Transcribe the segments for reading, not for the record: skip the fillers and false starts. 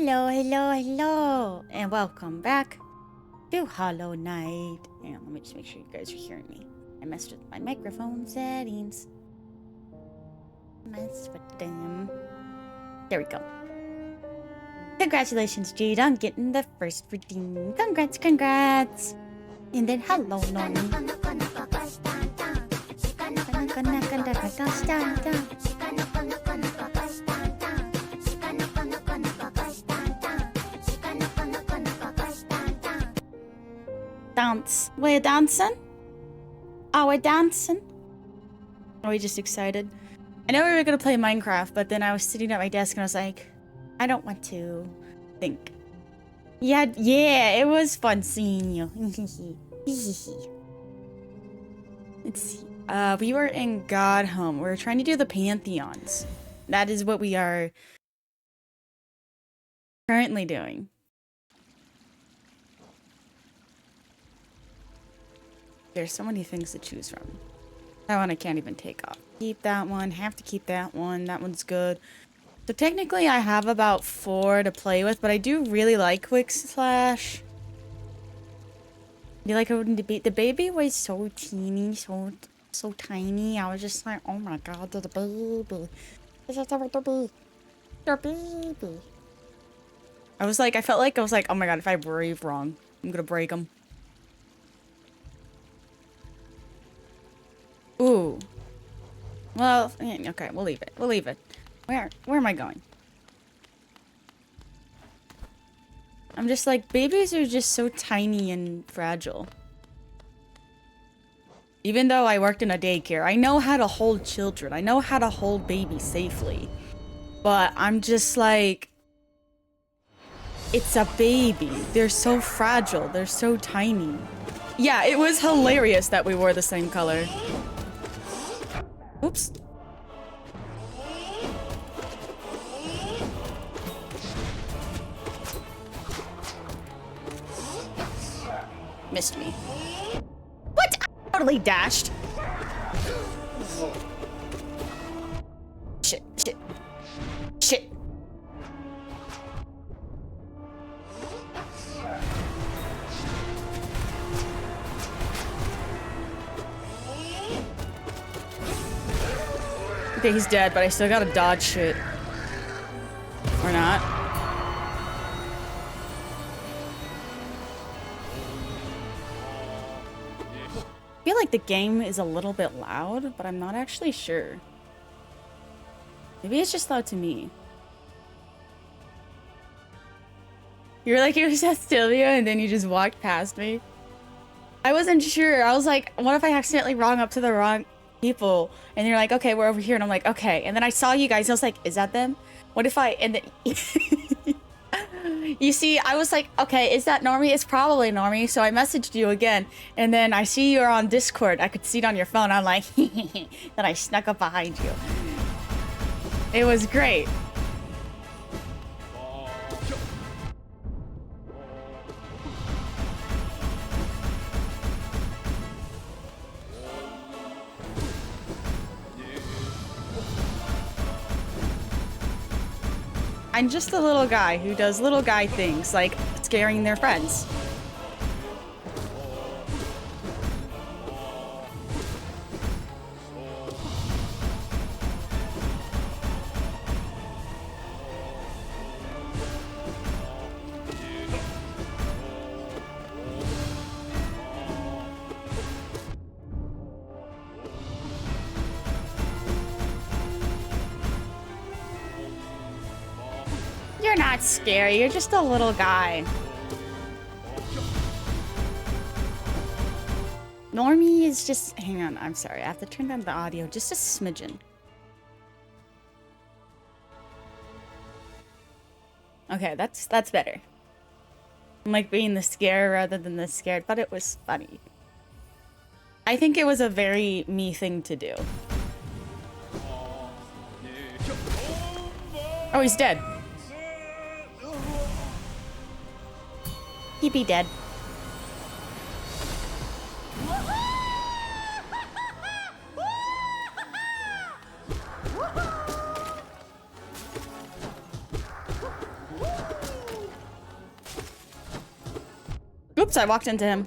Hello, hello, hello, and welcome back to Hollow Knight. Hang on, let me just make sure you guys are hearing me. I messed with my microphone settings. Messed with them. There we go. Congratulations, Jade, on getting the first redeem. Congrats, congrats. And then hello, Norman. Dance. We're dancing? Are we dancing? Are we just excited? I know we were gonna play Minecraft, but then I was sitting at my desk and I was like, I don't want to think. Yeah, it was fun seeing you. Let's see. We were in Godhome. We were trying to do the Pantheons. That is what we are currently doing. There's so many things to choose from. That one I can't even take off. Keep that one. Have to keep that one. That one's good. So technically I have about 4 to play with, but I do really like Quick Slash. You like the baby was so teeny, so tiny. I was just like, oh my god, the baby. The baby. I felt like I was like, oh my god, if I breathe wrong, I'm gonna break him. Ooh. Well, okay, we'll leave it. We'll leave it. Where am I going? I'm just like, babies are just so tiny and fragile. Even though I worked in a daycare, I know how to hold children. I know how to hold babies safely. But I'm just like, it's a baby. They're so fragile. They're so tiny. Yeah, it was hilarious that we wore the same color. Oops. Missed me. What? I totally dashed. Shit. Okay, he's dead, but I still gotta dodge shit. Or not. I feel like the game is a little bit loud, but I'm not actually sure. Maybe it's just loud to me. You were like, it was just Sylvia, and then you just walked past me. I wasn't sure. I was like, what if I accidentally rung up to the wrong people? And you're like, okay, we're over here. And I'm like, okay. And then I saw you guys. And I was like, is that them? What if I... And then... You see, I was like, okay, is that Normie? It's probably Normie. So I messaged you again. And then I see you're on Discord. I could see it on your phone. I'm like, then I snuck up behind you. It was great. I'm just a little guy who does little guy things, like scaring their friends. You're not scary, you're just a little guy. Normie is just... Hang on, I'm sorry. I have to turn down the audio just a smidgen. Okay, that's better. I'm like being the scare rather than the scared, but it was funny. I think it was a very me thing to do. Oh, he's dead. He'd be dead. Oops, I walked into him.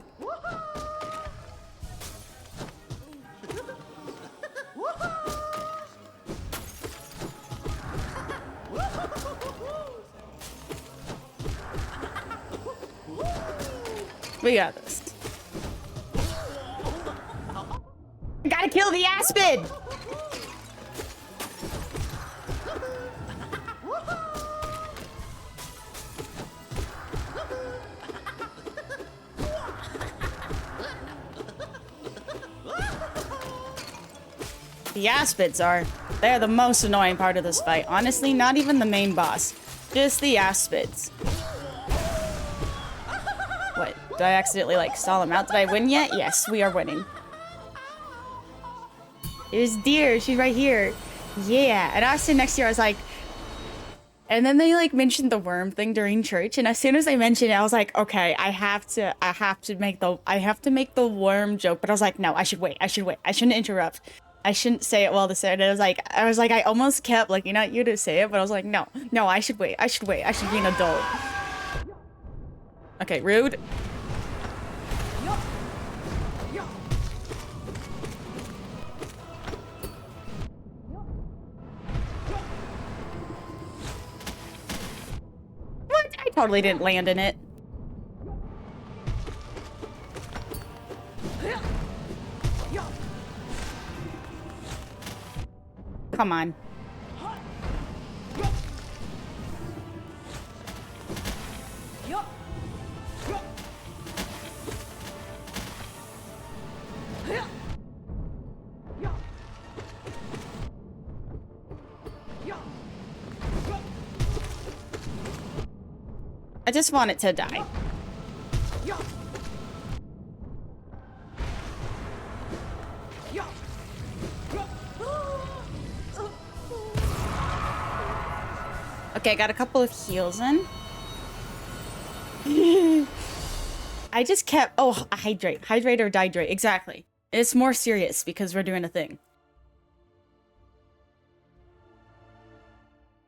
We got this. I gotta kill the Aspid! The Aspids they're the most annoying part of this fight. Honestly, not even the main boss. Just the Aspids. What? Did I accidentally, like, stall him out? Did I win yet? Yes, we are winning. There's Deer. She's right here. Yeah. And I was sitting next to her. I was like... And then they, like, mentioned the worm thing during church. And as soon as they mentioned it, I was like, okay, I have to make the worm joke. But I was like, no, I should wait. I shouldn't interrupt. I shouldn't say it while this aired. I was like, I almost kept looking at you to say it, but I was like, no, I should wait. I should be an adult. Okay, rude. What? I totally didn't land in it. Come on. I just want it to die. Okay, got a couple of heals in. I just kept... Oh, hydrate. Hydrate or dihydrate. Exactly. It's more serious because we're doing a thing.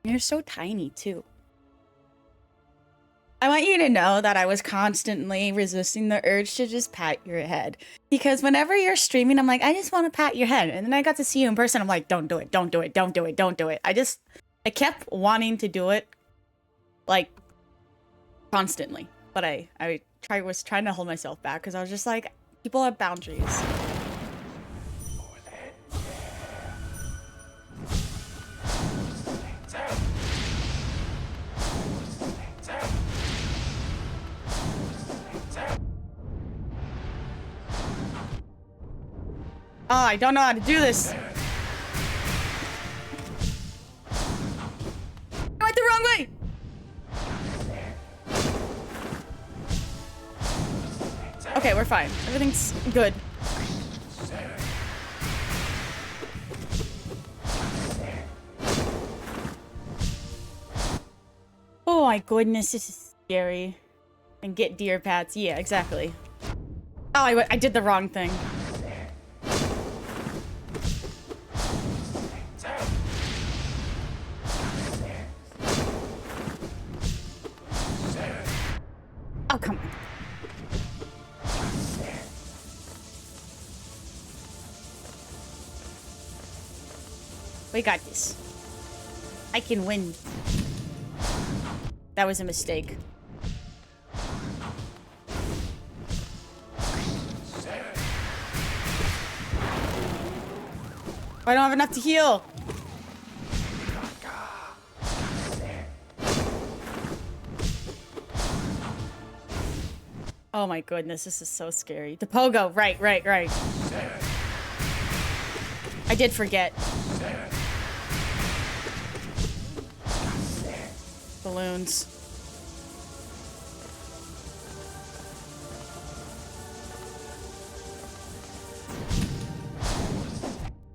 You're so tiny, too. I want you to know that I was constantly resisting the urge to just pat your head. Because whenever you're streaming, I'm like, I just want to pat your head. And then I got to see you in person. I'm like, don't do it. Don't do it. Don't do it. Don't do it. I kept wanting to do it, like, constantly. But I was trying to hold myself back because I was just like, people have boundaries. Oh, I don't know how to do this. I went the wrong way. Okay, we're fine. Everything's good. Oh my goodness, this is scary. And get deer pats. Yeah, exactly. Oh, I did the wrong thing. Oh, come on. We got this. I can win. That was a mistake. I don't have enough to heal. Oh my goodness, this is so scary. The pogo, right. I did forget. Balloons.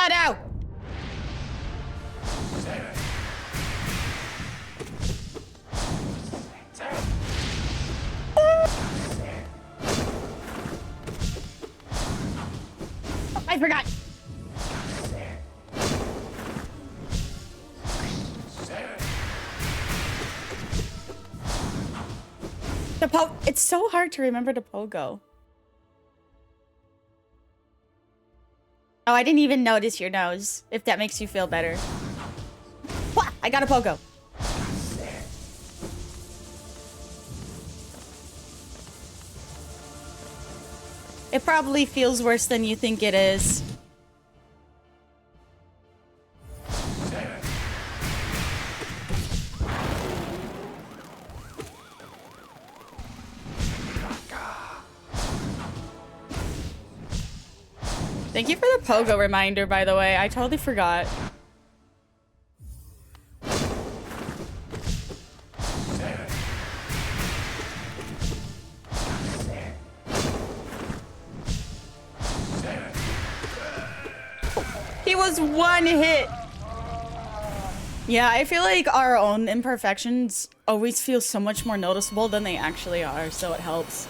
Oh no! I forgot. The It's so hard to remember the pogo. Oh, I didn't even notice your nose, if that makes you feel better. Wah! I got a pogo. It probably feels worse than you think it is. Thank you for the pogo reminder, by the way. I totally forgot. He was one hit. Yeah, I feel like our own imperfections always feel so much more noticeable than they actually are, so it helps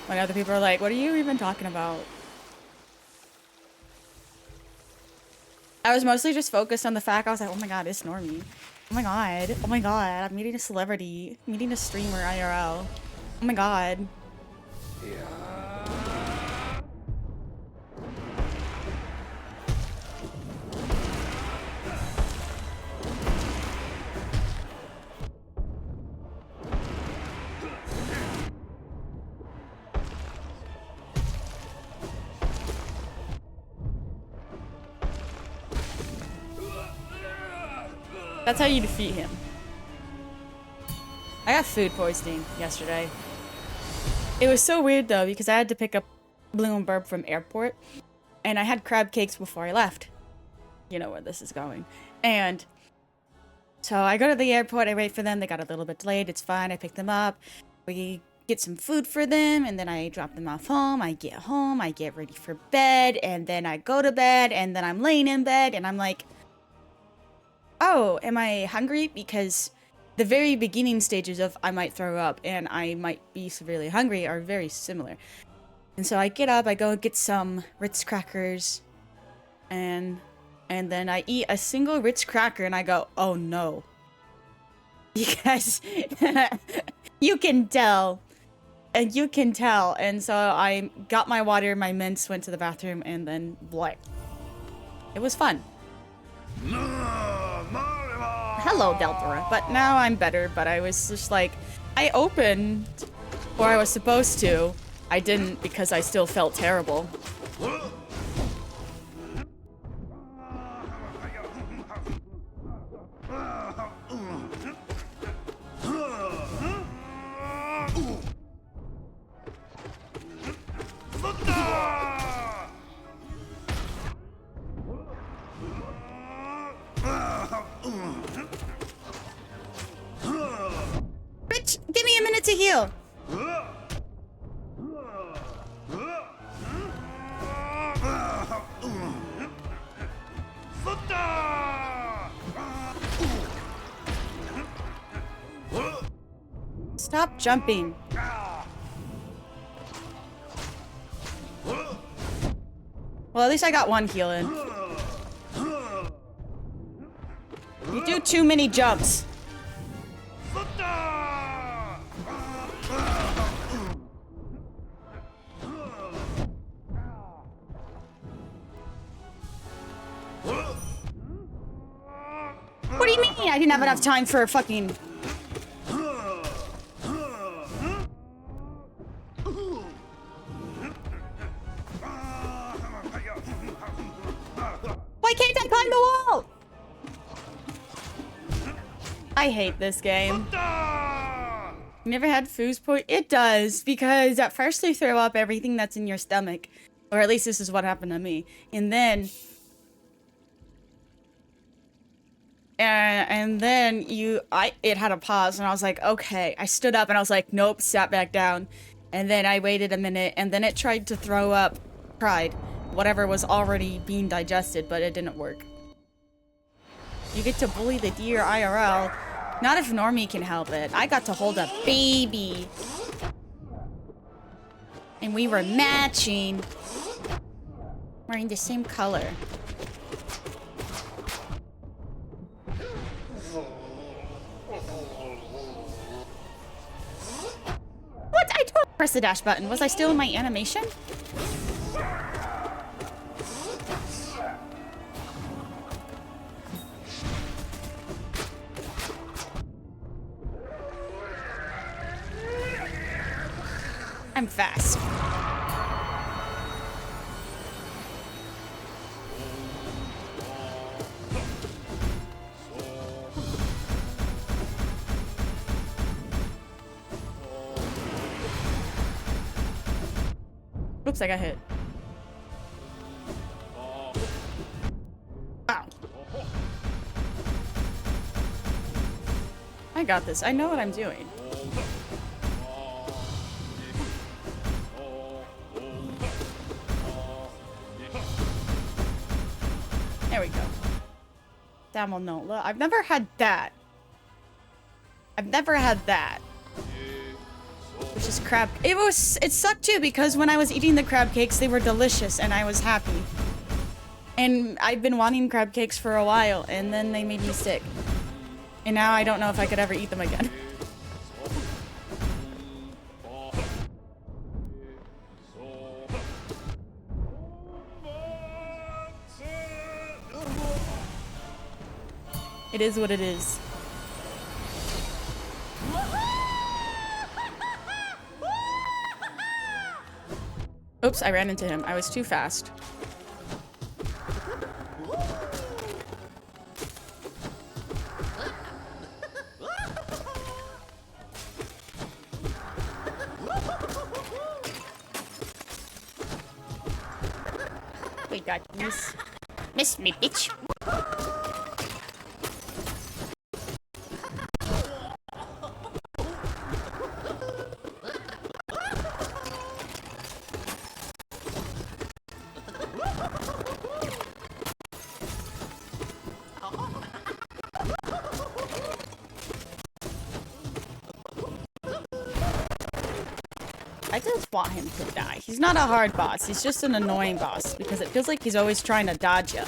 when other people are like, what are you even talking about? I was mostly just focused on the fact I was like, oh my god, it's Normie. Oh my god. Oh my god, I'm meeting a celebrity. I'm meeting a streamer IRL. Oh my god. Yeah. That's how you defeat him. I got food poisoning yesterday. It was so weird though because I had to pick up Bloomberg from airport and I had crab cakes before I left. You know where this is going. And so I go to the airport, I wait for them, they got a little bit delayed, it's fine, I pick them up. We get some food for them and then I drop them off home. I get home, I get ready for bed, and then I go to bed and then I'm laying in bed and I'm like, oh, am I hungry? Because the very beginning stages of I might throw up and I might be severely hungry are very similar. And so I get up, I go get some Ritz crackers, and then I eat a single Ritz cracker and I go, oh no. You guys, you can tell. And you can tell. And so I got my water, my mints, went to the bathroom, and then blah. It was fun. Hello, Deltora. But now I'm better, but I was just like, I opened, or I was supposed to. I didn't because I still felt terrible. Rich, give me a minute to heal. Stop jumping. Well, at least I got one heal in. You do too many jumps. What do you mean I didn't have enough time for fucking... Why can't I climb the wall? I hate this game. You never had food poisoning? It does, because at first they throw up everything that's in your stomach. Or at least this is what happened to me. And then... And then it had a pause and I was like, okay. I stood up and I was like, nope, sat back down. And then I waited a minute and then it tried to throw up whatever was already being digested, but it didn't work. You get to bully the deer IRL. Not if Normie can help it. I got to hold a baby. And we were matching. Wearing the same color. What Press the dash button. Was I still in my animation? I'm fast. Oops, I got hit. Ow. I got this. I know what I'm doing. There we go. Salmonella. I've never had that. I've never had that. Which is crab. It sucked too because when I was eating the crab cakes, they were delicious and I was happy. And I've been wanting crab cakes for a while and then they made me sick. And now I don't know if I could ever eat them again. It is what it is. Oops, I ran into him. I was too fast. We got this. Miss me, bitch. I just want him to die. He's not a hard boss. He's just an annoying boss because it feels like he's always trying to dodge you.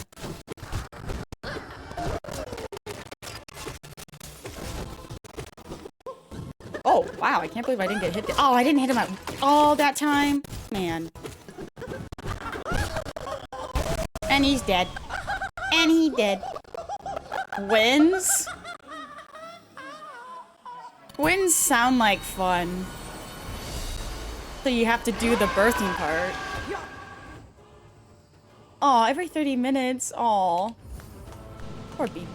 Oh, wow. I can't believe I didn't get hit. Oh, I didn't hit him at all that time. Man. And he's dead. And he dead. Wins? Wins sound like fun. So you have to do the birthing part. Aw, every 30 minutes. Aw. Poor baby.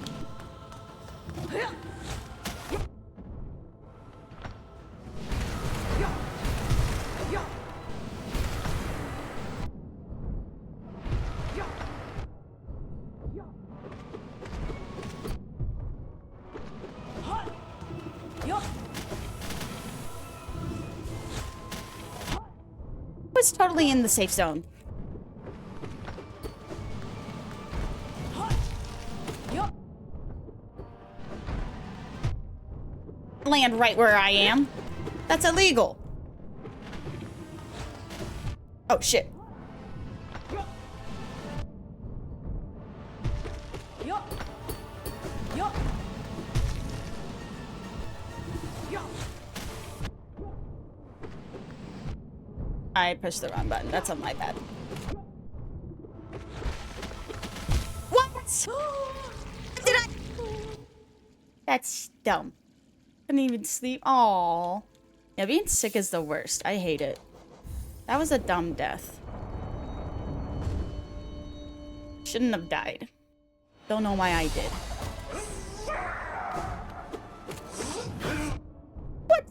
Was totally in the safe zone. Land right where I am. That's illegal. Oh shit. I pushed the wrong button. That's on my bad. What? Did I? That's dumb. Couldn't even sleep. Aww. Yeah, being sick is the worst. I hate it. That was a dumb death. Shouldn't have died. Don't know why I did. What?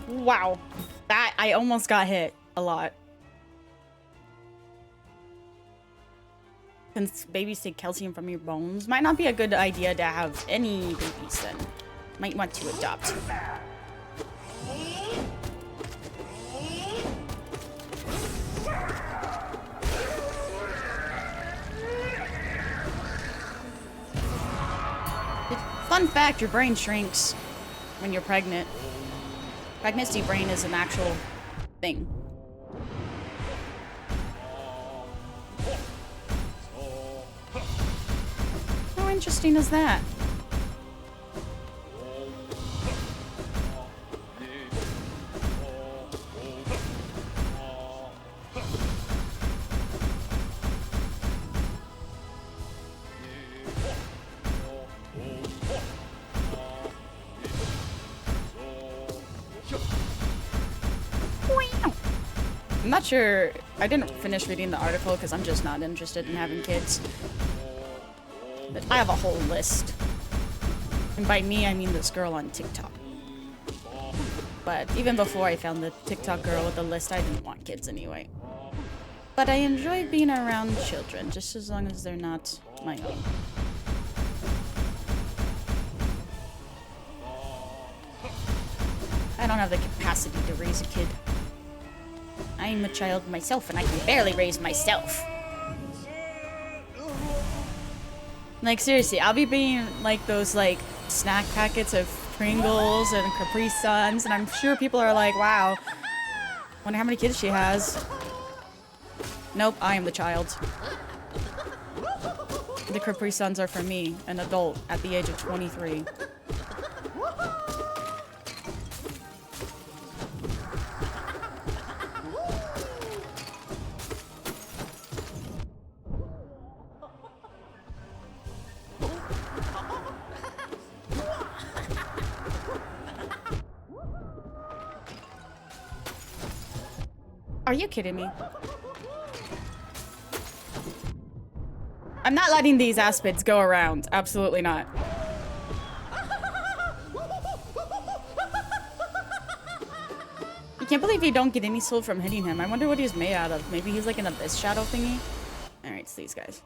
Wow. That, I almost got hit a lot. Since babies take calcium from your bones, might not be a good idea to have any babies then. Might want to adopt. Fun fact, your brain shrinks when you're pregnant. Pregnancy brain is an actual thing. How interesting is that? I'm not sure. I didn't finish reading the article because I'm just not interested in having kids. But I have a whole list. And by me, I mean this girl on TikTok. But even before I found the TikTok girl with the list, I didn't want kids anyway. But I enjoy being around children, just as long as they're not my own. I don't have the capacity to raise a kid. I'm a child myself, and I can barely raise myself. Like, seriously, I'll be being, like, those, like, snack packets of Pringles and Capri Suns, and I'm sure people are like, wow, wonder how many kids she has. Nope, I am the child. The Capri Suns are for me, an adult, at the age of 23. Are you kidding me? I'm not letting these aspids go around. Absolutely not. I can't believe you don't get any soul from hitting him. I wonder what he's made out of. Maybe he's like an abyss shadow thingy? Alright, it's these guys.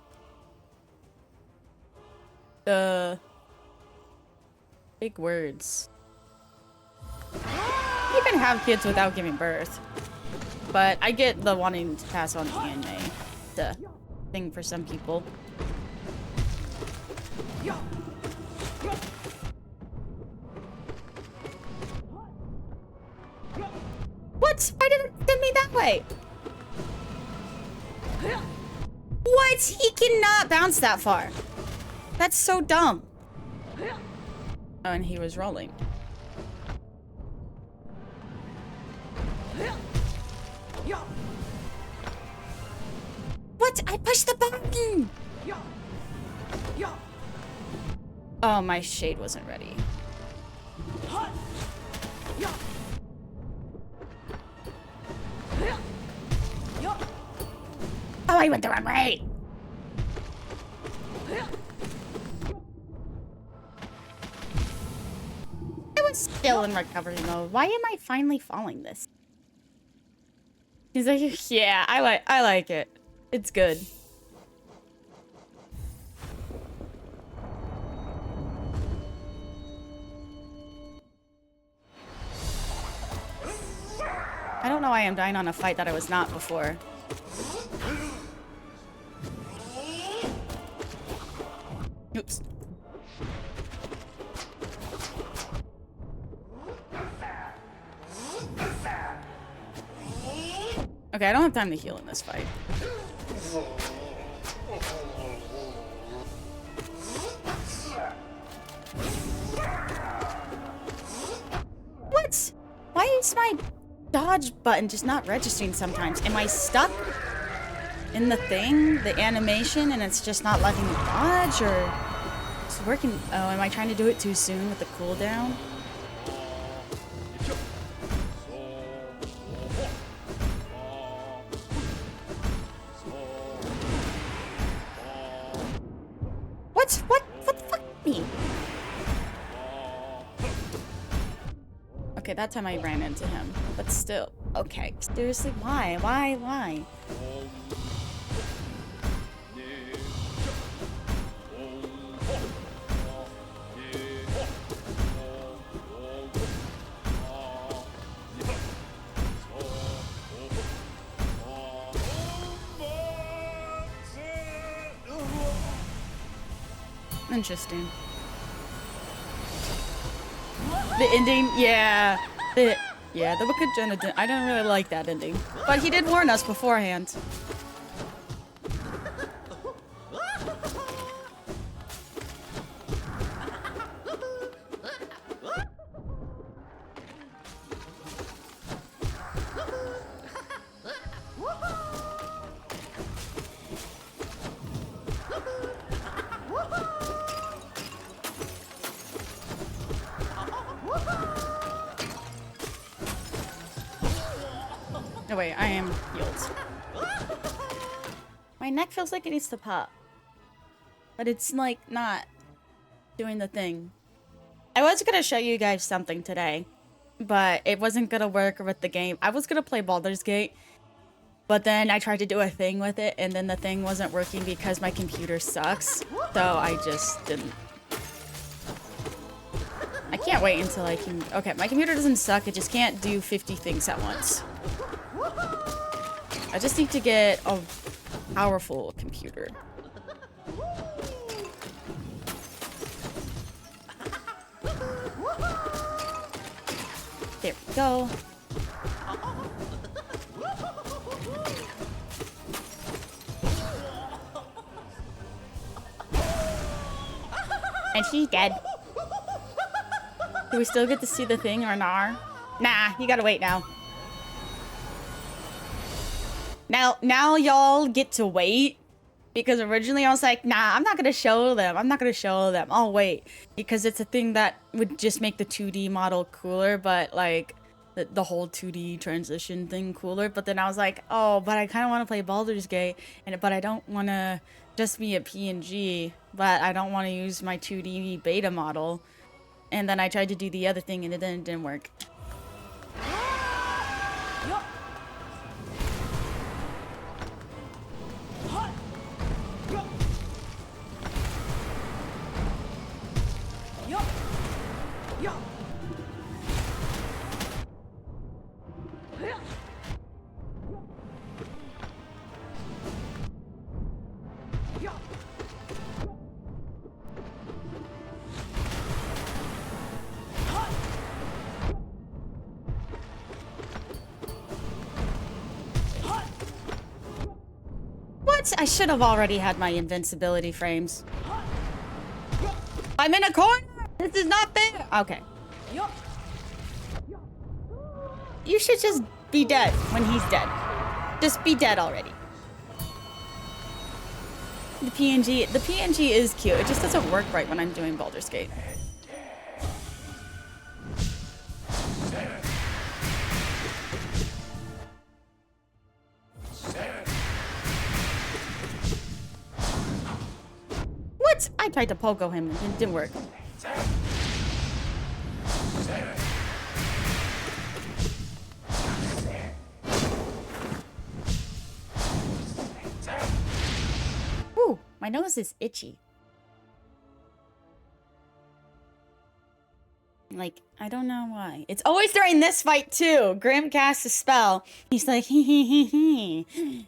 Big words. You can have kids without giving birth. But I get the wanting to pass on DNA. The thing for some people. What? Why did it send me that way? What? He cannot bounce that far. That's so dumb. Oh, and he was rolling. What? I pushed the button! Oh, my shade wasn't ready. Oh, I went the wrong way! I was still in recovery mode. Why am I finally following this? He's like, yeah, I like it. It's good. I don't know why I'm dying on a fight that I was not before. Oops. Okay, I don't have time to heal in this fight. What? Why is my dodge button just not registering sometimes? Am I stuck in the thing, the animation, and it's just not letting me dodge, or it's working? Oh, am I trying to do it too soon with the cooldown? What the fuck me? Okay, that time I ran into him, but still. Okay, seriously, why? Interesting. The ending, yeah. The Book of Jonah, I didn't really like that ending. But he did warn us beforehand. No, wait, I am healed. My neck feels like it needs to pop. But it's, like, not doing the thing. I was gonna show you guys something today, but it wasn't gonna work with the game. I was gonna play Baldur's Gate, but then I tried to do a thing with it, and then the thing wasn't working because my computer sucks. So I just didn't. I can't wait until I can... Okay, my computer doesn't suck, it just can't do 50 things at once. I just need to get a powerful computer. There we go. And she's dead. Do we still get to see the thing or nah? Nah, you gotta wait now. Now y'all get to wait. Because originally I was like, nah, I'm not gonna show them. I'm not gonna show them. I'll wait. Because it's a thing that would just make the 2D model cooler, but like the whole 2D transition thing cooler. But then I was like, oh, but I kind of want to play Baldur's Gate, but I don't want to just be a PNG, but I don't want to use my 2D beta model. And then I tried to do the other thing and it didn't work. What? I should have already had my invincibility frames. I'm in a corner! This is not fair! Okay. You should just be dead when he's dead. Just be dead already. The PNG is cute. It just doesn't work right when I'm doing Baldur's Gate. What? I tried to pogo him and it didn't work. Ooh, my nose is itchy. Like, I don't know why. It's always during this fight, too. Grim casts a spell. He's like, hee hee hee hee.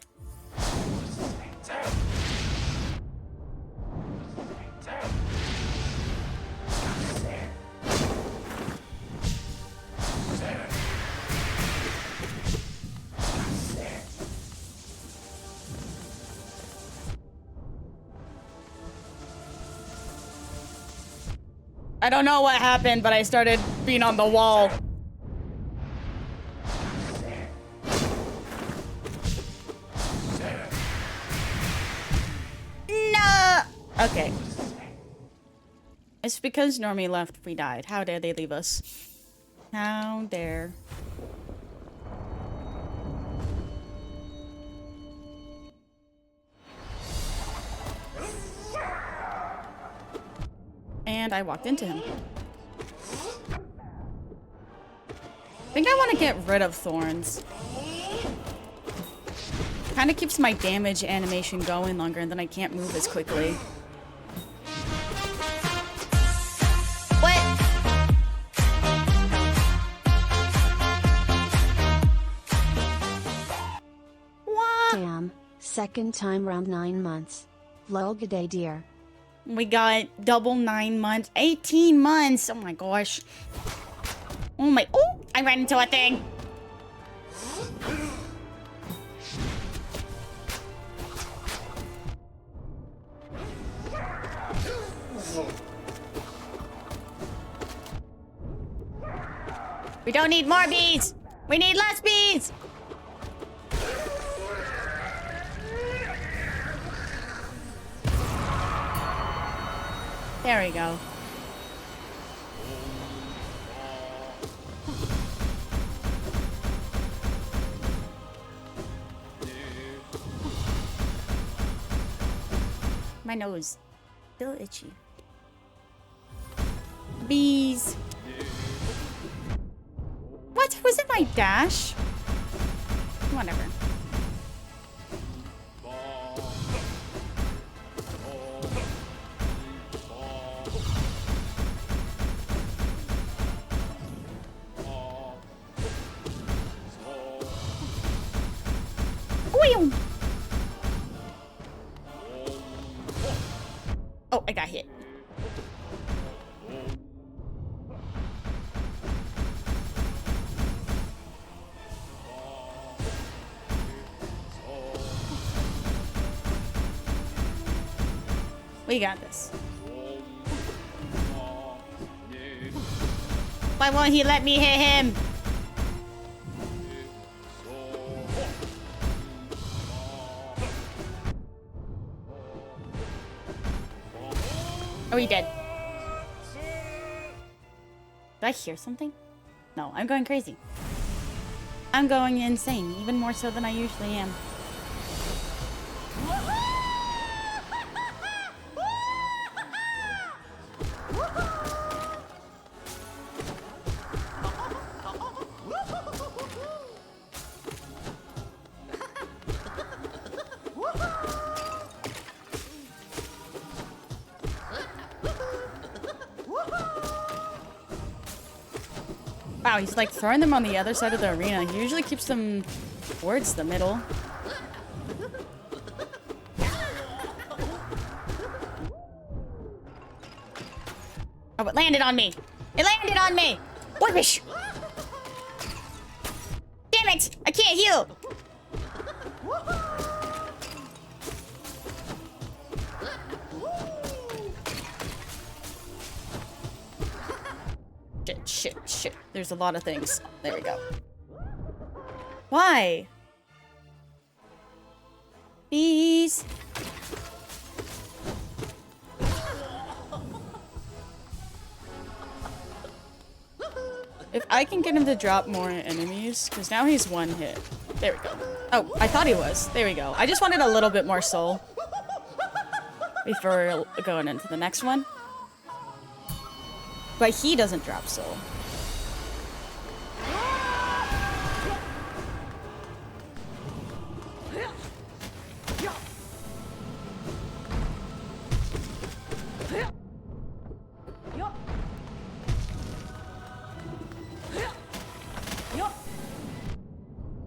I don't know what happened, but I started being on the wall. No! Okay. It's because Normie left, we died. How dare they leave us? How dare. And I walked into him. I think I want to get rid of thorns. Kind of keeps my damage animation going longer, and then I can't move as quickly. What? What? Damn. Second time round 9 months. Lol, good day, dear. We got double 9 months, 18 months. Oh my gosh. Oh my, oh, I ran into a thing. We don't need more bees. We need less bees. There we go. My nose. Still itchy. Bees. What? Was it my dash? Whatever. Oh, I got hit. We got this. Why won't he let me hit him? Oh, he dead. Did I hear something? No, I'm going crazy. I'm going insane, even more so than I usually am. Wow, he's like throwing them on the other side of the arena. He usually keeps them towards the middle. Oh, it landed on me. It landed on me. Whipish. Damn it. I can't heal. Shit. There's a lot of things. There we go. Why? Bees. If I can get him to drop more enemies, because now he's one hit. There we go. Oh, I thought he was. There we go. I just wanted a little bit more soul before going into the next one. But he doesn't drop soul.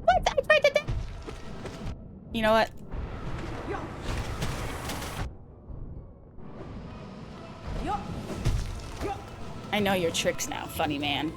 What? I tried to do. You know what? I know your tricks now, funny man.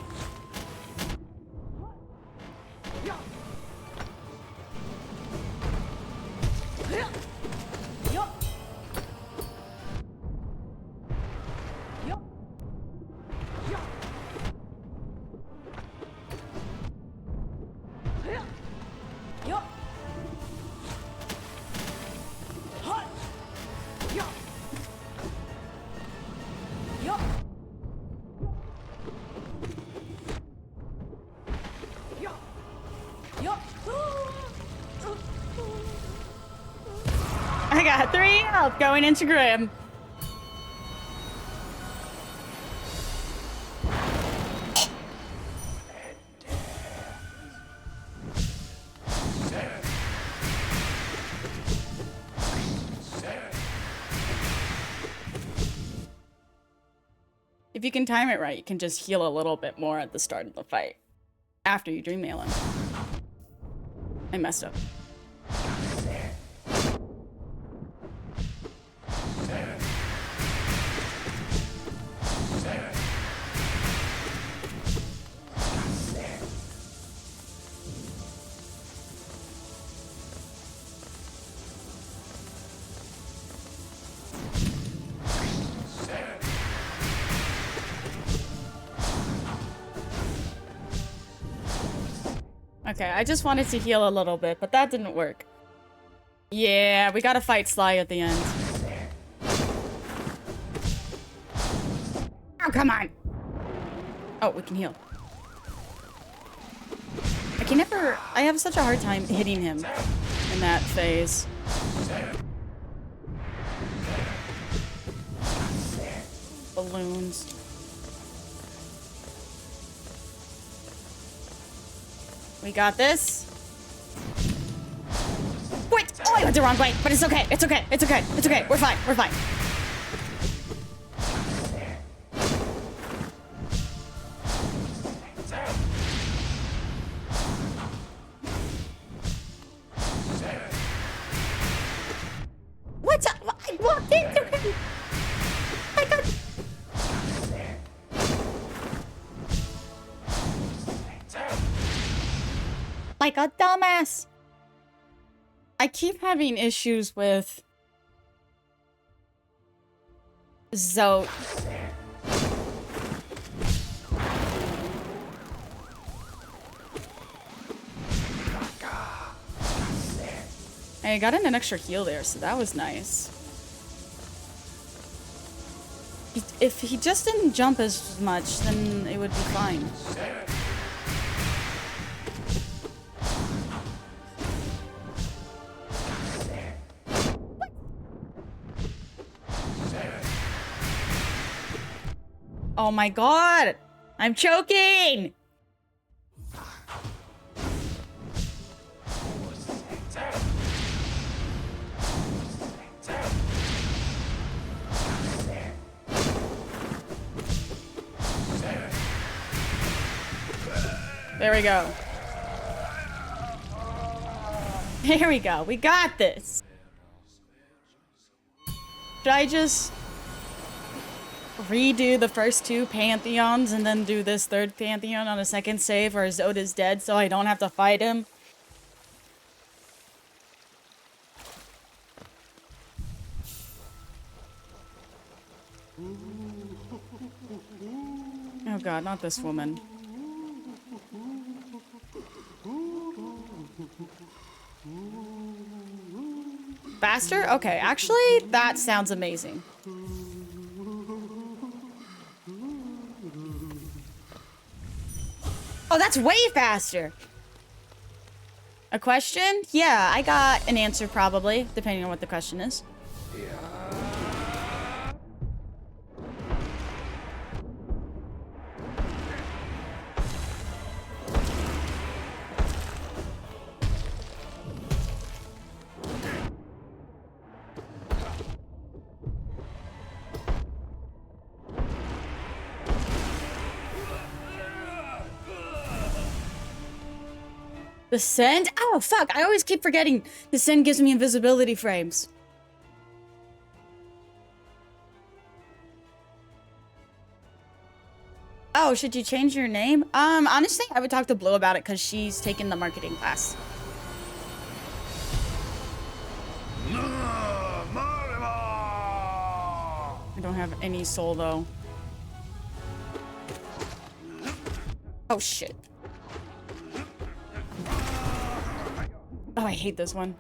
I got 3 health going into Grim. If you can time it right, you can just heal a little bit more at the start of the fight. After you dream mail him. I messed up. Okay, I just wanted to heal a little bit, but that didn't work. Yeah, we gotta fight Sly at the end. Oh, come on! Oh, we can heal. I have such a hard time hitting him in that phase. Balloons. We got this. Wait! Oh, I went the wrong way, but it's okay. It's okay. It's okay. It's okay. We're fine. We're fine. What's up? I walked into him. I got... Like a dumbass. I keep having issues with Zote. I got an extra heal there, so that was nice. If he just didn't jump as much, then it would be fine. Oh my god! I'm choking! There we go. There we go. We got this. Should I just redo the first two Pantheons and then do this third Pantheon on a second save where Zoda's dead so I don't have to fight him? Oh god, not this woman. Faster? Okay, actually, that sounds amazing. Oh, that's way faster! A question? Yeah, I got an answer probably, depending on what the question is. The send? Oh, fuck. I always keep forgetting the send gives me invisibility frames. Oh, should you change your name? Honestly, I would talk to Blue about it because she's taking the marketing class. I don't have any soul, though. Oh, shit. Oh, I hate this one.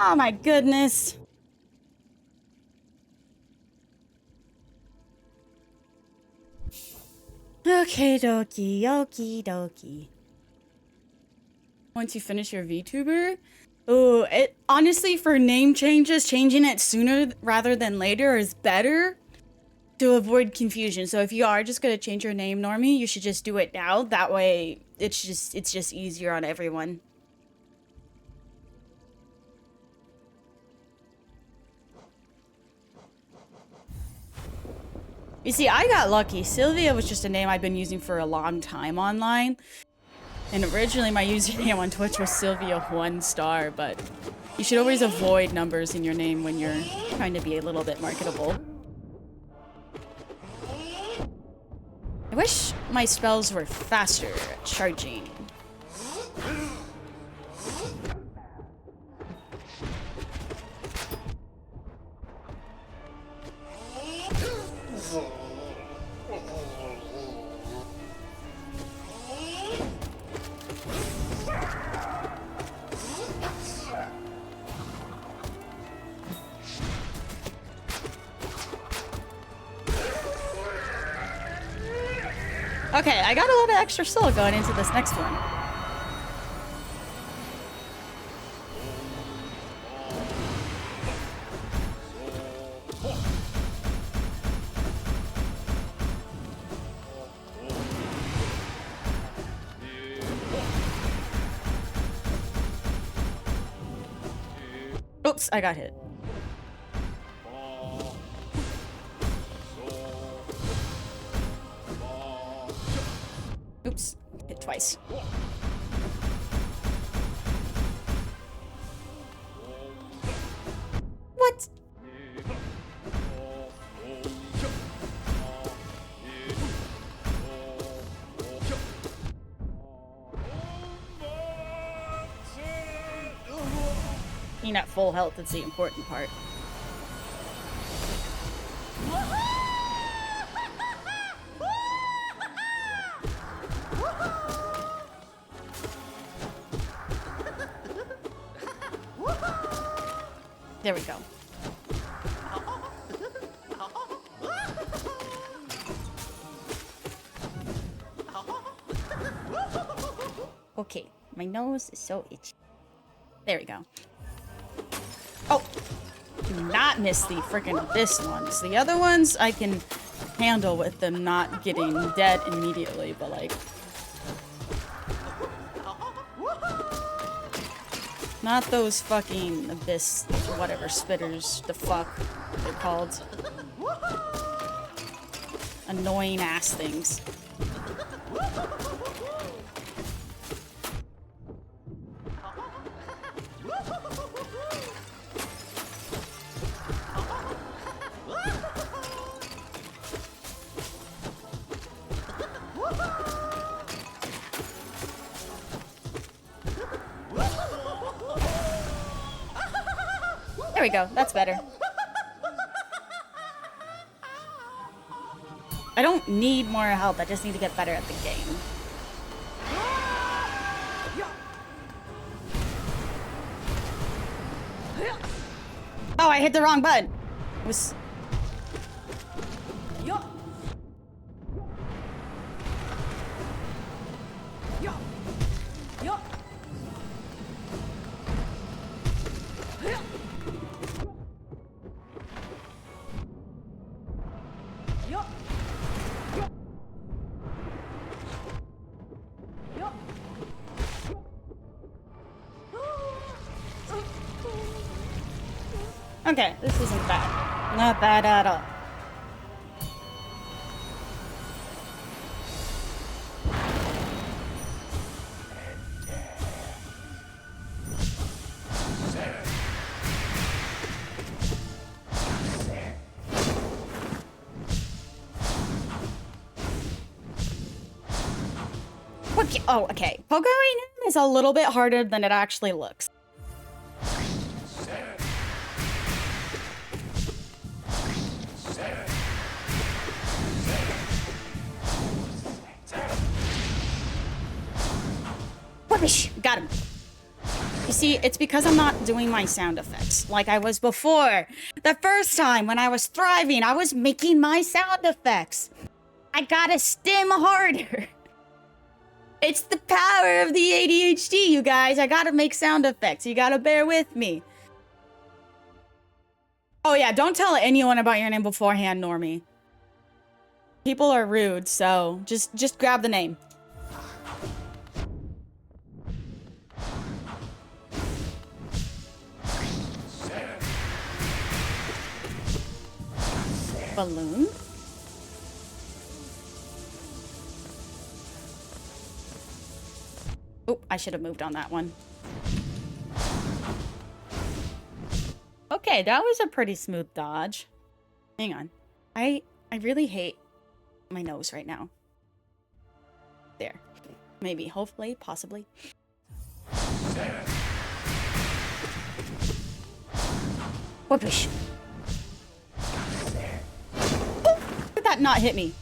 Oh my goodness. Okay, dokie, okie dokie. Once you finish your VTuber, oh, it honestly for name changes, changing it sooner rather than later is better to avoid confusion. So if you are just gonna change your name, Normie, you should just do it now. That way, it's just easier on everyone. You see, I got lucky. Sylvia was just a name I've been using for a long time online. And originally my username on Twitch was Sylvia1star, but you should always avoid numbers in your name when you're trying to be a little bit marketable. I wish my spells were faster at charging. Okay, I got a lot of extra soul going into this next one. Oops, I got hit. Oops, hit twice. What? Being at full health is the important part. There we go. Okay, my nose is so itchy. There we go. Oh, do not miss the freaking abyss ones. The other ones I can handle with them not getting dead immediately, but like... not those fucking abyss, whatever, spitters, the fuck they're called. Annoying ass things. There we go, that's better. I don't need more help, I just need to get better at the game. Oh, I hit the wrong button. It was... Okay, this isn't bad. Not bad at all. Okay. Oh, okay. Pogoing him is a little bit harder than it actually looks. Got him. see, it's because I'm not doing my sound effects like I was before. The first time when I was thriving, I was making my sound effects. I gotta stim harder. It's the power of the ADHD, you guys. I gotta make sound effects. You gotta bear with me. Oh yeah, don't tell anyone about your name beforehand, Normie. People are rude, so just grab the name. Balloon? Oh, I should have moved on that one. Okay, that was a pretty smooth dodge. Hang on. I really hate my nose right now. There. Maybe, hopefully, possibly. Whoopish. Oh, did that not hit me?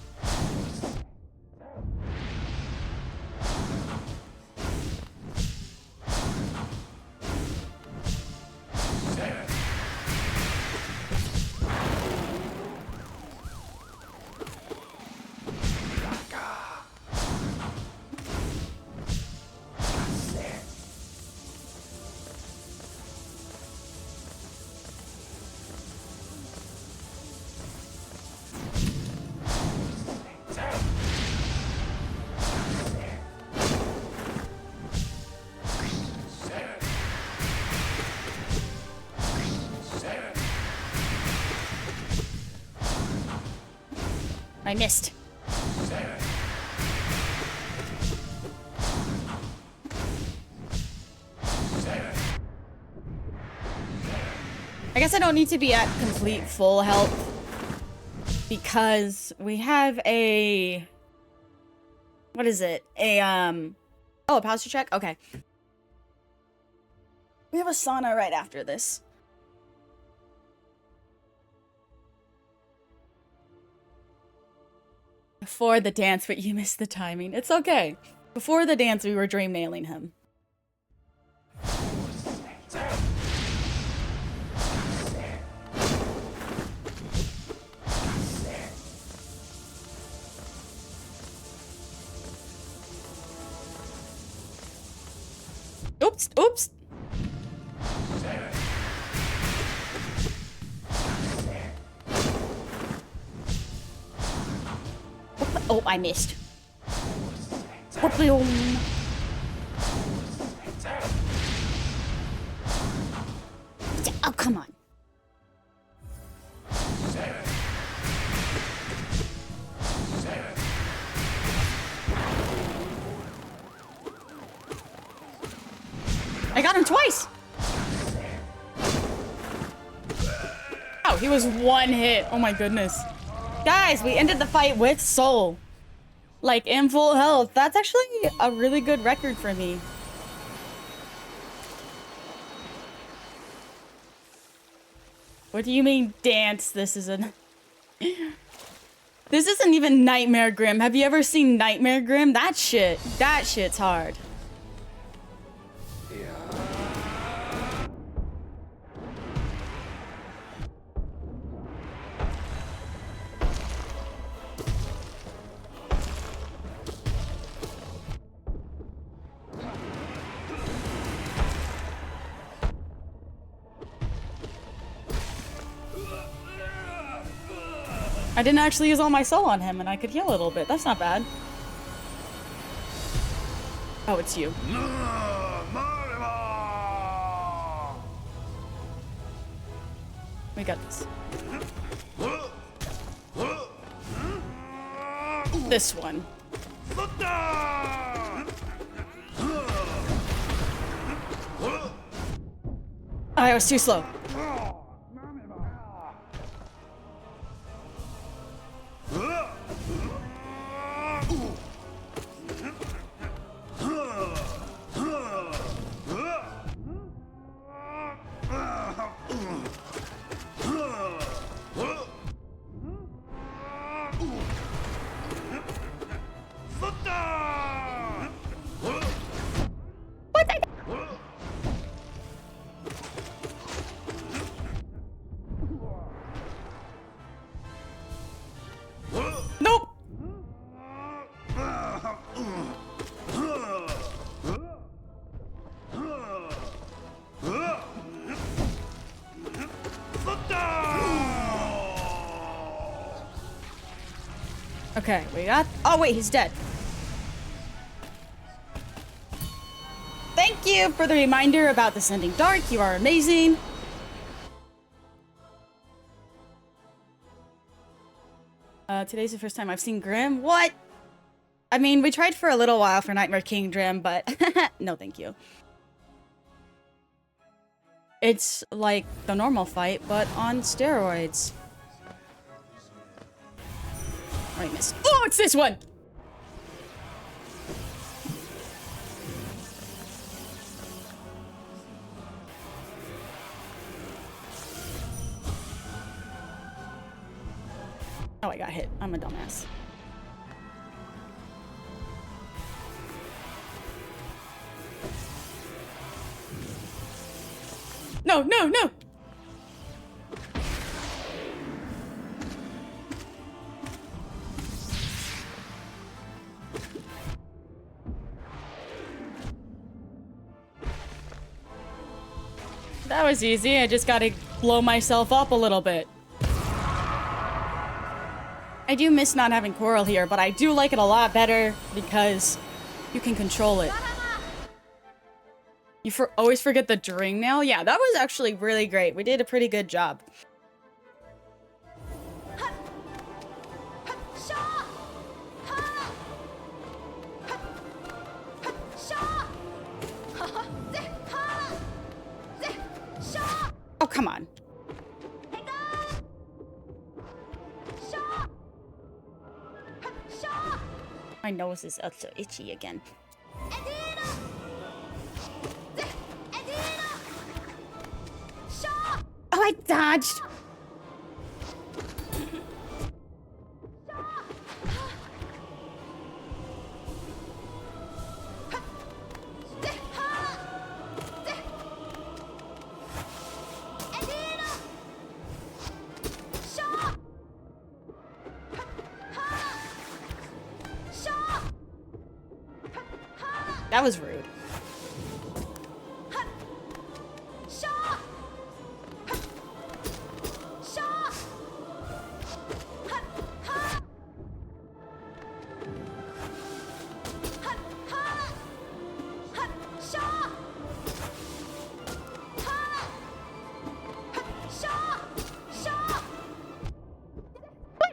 I missed. I guess I don't need to be at complete full health because we have a... What is it? Oh, a posture check? Okay. We have a sauna right after this. Before the dance, but you missed the timing. It's okay. Before the dance, we were dream nailing him. Oops, oops. Oh, I missed. Boom. Oh, come on. I got him twice. Oh, he was one hit. Oh my goodness. Guys, we ended the fight with Soul. Like, in full health. That's actually a really good record for me. What do you mean, dance? This isn't... This isn't even Nightmare Grim. Have you ever seen Nightmare Grim? That shit's hard. I didn't actually use all my soul on him, and I could heal a little bit. That's not bad. Oh, it's you. We got this. This one. Oh, I was too slow. Nope. Okay, we got... Oh, wait, he's dead. Thank you for the reminder about Descending Dark. You are amazing. Today's the first time I've seen Grim. What? I mean, we tried for a little while for Nightmare Kingdom, but no thank you. It's like the normal fight, but on steroids. Oh, I missed. Oh, it's this one! Oh, I got hit. I'm a dumbass. No, no, no! That was easy. I just gotta blow myself up a little bit. I do miss not having Coral here, but I do like it a lot better because you can control it. You always forget the drain nail? Yeah, that was actually really great. We did a pretty good job. Oh, come on. My nose is also itchy again. Oh, I dodged! That was rude.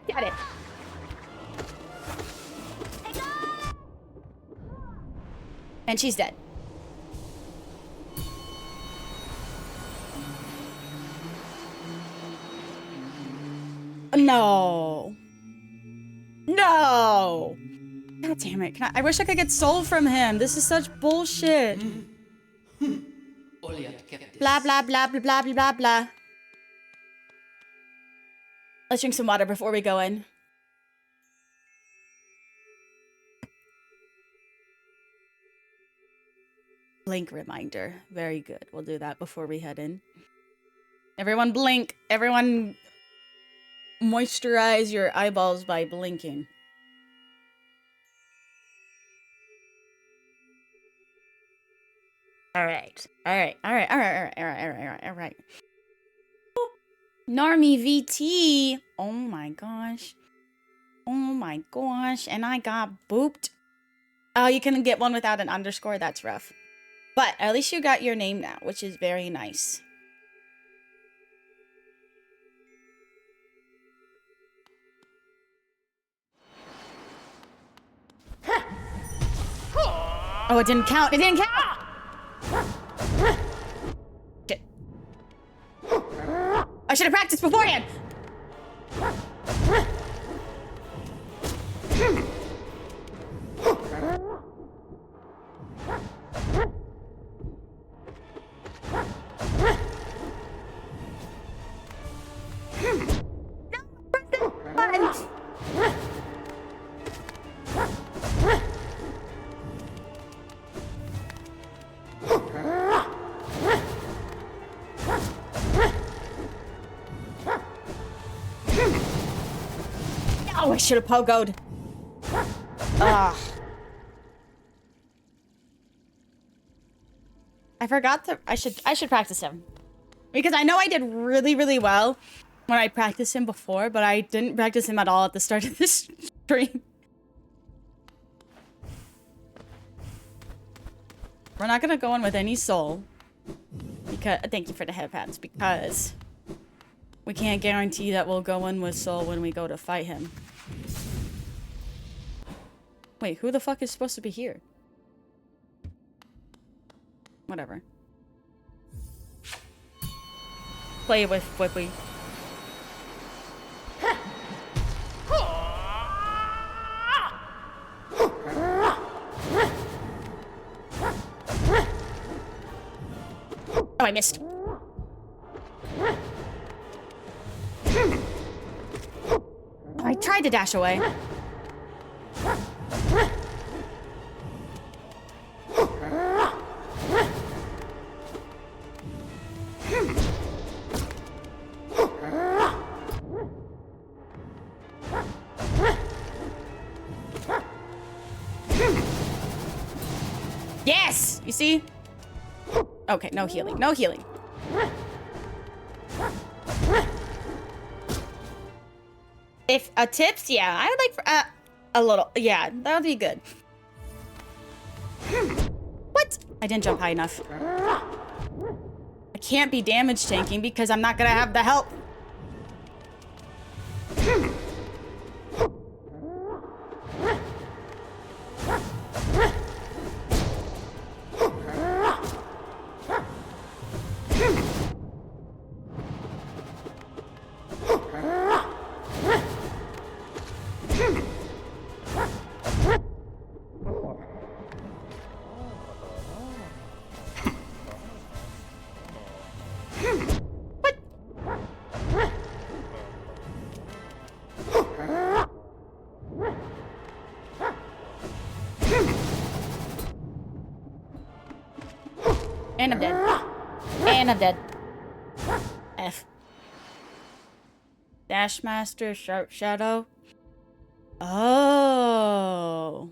Got it. And she's dead. No. No. God damn it. I wish I could get soul from him. This is such bullshit. Blah, blah, blah, blah, blah, blah, blah, blah. Let's drink some water before we go in. Blink reminder. Very good. We'll do that before we head in. Everyone blink. Everyone moisturize your eyeballs by blinking. All right. All right. All right. All right. All right. All right. All right. All right. All right. Narmi VT. Oh my gosh. Oh my gosh. And I got booped. Oh, you can get one without an underscore. That's rough. But at least you got your name now, which is very nice. Oh, it didn't count. It didn't count. Shit. I should have practiced beforehand. Oh, I should have pogoed. Ugh. I forgot to. I should practice him. Because I know I did really, really well when I practiced him before, but I didn't practice him at all at the start of this stream. We're not gonna go in with any soul. Because thank you for the headpads, because we can't guarantee that we'll go in with soul when we go to fight him. Wait, who the fuck is supposed to be here? Whatever. Play with Whippy. Oh, I missed. I tried to dash away. Yes! You see? Okay, no healing. No healing. If tips, yeah, I would like a little. Yeah, that would be good. What? I didn't jump high enough. I can't be damage tanking because I'm not gonna have the help. And I'm dead. And I'm dead. F. Dashmaster, Sharp Shadow. Oh.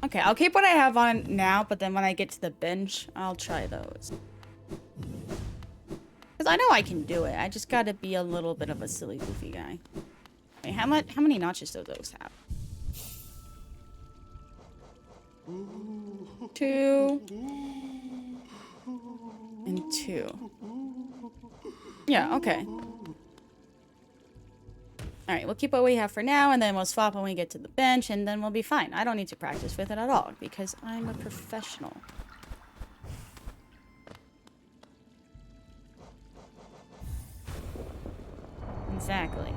Okay, I'll keep what I have on now, but then when I get to the bench, I'll try those. Because I know I can do it. I just gotta be a little bit of a silly, goofy guy. Wait, how many notches do those have? 2 and 2. Yeah, okay. Alright, we'll keep what we have for now, and then we'll swap when we get to the bench, and then we'll be fine. I don't need to practice with it at all, because I'm a professional. Exactly.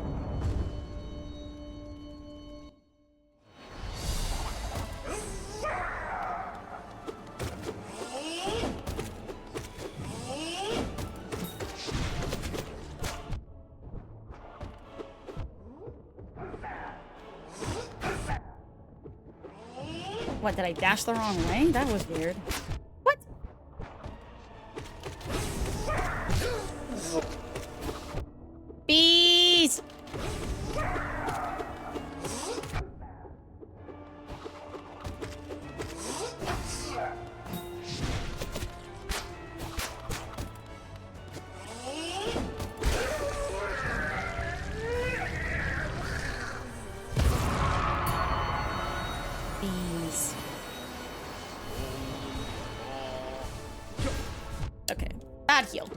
What, did I dash the wrong way? That was weird. What? Bees! Bees. Okay. Bad heal.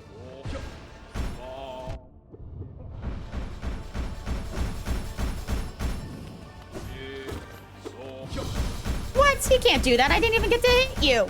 What? He can't do that. I didn't even get to hit you.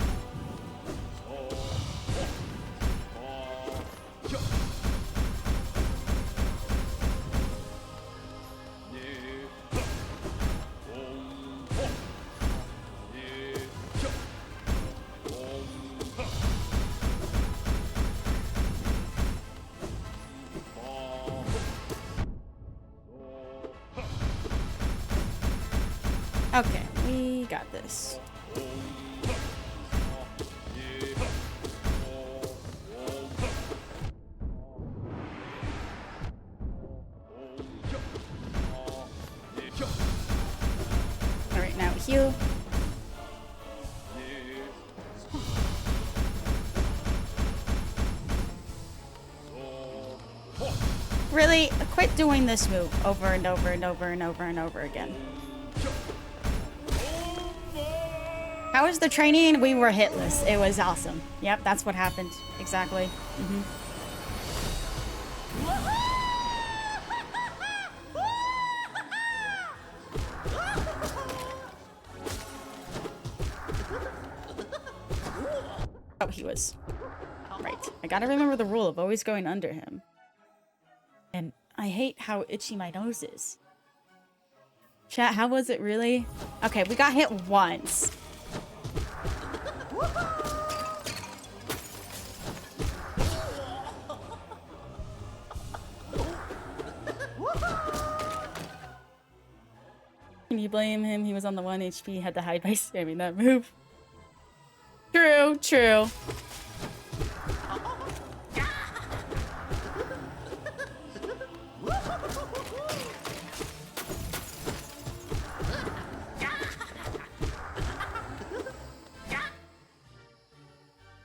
Okay, we got this. you. Really? Quit doing this move over and over and over and over and over again. How was the training? We were hitless. It was awesome. Yep, that's what happened. Exactly. Oh, he was. Right. I gotta remember the rule of always going under him. And I hate how itchy my nose is. Chat, how was it really? Okay, we got hit once. Can you blame him? He was on the 1 HP, had to hide by spamming that move. True, true.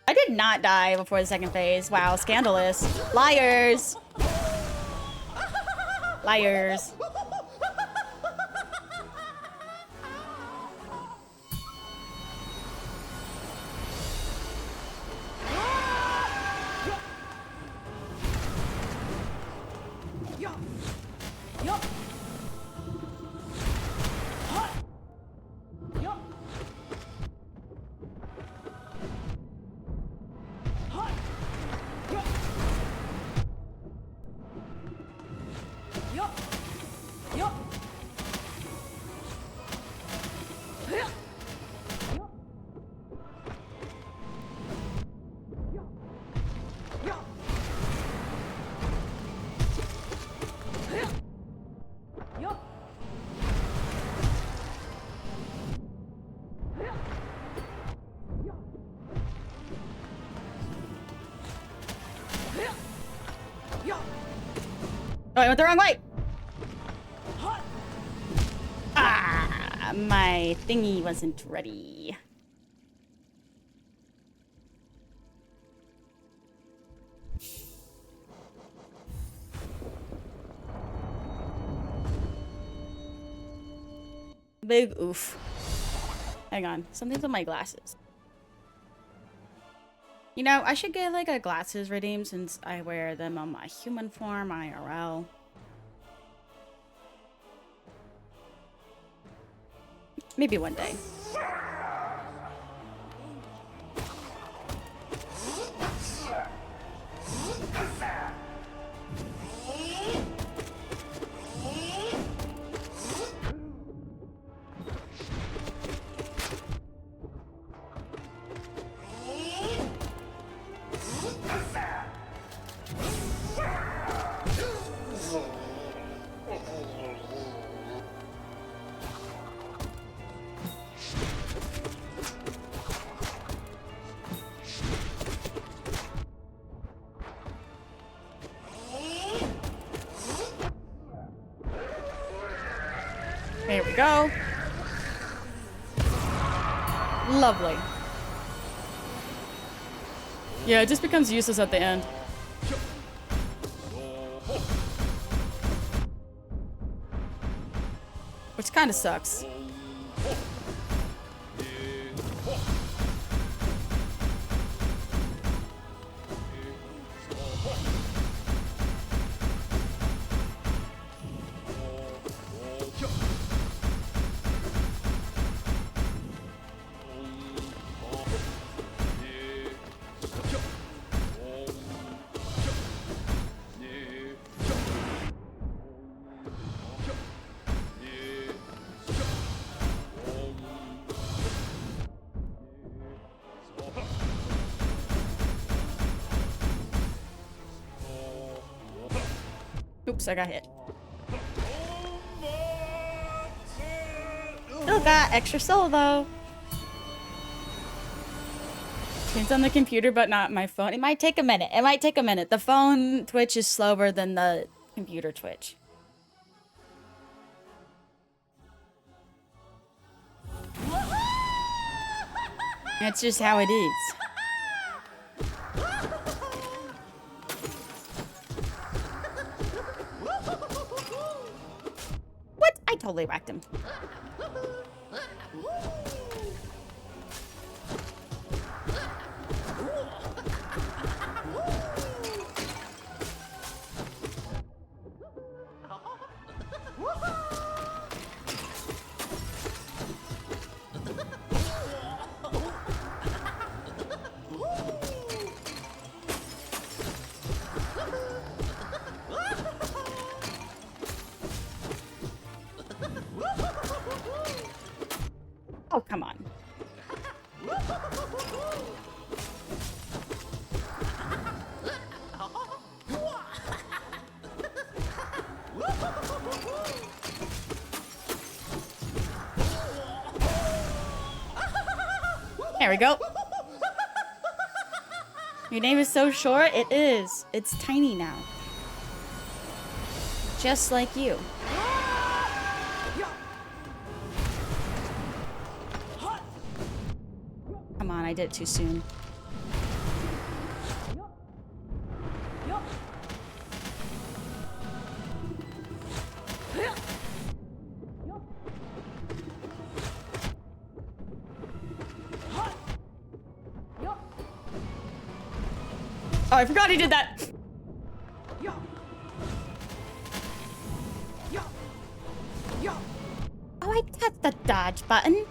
I did not die before the second phase. Wow, scandalous. Liars. Liars. Oh, I went the wrong way! Ah, my thingy wasn't ready. Big oof. Hang on, something's on my glasses. You know, I should get like a glasses redeem since I wear them on my human form IRL. Maybe one day. There we go. Lovely. Yeah, it just becomes useless at the end. Which kind of sucks. Oops, I got hit. Still got extra soul though. It's on the computer, but not my phone. It might take a minute. It might take a minute. The phone Twitch is slower than the computer Twitch. That's just how it is. What? I totally whacked him. Oh, come on. There we go. Your name is so short? It is. It's tiny now. Just like you. Come on, I did it too soon. Oh, I forgot he did that. Oh, I tapped the dodge button.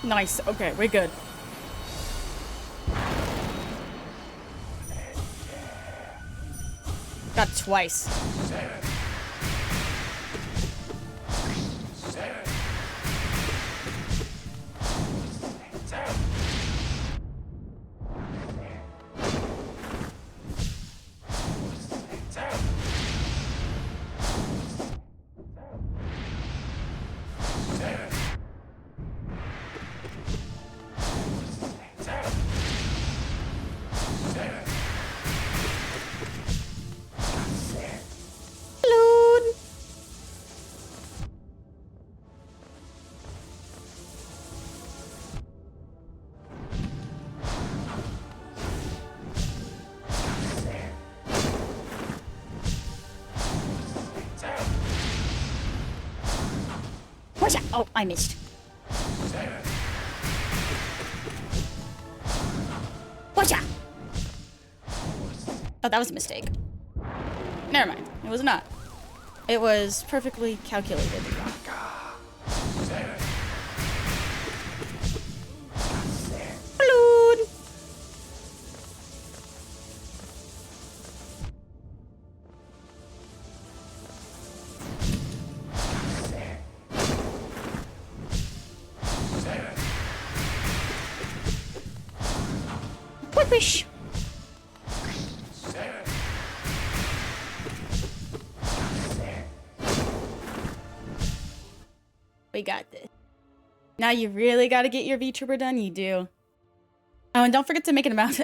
Nice. Okay, we're good. Got twice. Watch out! Oh, I missed. Watch out! Oh, that was a mistake. Never mind. It was not. It was perfectly calculated. Balloon! Whipish! We got this. Now you really got to get your VTuber done. You do. Oh, and don't forget to make an amount.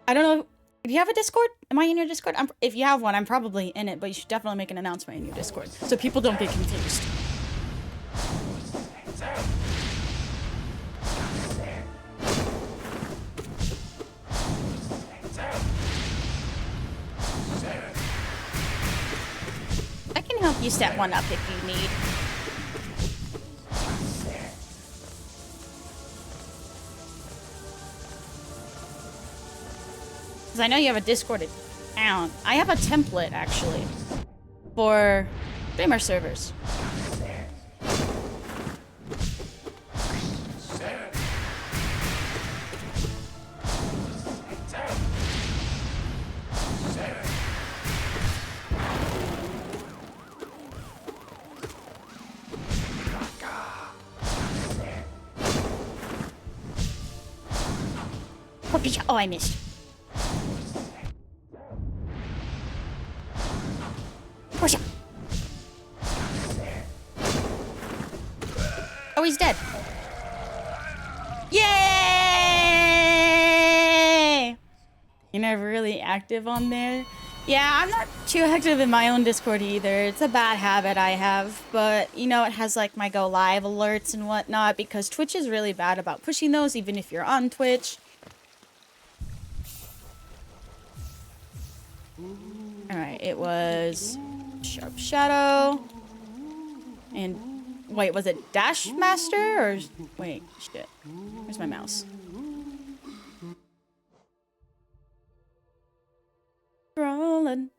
I don't know. Do you have a Discord? Am I in your Discord? If you have one, I'm probably in it, but you should definitely make an announcement in your Discord so people don't get confused. I can help you set one up if you need. Because I know you have a Discord account. I have a template, actually, for streamer servers. Oh, I missed. Push him. Oh, he's dead. Yay! You're never really active on there. Yeah, I'm not too active in my own Discord either. It's a bad habit I have, but you know, it has like my go live alerts and whatnot because Twitch is really bad about pushing those even if you're on Twitch. Alright, it was Sharp Shadow. And wait, was it Dash Master or wait, shit. Where's my mouse? Scrolling.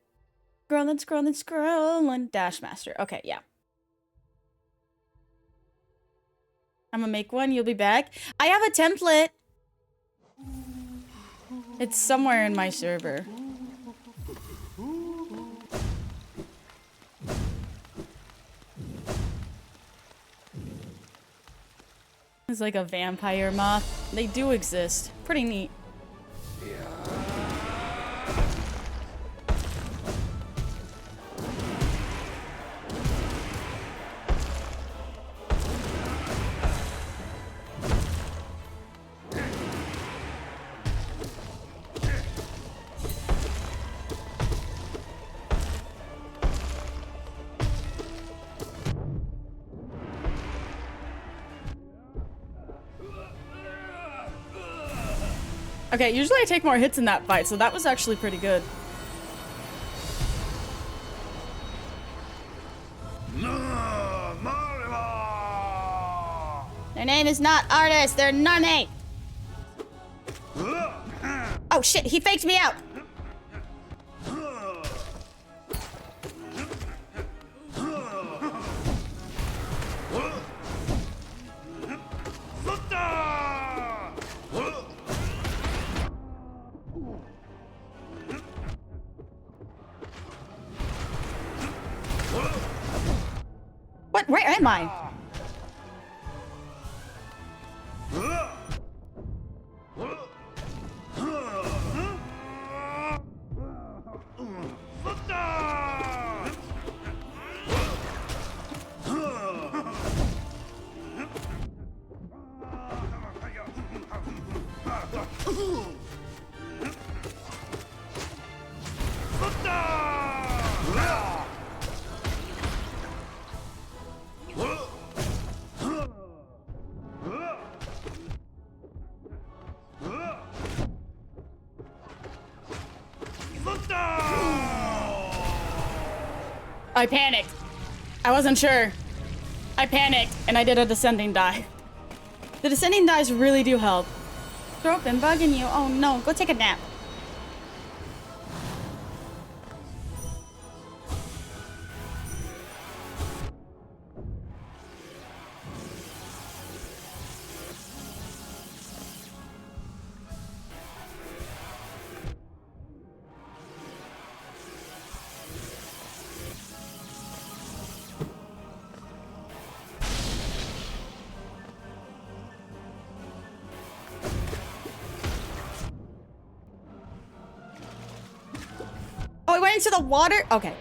Scrolling, scrolling, scrolling. Dash Master. Okay, yeah. I'm gonna make one. You'll be back. I have a template. It's somewhere in my server. It's like a vampire moth. They do exist. Pretty neat. Okay, usually I take more hits in that fight, so that was actually pretty good. Their name is not Artis, they're Nane! Oh shit, he faked me out! What? Where am I? I panicked. I wasn't sure. I panicked and I did a descending dive. The descending dives really do help. Throw been bugging you. Oh no, go take a nap. Oh, I went into the water? Okay.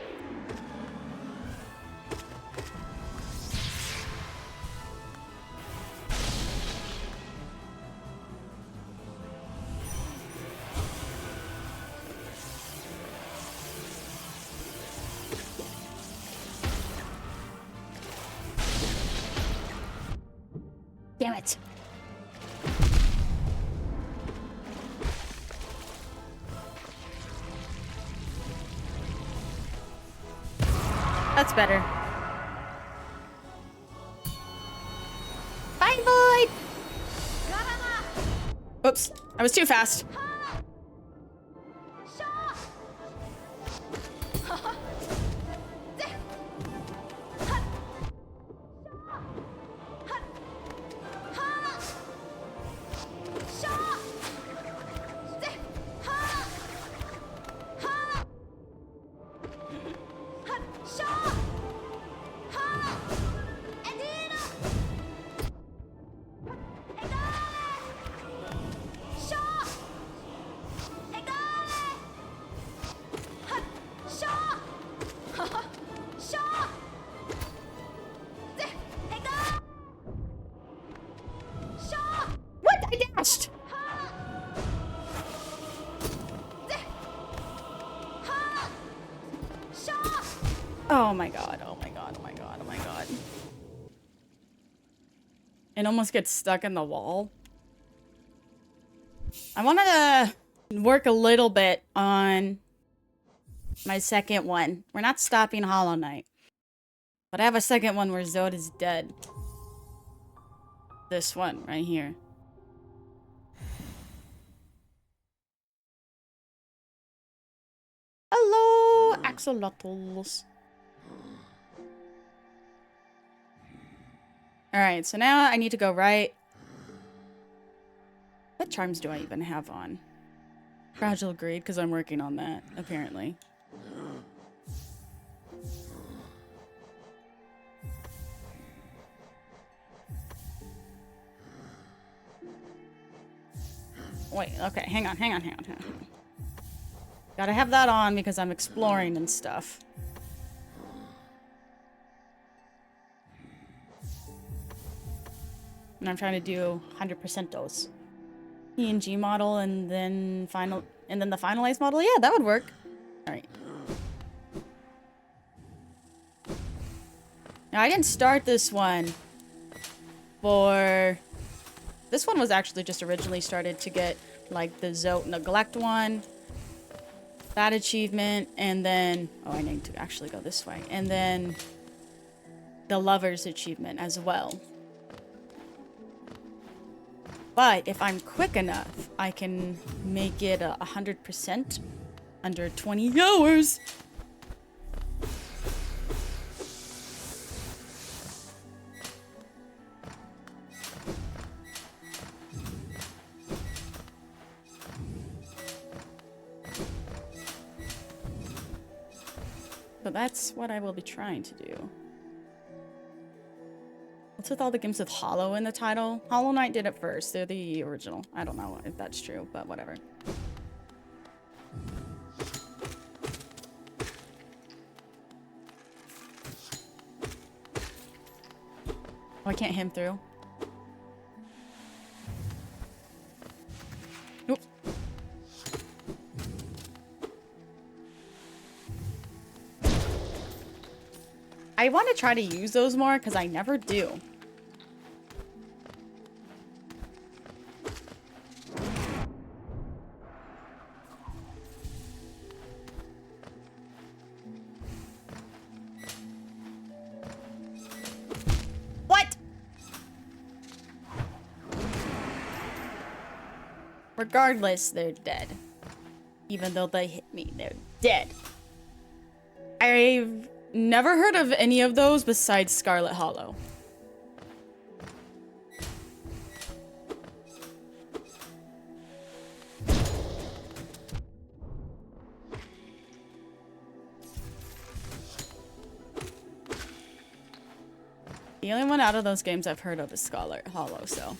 Damn it. That's better. Fine, boy! Oops, I was too fast. Oh my god, oh my god, oh my god, oh my god. It almost gets stuck in the wall. I wanted to work a little bit on my second one. We're not stopping Hollow Knight. But I have a second one where Zod is dead. This one right here. Hello, axolotls. Alright, so now I need to go right. What charms do I even have on? Fragile Greed, because I'm working on that, apparently. Wait, okay, hang on. Gotta have that on because I'm exploring and stuff. And I'm trying to do 100% those. PNG model and then the finalized model. Yeah, that would work. All right. Now I didn't start this one for. This one was actually just originally started to get like the Zote Neglect one, that achievement, and then I need to actually go this way, and then the Lovers achievement as well. But if I'm quick enough, I can make it 100% under 20 hours. So that's what I will be trying to do. What's with all the games with Hollow in the title? Hollow Knight did it first. They're the original. I don't know if that's true, but whatever. Oh, I can't hit him through. Nope. I want to try to use those more because I never do. What? Regardless, they're dead. Even though they hit me, they're dead. I've never heard of any of those besides Scarlet Hollow. The only one out of those games I've heard of is Scarlet Hollow, so.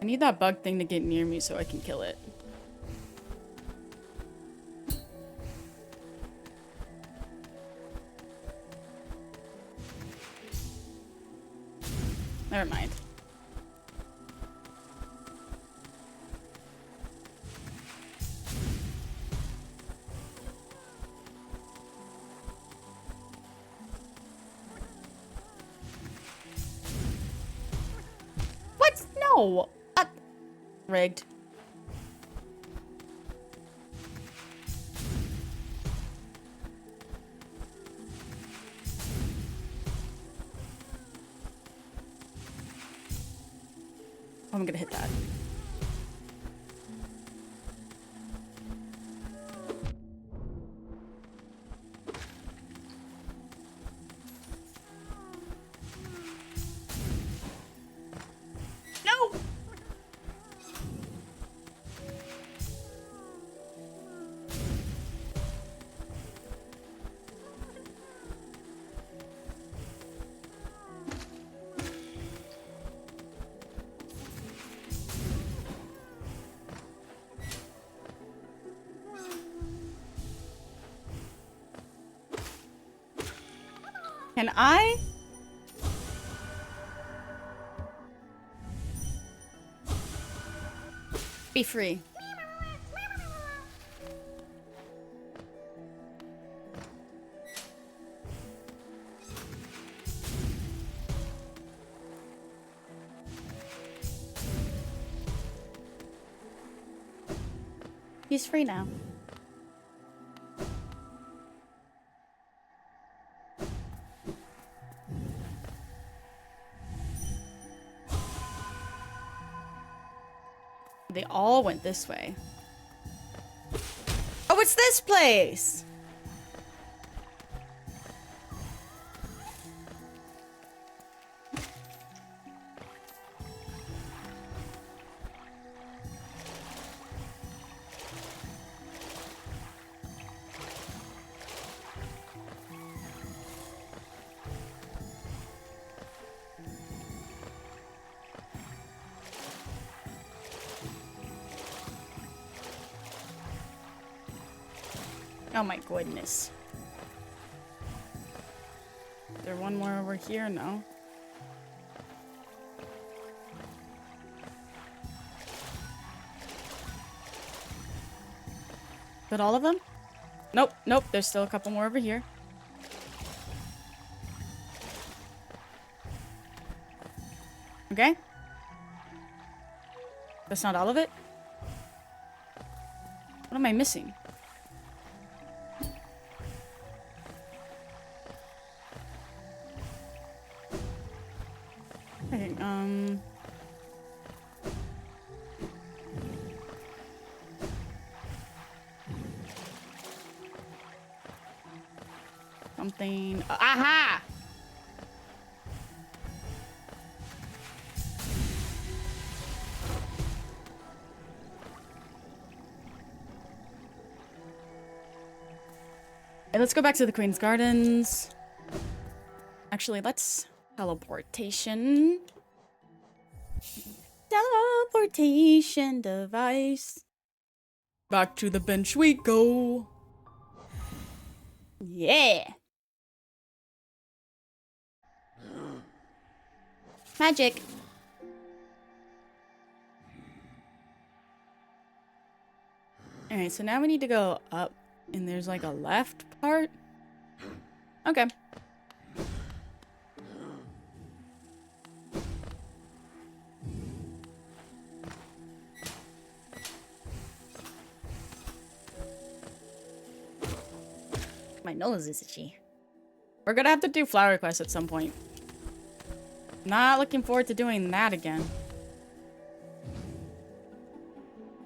I need that bug thing to get near me so I can kill it. Never mind. What? No! Rigged. Oh, I'm gonna hit that. No! Can I? Be free. He's free now. They all went this way. Oh, it's this place! Oh my goodness. Is there one more over here? No. But all of them? Nope, nope. There's still a couple more over here. Okay. That's not all of it? What am I missing? Okay, something. Aha! Okay, let's go back to the Queen's Gardens. Actually, let's teleportation. Teleportation device. Back to the bench we go. Yeah. Magic. Alright, so now we need to go up, and there's like a left part. Okay. My nose is itchy. We're gonna have to do flower quest at some point. Not looking forward to doing that again.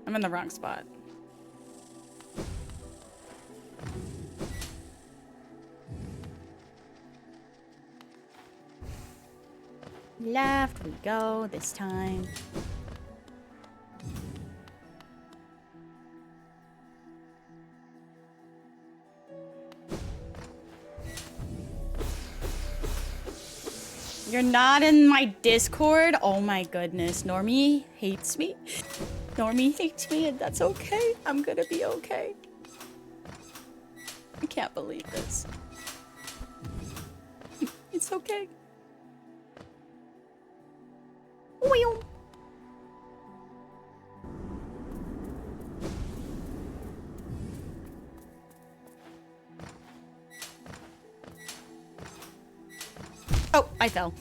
I'm in the wrong spot. Left we go this time. You're not in my Discord? Oh my goodness. Normie hates me. Normie hates me, and that's okay. I'm gonna be okay. I can't believe this. It's okay. Wheel. Oh, I fell.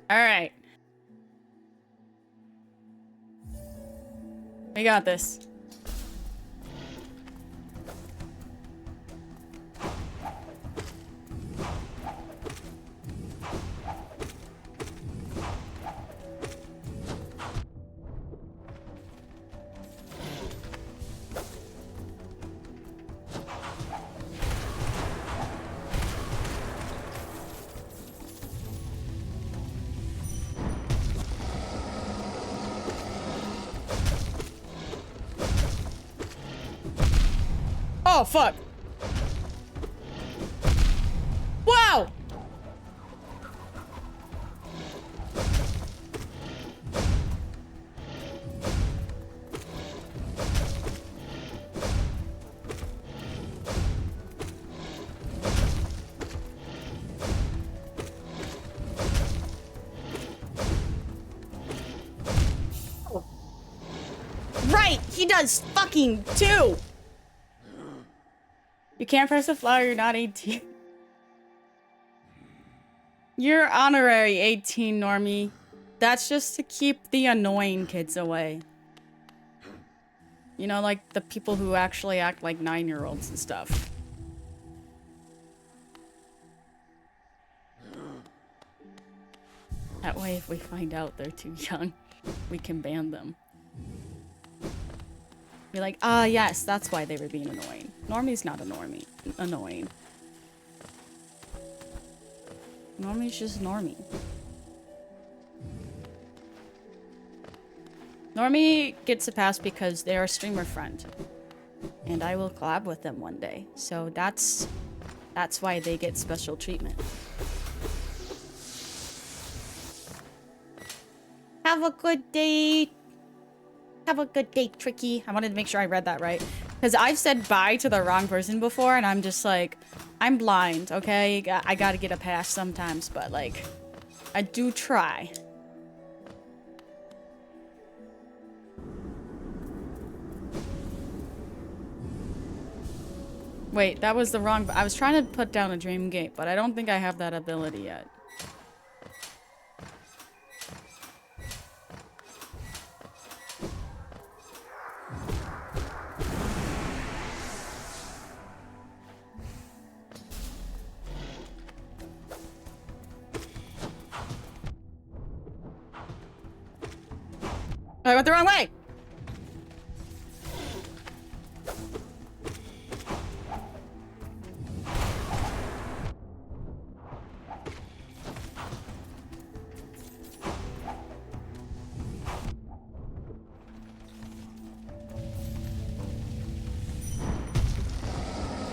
All right. We got this. Oh, fuck. Wow! He does fucking too! You can't press the flower, you're not 18. You're honorary 18, Normie. That's just to keep the annoying kids away. You know, like the people who actually act like 9-year-olds and stuff. That way, if we find out they're too young, we can ban them. Be like, ah, yes, that's why they were being annoying. Normie's not annoying. Normie's just Normie. Normie gets a pass because they're a streamer friend. And I will collab with them one day. So that's why they get special treatment. Have a good day. Have a good day, Tricky. I wanted to make sure I read that right. Because I've said bye to the wrong person before, and I'm just like, I'm blind, okay? I gotta get a pass sometimes, but like, I do try. Wait, that was the wrong... I was trying to put down a dream gate, but I don't think I have that ability yet. I went the wrong way!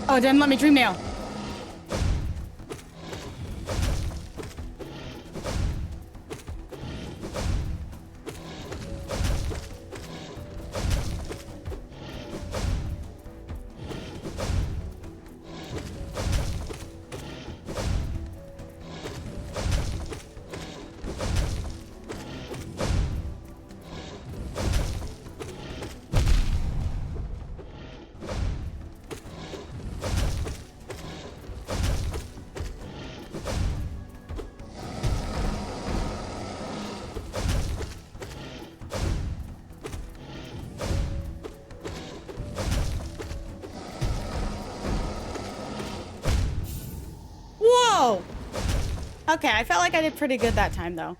Oh, it didn't let me dream nail. Okay, I felt like I did pretty good that time, though.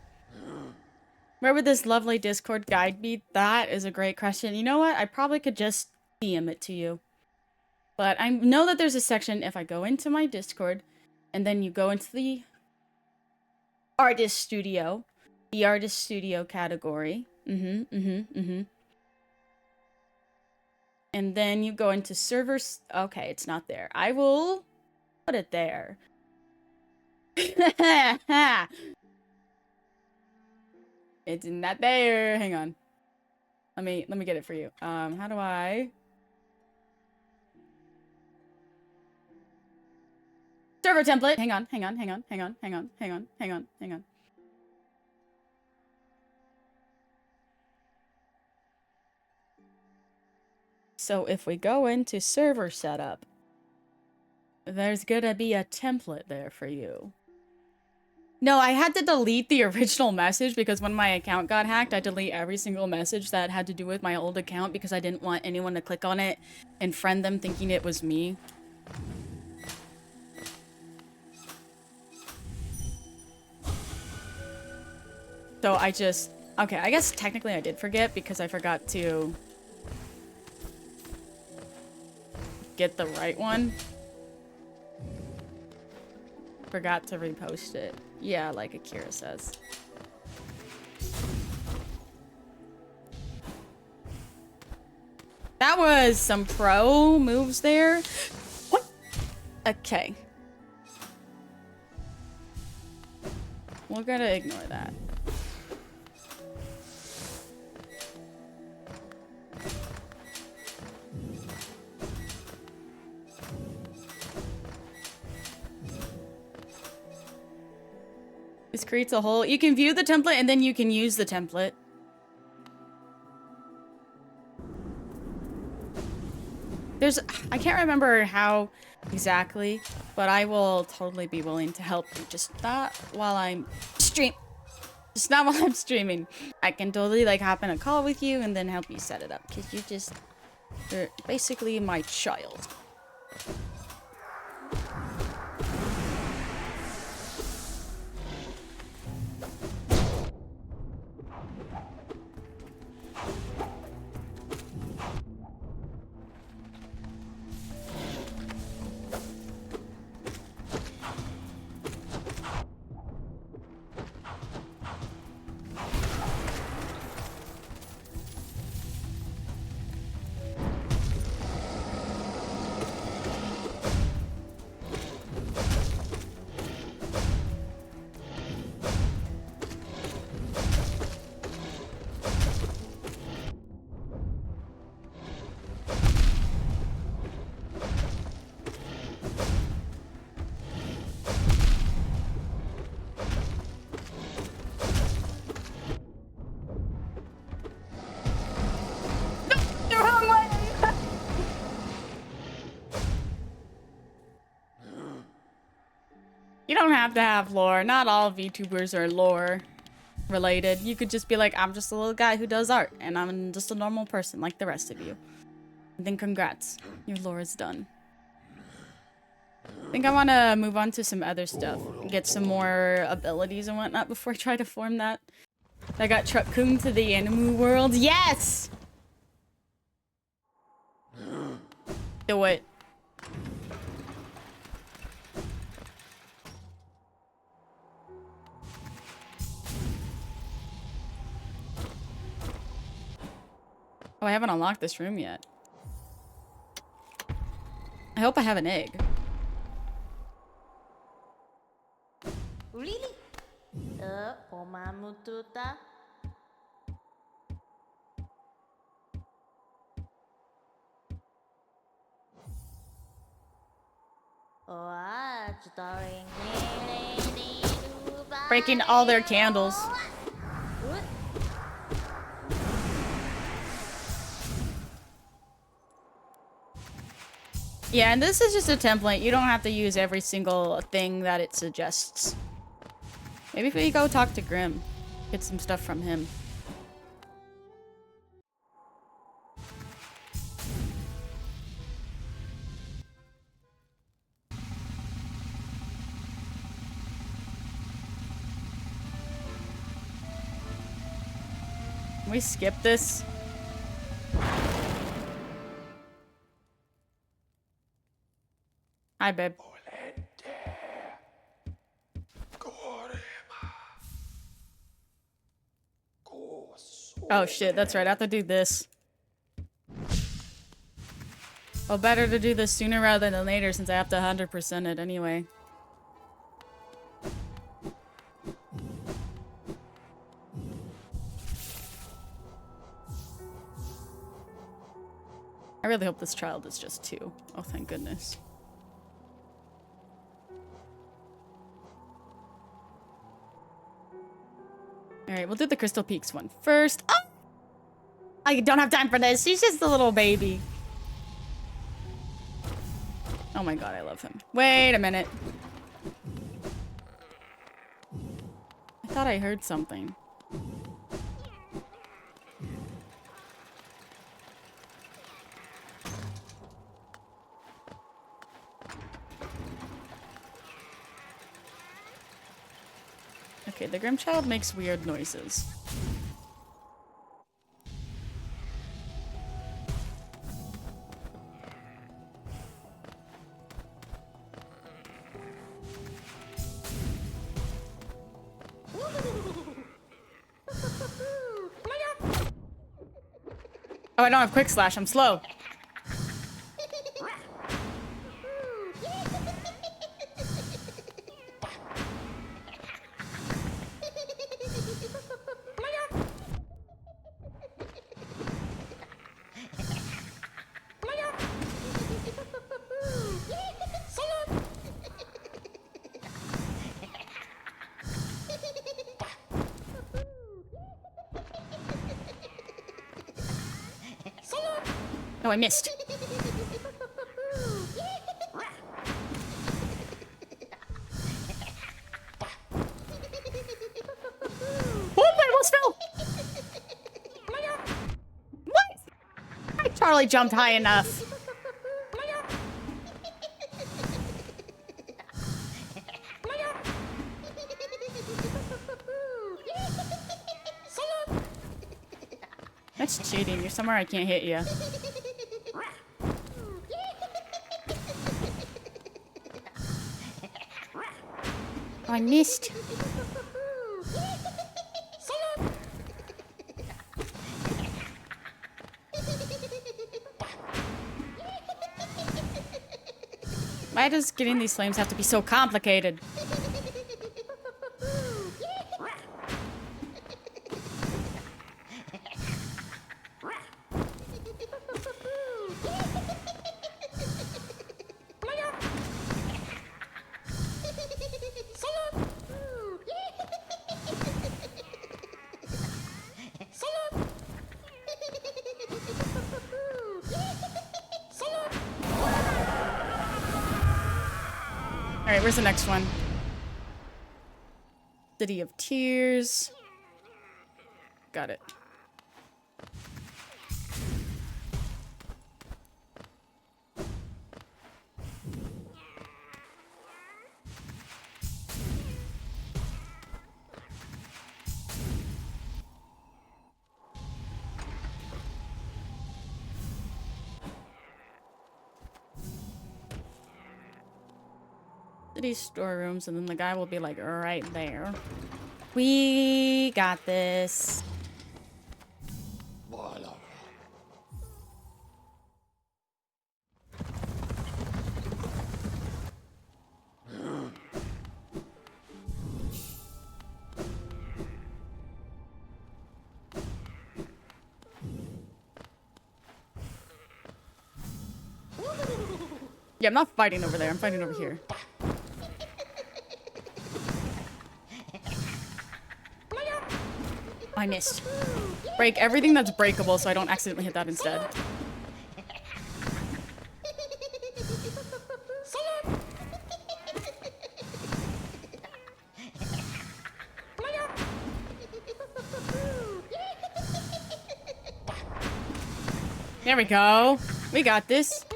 Where would this lovely Discord guide be? That is a great question. You know what? I probably could just DM it to you. But I know that there's a section if I go into my Discord, and then you go into the Artist Studio, the Artist Studio category. And then you go into servers. Okay, it's not there. I will put it there. It's not there. Hang on. Let me get it for you. How do I? Server template. Hang on. So if we go into server setup, there's gonna be a template there for you. No, I had to delete the original message because when my account got hacked, I deleted every single message that had to do with my old account because I didn't want anyone to click on it and friend them thinking it was me. So I just... Okay, I guess technically I did forget because I forgot to get the right one. Forgot to repost it. Yeah, like Akira says. That was some pro moves there. What? Okay. We're gonna ignore that. This creates a whole... You can view the template and then you can use the template. There's, I can't remember how exactly, but I will totally be willing to help you. Just not while I'm Just not while I'm streaming. I can totally like hop in a call with you and then help you set it up. Cause you're basically my child. The wrong way! You don't have to have lore. Not all VTubers are lore related. You could just be like, I'm just a little guy who does art, and I'm just a normal person like the rest of you. And then congrats, your lore is done. I think I want to move on to some other stuff. Get some more abilities and whatnot before I try to form that. I got Truck-kun to the Animu world. Yes! Do it. Oh, I haven't unlocked this room yet. I hope I have an egg. Really? Pomamututa? Breaking all their candles. Yeah, and this is just a template. You don't have to use every single thing that it suggests. Maybe if we go talk to Grim, get some stuff from him. Can we skip this? Hi, babe. Oh shit, that's right. I have to do this. Well, better to do this sooner rather than later since I have to 100% it anyway. I really hope this child is just 2. Oh, thank goodness. Alright, we'll do the Crystal Peaks one first. Oh! I don't have time for this. She's just a little baby. Oh my god, I love him. Wait a minute. I thought I heard something. Okay, the Grimchild makes weird noises. Oh, I don't have quick slash. I'm slow. Oh, I missed. probably jumped high enough. That's cheating. You're somewhere I can't hit you. Oh, I missed. Why does getting these flames have to be so complicated? Alright, where's the next one? City of Tears. Got it. City storerooms, and then the guy will be like right there. We got this. Yeah, I'm not fighting over there. I'm fighting over here. I missed. Break everything that's breakable so I don't accidentally hit that instead. There we go. We got this.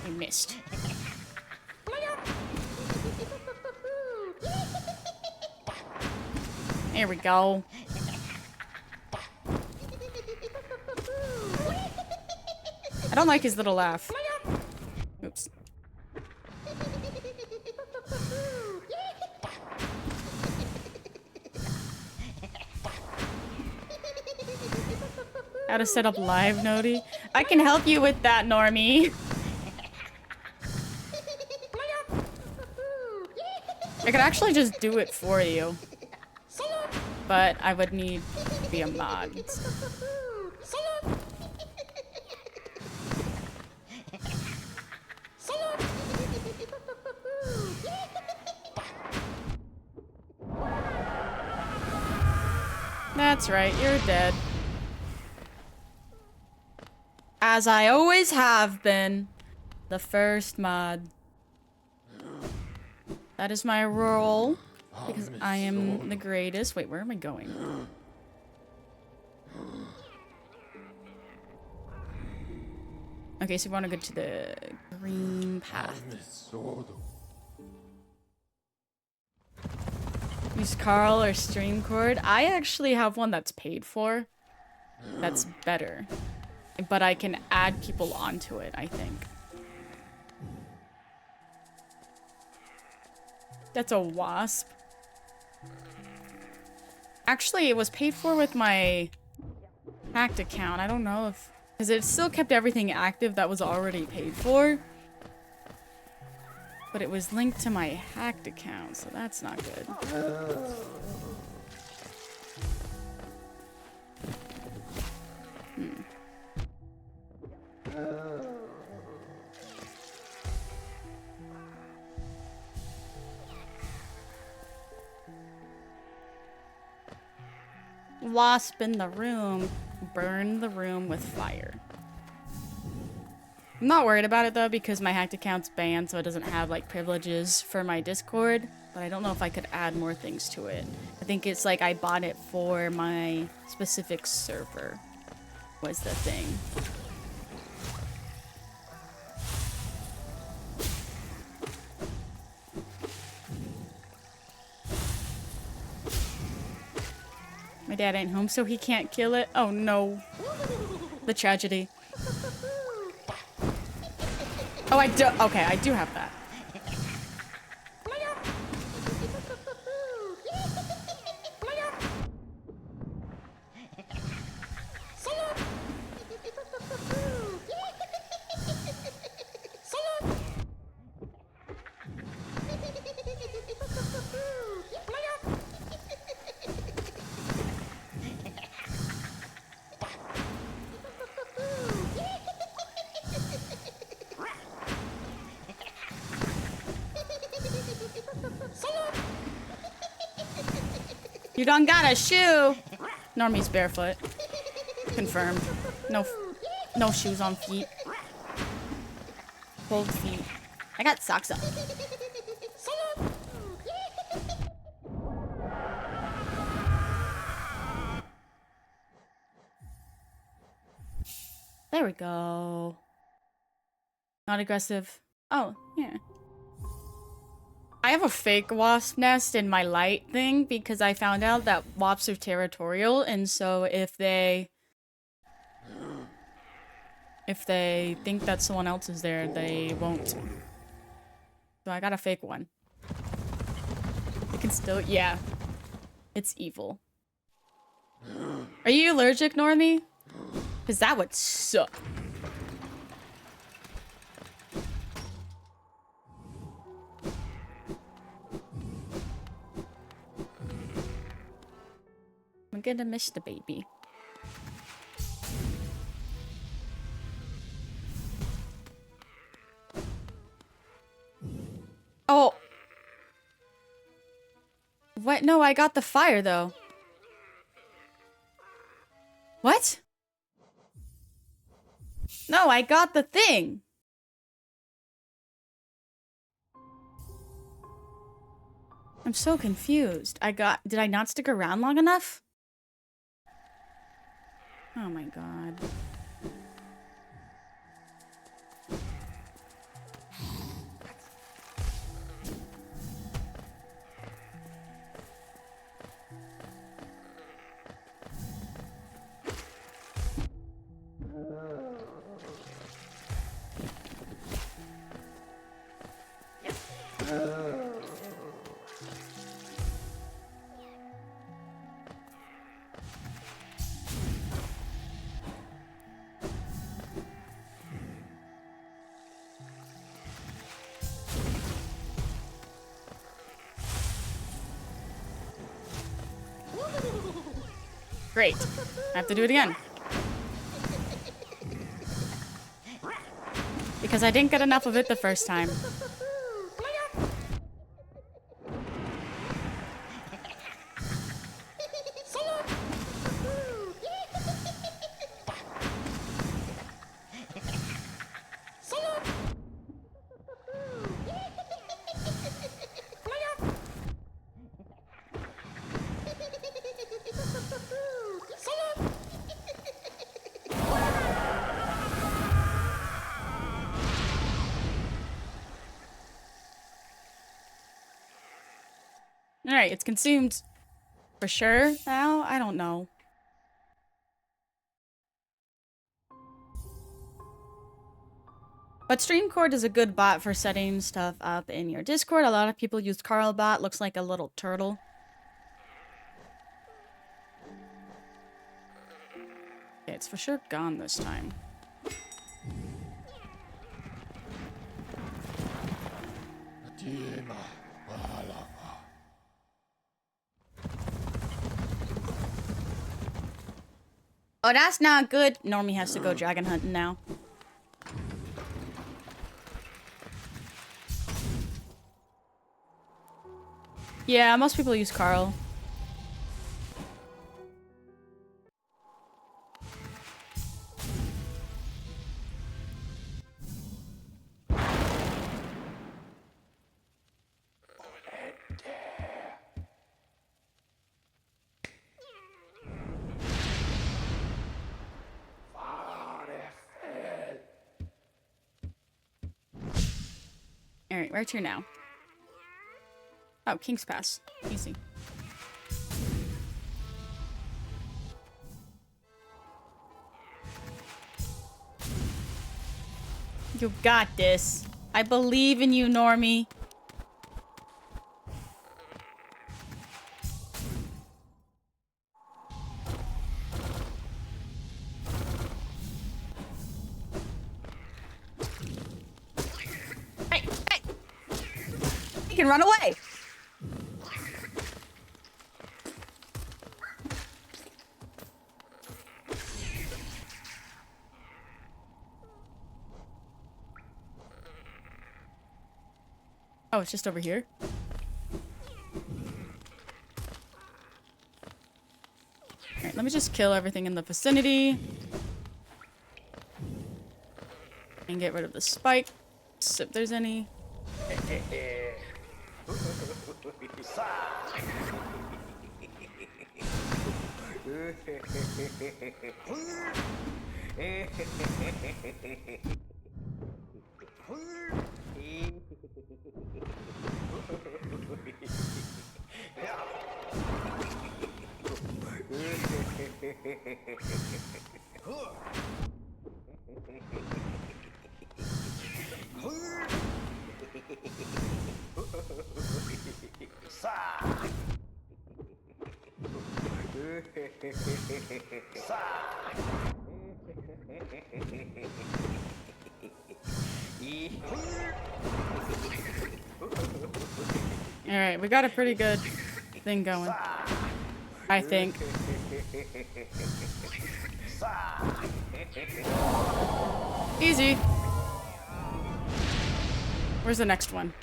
I missed. There we go. I don't like his little laugh. Oops. How to set up live, Nodi? I can help you with that, Normie. I could actually just do it for you. But I would need to be a mod. That's right, you're dead. As I always have been. The first mod. That is my role. Because I am the greatest. Wait, where am I going? Okay, so we want to go to the green path. Use Carl or Streamcord. I actually have one that's paid for. That's better. But I can add people onto it, I think. That's a wasp. Actually, it was paid for with my hacked account. I don't know if... Because it still kept everything active that was already paid for. But it was linked to my hacked account, so that's not good. Wasp in the room. Burn the room with fire. I'm not worried about it though because my hacked account's banned, so it doesn't have like privileges for my Discord. But I don't know if I could add more things to it. I think it's like I bought it for my specific server was the thing. My dad ain't home, so he can't kill it. Oh no. The tragedy. Oh, I do. Okay, I do have that. You done got a shoe. Normie's barefoot. Confirmed. No shoes on feet. Cold feet. I got socks on. There we go. Not aggressive. Oh, yeah. I have a fake wasp nest in my light thing because I found out that wasps are territorial, and so if they think that someone else is there, they won't. So I got a fake one. It can still, yeah. It's evil. Are you allergic, Normie? Because that would suck. I'm gonna miss the baby. Oh. What? No, I got the fire though. What? No, I got the thing. I'm so confused. Did I not stick around long enough? Oh my god. Great. I have to do it again. Because I didn't get enough of it the first time. Alright, it's consumed for sure now? I don't know. But Streamcord is a good bot for setting stuff up in your Discord. A lot of people use Carlbot. Looks like a little turtle. Okay, it's for sure gone this time. Oh, that's not good. Normie has to go dragon hunting now. Yeah, most people use Carl. Alright, where to now? Oh, King's Pass. Easy. You got this. I believe in you, Normie. Hey, hey! You can run away! Oh, it's just over here? Alright, let me just kill everything in the vicinity. And get rid of the spikes, if there's any. Alright, we got a pretty good thing going. I think. Easy. Where's the next one?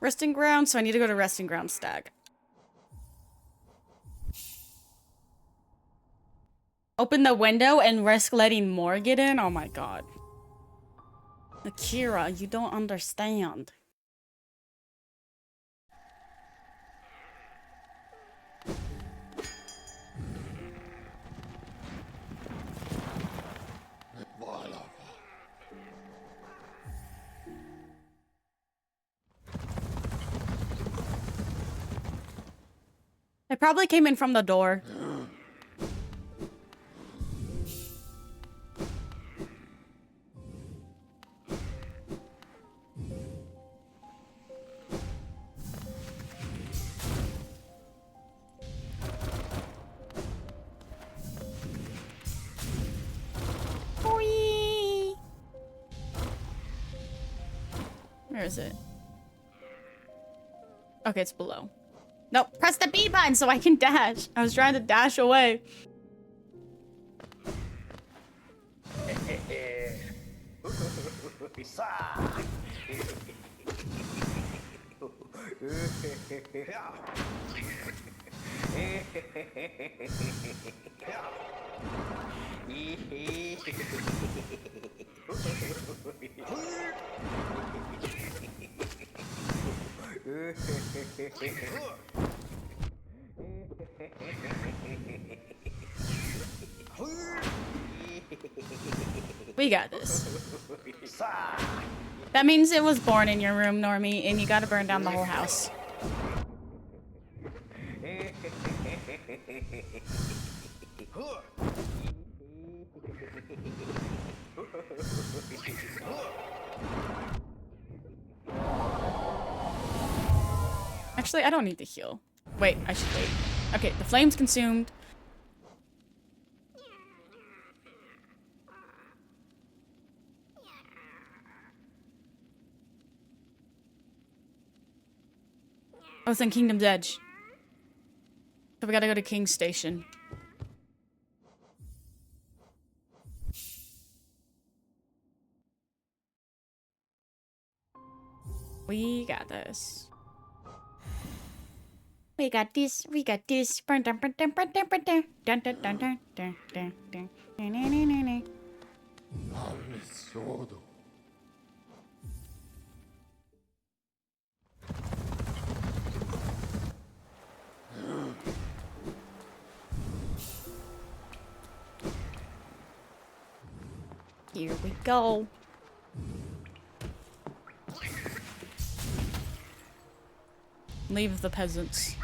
Resting ground, so I need to go to resting ground stag. Open the window and risk letting more get in? Oh my god. Akira, you don't understand. It probably came in from the door. Whee! Where is it? Okay, it's below. Nope, press the B button so I can dash. I was trying to dash away. We got this. That means it was born in your room, Normie, and you gotta burn down the whole house. Actually, I don't need to heal. Wait, I should wait. Okay, the flame's consumed. Oh, it's in Kingdom's Edge. So we gotta go to King's Station. We got this. We got this. We got this. Dun dun dun dun dun dun dun dun dun dun dun dun dun dun. Here we go. Leave the peasants.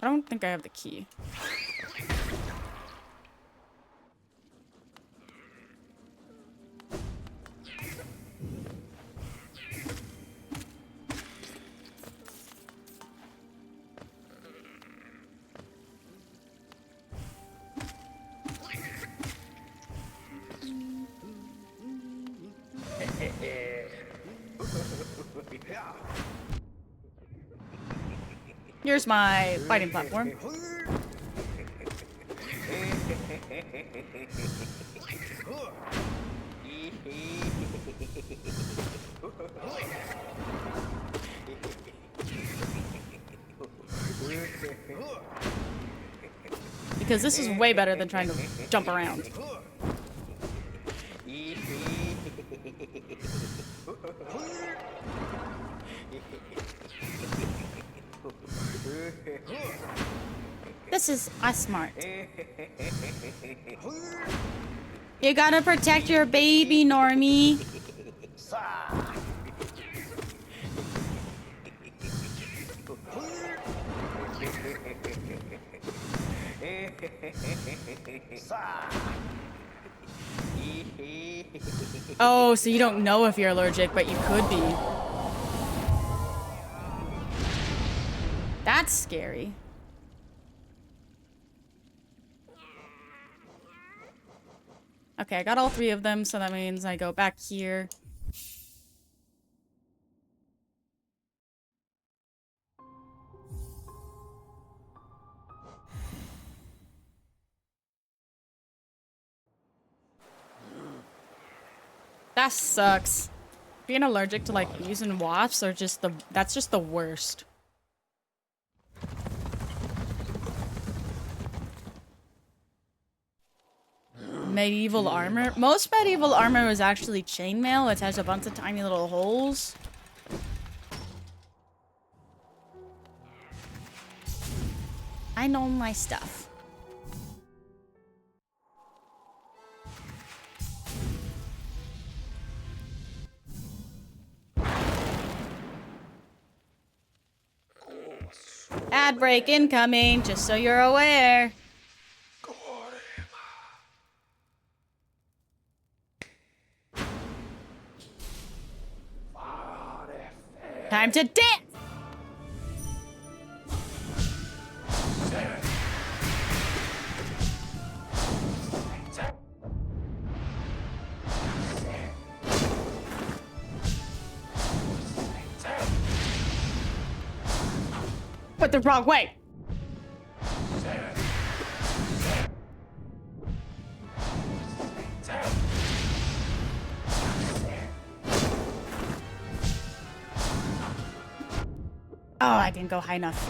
I don't think I have the key. Here's my fighting platform. Because this is way better than trying to jump around. This is smart. You gotta protect your baby, Normie. Oh, so you don't know if you're allergic, but you could be. That's scary. Okay, I got all 3 of them, so that means I go back here. That sucks. Being allergic to like bees and wasps are just that's just the worst. Medieval armor. Most medieval armor was actually chainmail, which has a bunch of tiny little holes. I know my stuff. Ad break incoming, just so you're aware. Time to dance! But the wrong way. Oh, I didn't go high enough.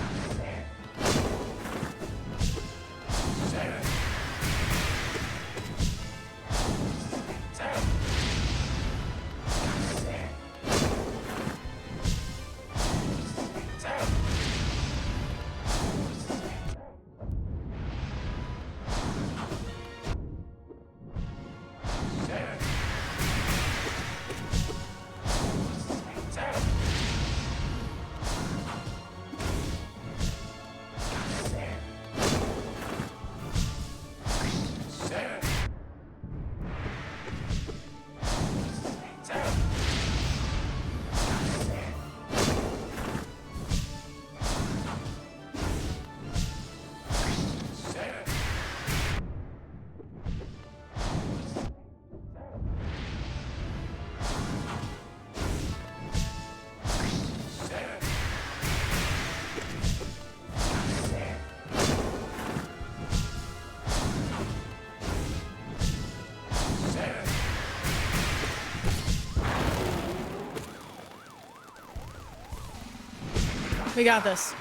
We got this.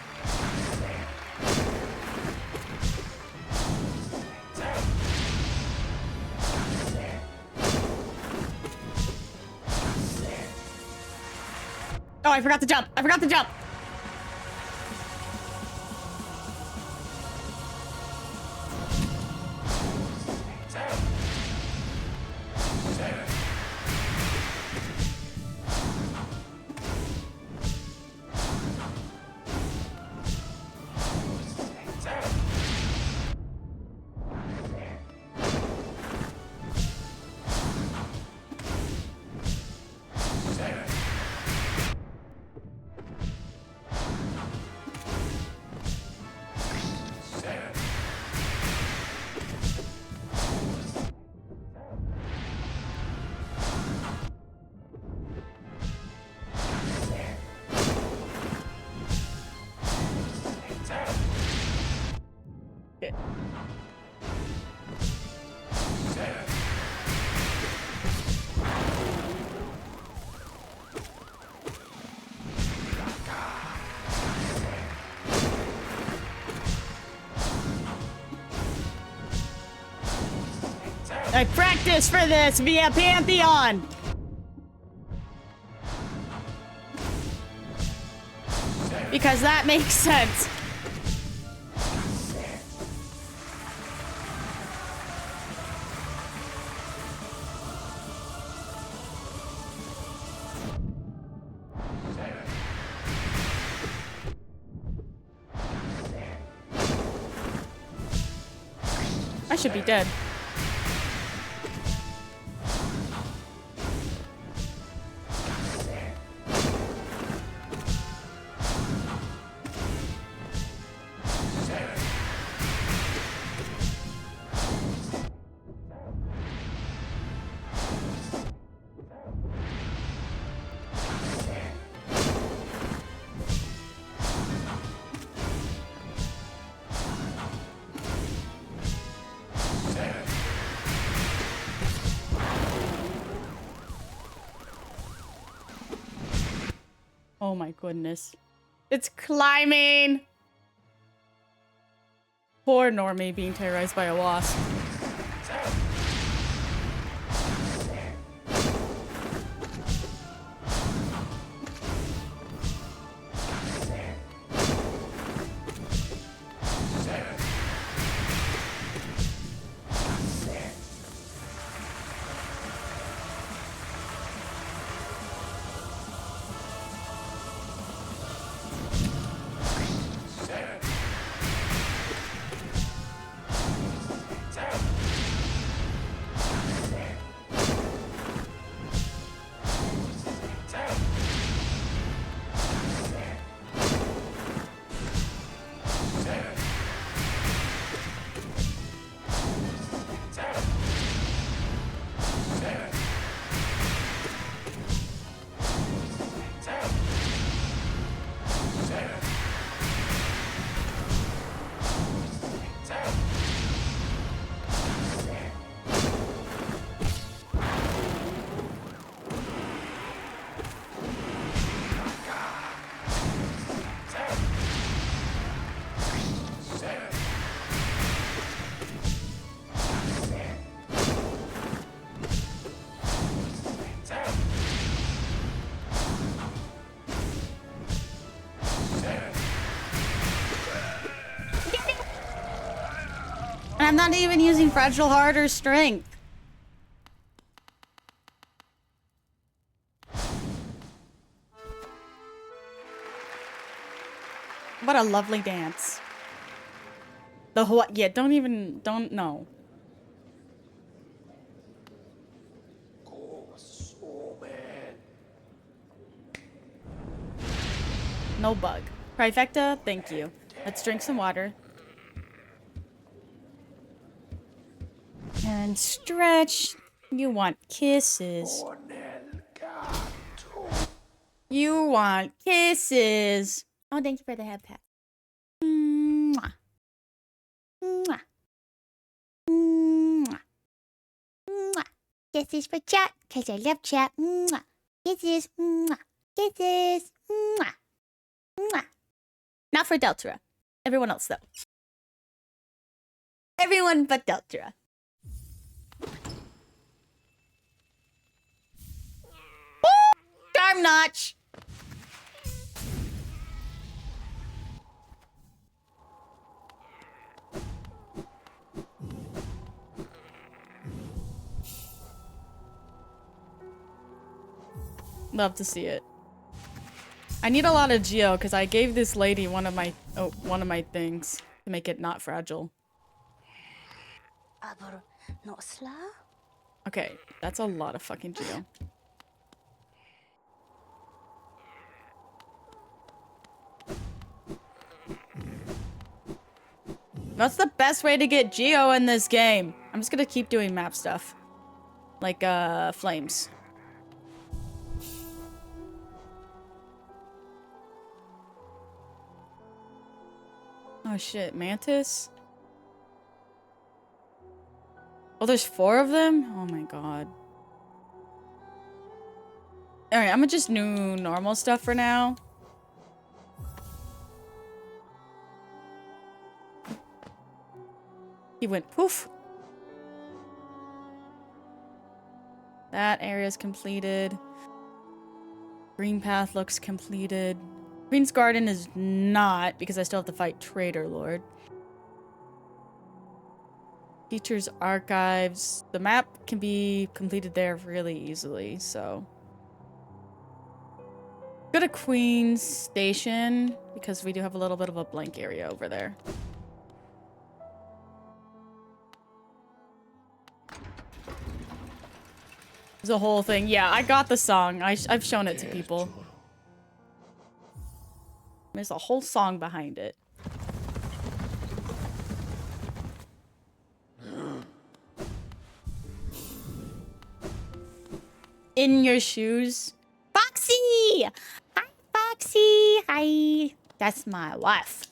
Oh, I forgot to jump. I forgot to jump. Okay. I practiced for this via Pantheon! Because that makes sense. I should be dead. Oh my goodness. It's climbing! Poor Normie being terrorized by a wasp. And I'm not even using Fragile Heart or Strength. What a lovely dance. The Hawaii, yeah, don't know. No bug. Trifecta, thank you. Let's drink some water. And stretch. You want kisses. You want kisses. Oh, thank you for the head pat. Mwah. Mwah. Mwah. Mwah. Kisses for chat, because I love chat. Mwah. Kisses. Mwah. Kisses. Mwah. Mwah. Not for Deltura. Everyone else, though. Everyone but Deltura. Charm Notch! Love to see it. I need a lot of Geo because I gave this lady one of my things to make it not fragile. Okay, that's a lot of fucking Geo. That's the best way to get Geo in this game. I'm just gonna keep doing map stuff. Like, flames. Oh shit, Mantis? Oh, there's 4 of them? Oh my god. Alright, I'm gonna just do normal stuff for now. He went poof. That area's completed. Green path looks completed. Queen's Garden is not, because I still have to fight Traitor Lord. Teacher's Archives. The map can be completed there really easily, so. Go to Queen's Station, because we do have a little bit of a blank area over there. There's a whole thing. Yeah, I got the song. I've shown it to people. There's a whole song behind it. In your shoes. Foxy! Hi, Foxy! Hi! That's my wife.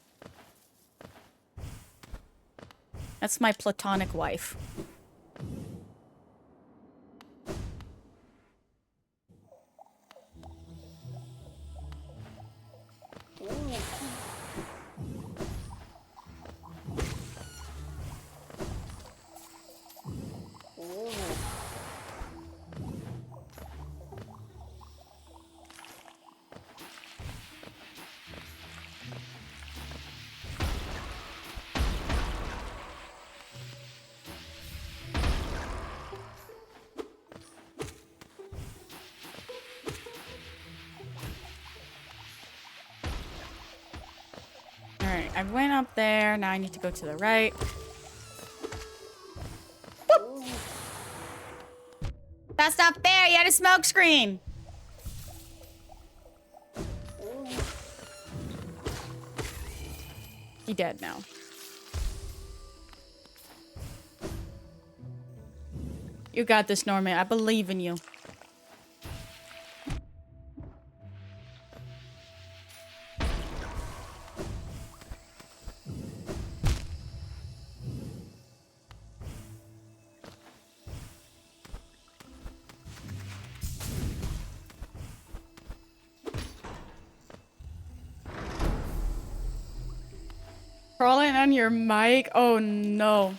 That's my platonic wife. I went up there. Now I need to go to the right. Whoop. That's not fair. You had a smoke screen. He dead now. You got this, Norman. I believe in you. Crawling on your mic? Oh no.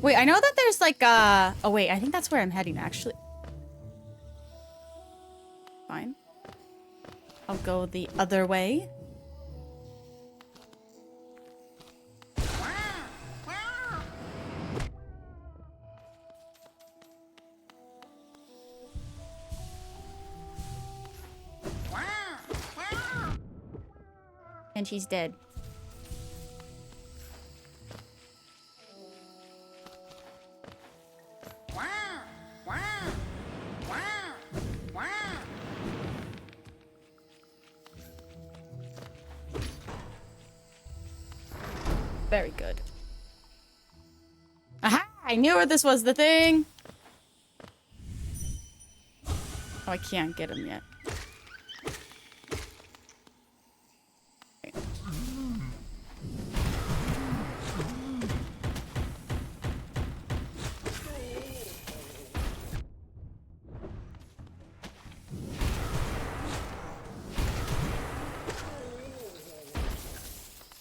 Wait, I know that there's like oh wait, I think that's where I'm heading actually. Fine. I'll go the other way. And she's dead. Very good. Aha! I knew this was the thing! Oh, I can't get him yet.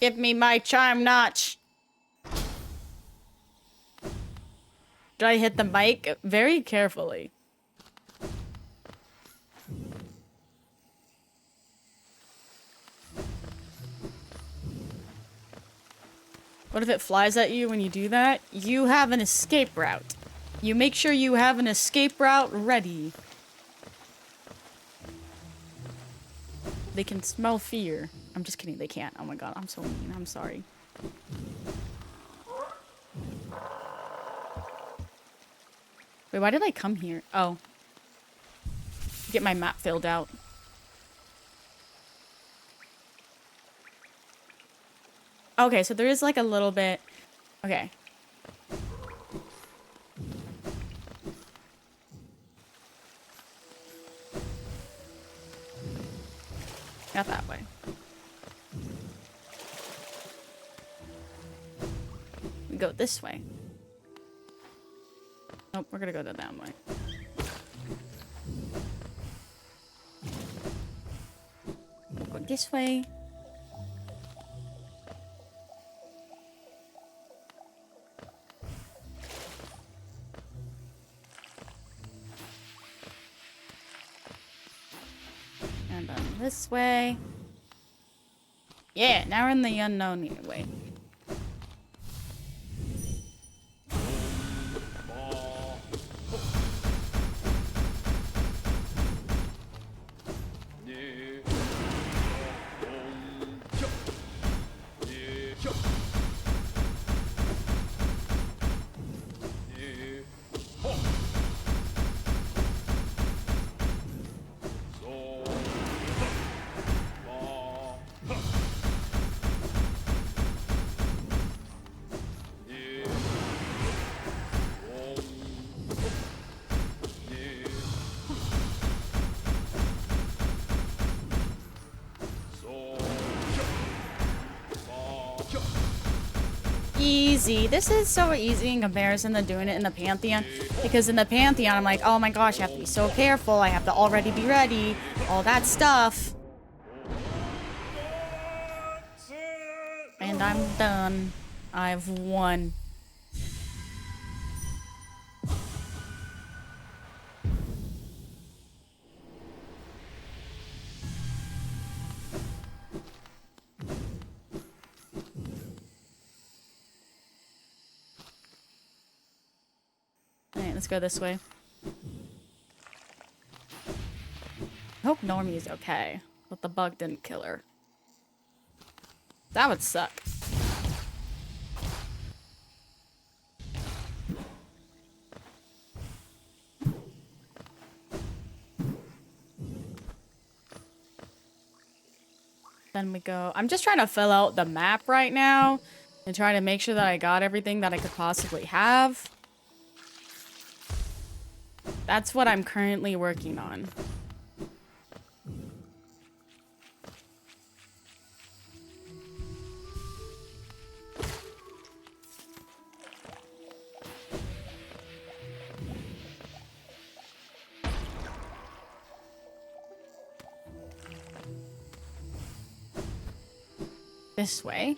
Give me my charm notch. Did I hit the mic? Very carefully. What if it flies at you when you do that? You have an escape route. You make sure you have an escape route ready. They can smell fear. I'm just kidding, they can't. Oh my god, I'm so mean. I'm sorry. Wait, why did I come here? Oh. Get my map filled out. Okay, so there is like a little bit... Okay. Not that way. We go this way. Nope, we're gonna go the damn way. Go this way. And then this way. Yeah, now we're in the unknown way. Easy. This is so easy in comparison to doing it in the Pantheon. Because in the Pantheon, I'm like, oh my gosh, I have to be so careful. I have to already be ready. All that stuff. And I'm done. I've won. Alright, let's go this way. I hope Normie's okay, but the bug didn't kill her. That would suck. Then we go. I'm just trying to fill out the map right now and try to make sure that I got everything that I could possibly have. That's what I'm currently working on. This way.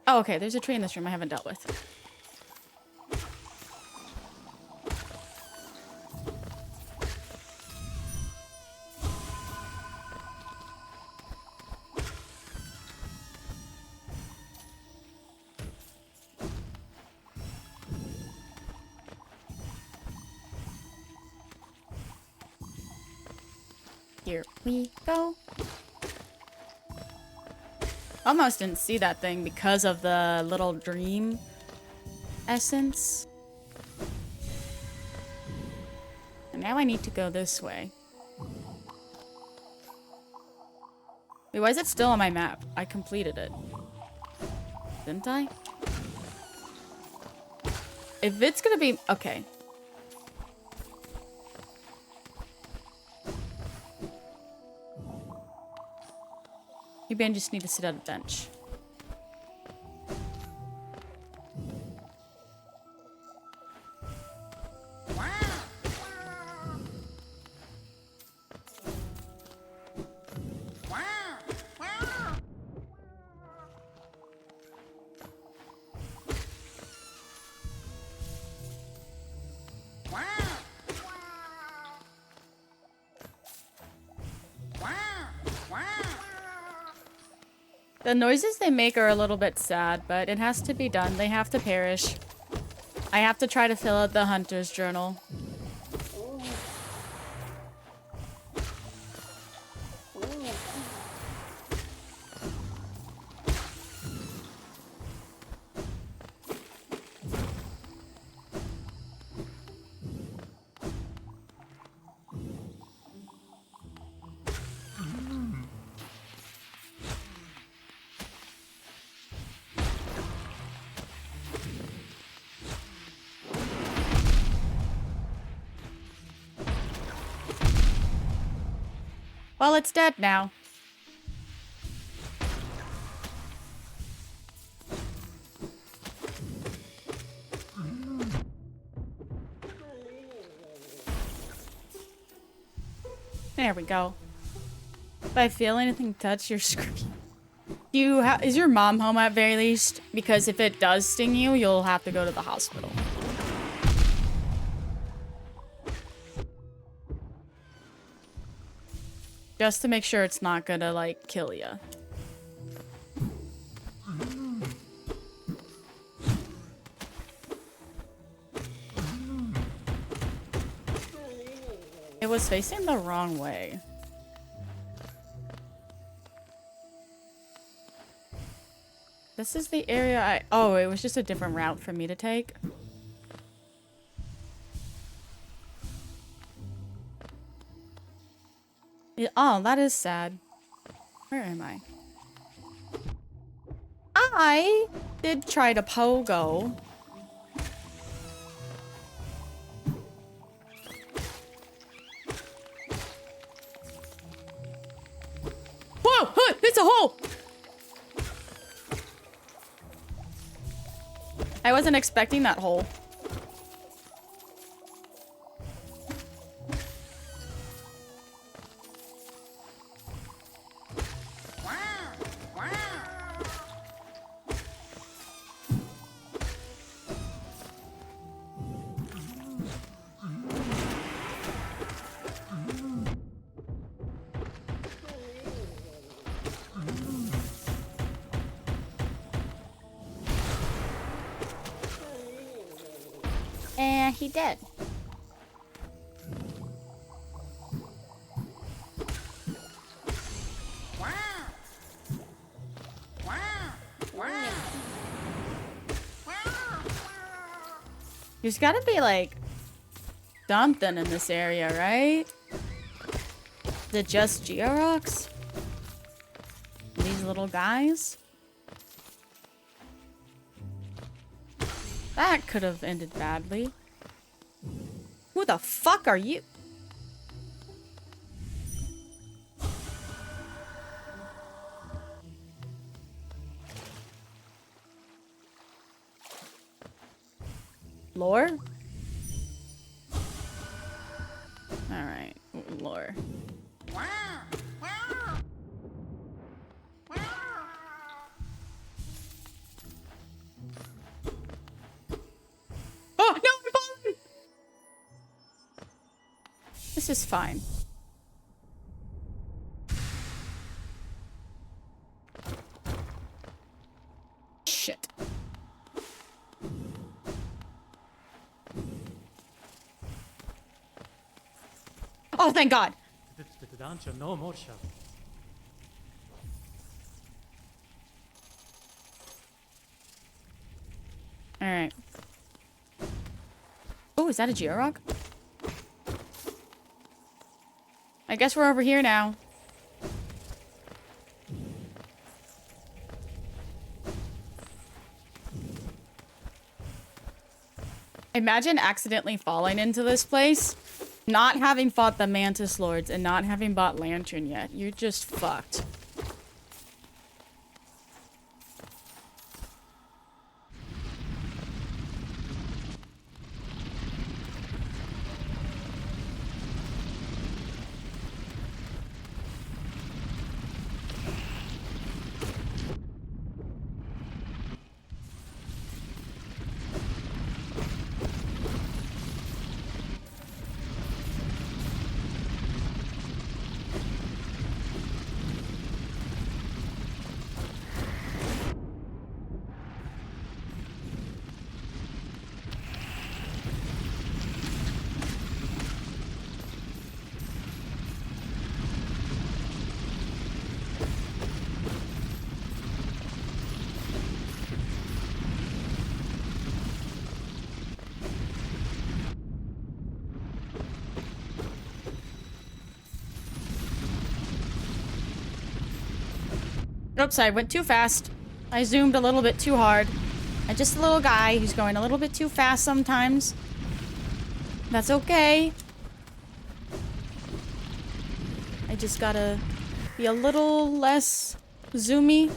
Oh, okay. There's a tree in this room I haven't dealt with. Here we go. Almost didn't see that thing because of the little dream essence. And now I need to go this way. Wait, why is it still on my map? I completed it. Didn't I? If it's gonna be... Okay. Maybe I just need to sit at a bench. The noises they make are a little bit sad, but it has to be done. They have to perish. I have to try to fill out the hunter's journal. Well, it's dead now. There we go. If I feel anything touch your screen. Is your mom home at very least? Because if it does sting you, you'll have to go to the hospital. Just to make sure it's not gonna, like, kill you. It was facing the wrong way. This is the area oh, it was just a different route for me to take. Yeah, oh, that is sad. Where am I? I did try to pogo. Whoa! It's a hole! I wasn't expecting that hole. And he did. There's gotta be like something in this area, right? Is it just Georox? These little guys? That could have ended badly. Who the fuck are you? Lore? Alright, lore. Oh, no, I'm falling! This is fine. Shit. Oh, thank God. All right. Oh, is that a Georock? I guess we're over here now. Imagine accidentally falling into this place, not having fought the Mantis Lords, and not having bought Lantern yet. You're just fucked. Oops, I went too fast. I zoomed a little bit too hard. I'm just a little guy who's going a little bit too fast sometimes. That's okay. I just gotta be a little less zoomy.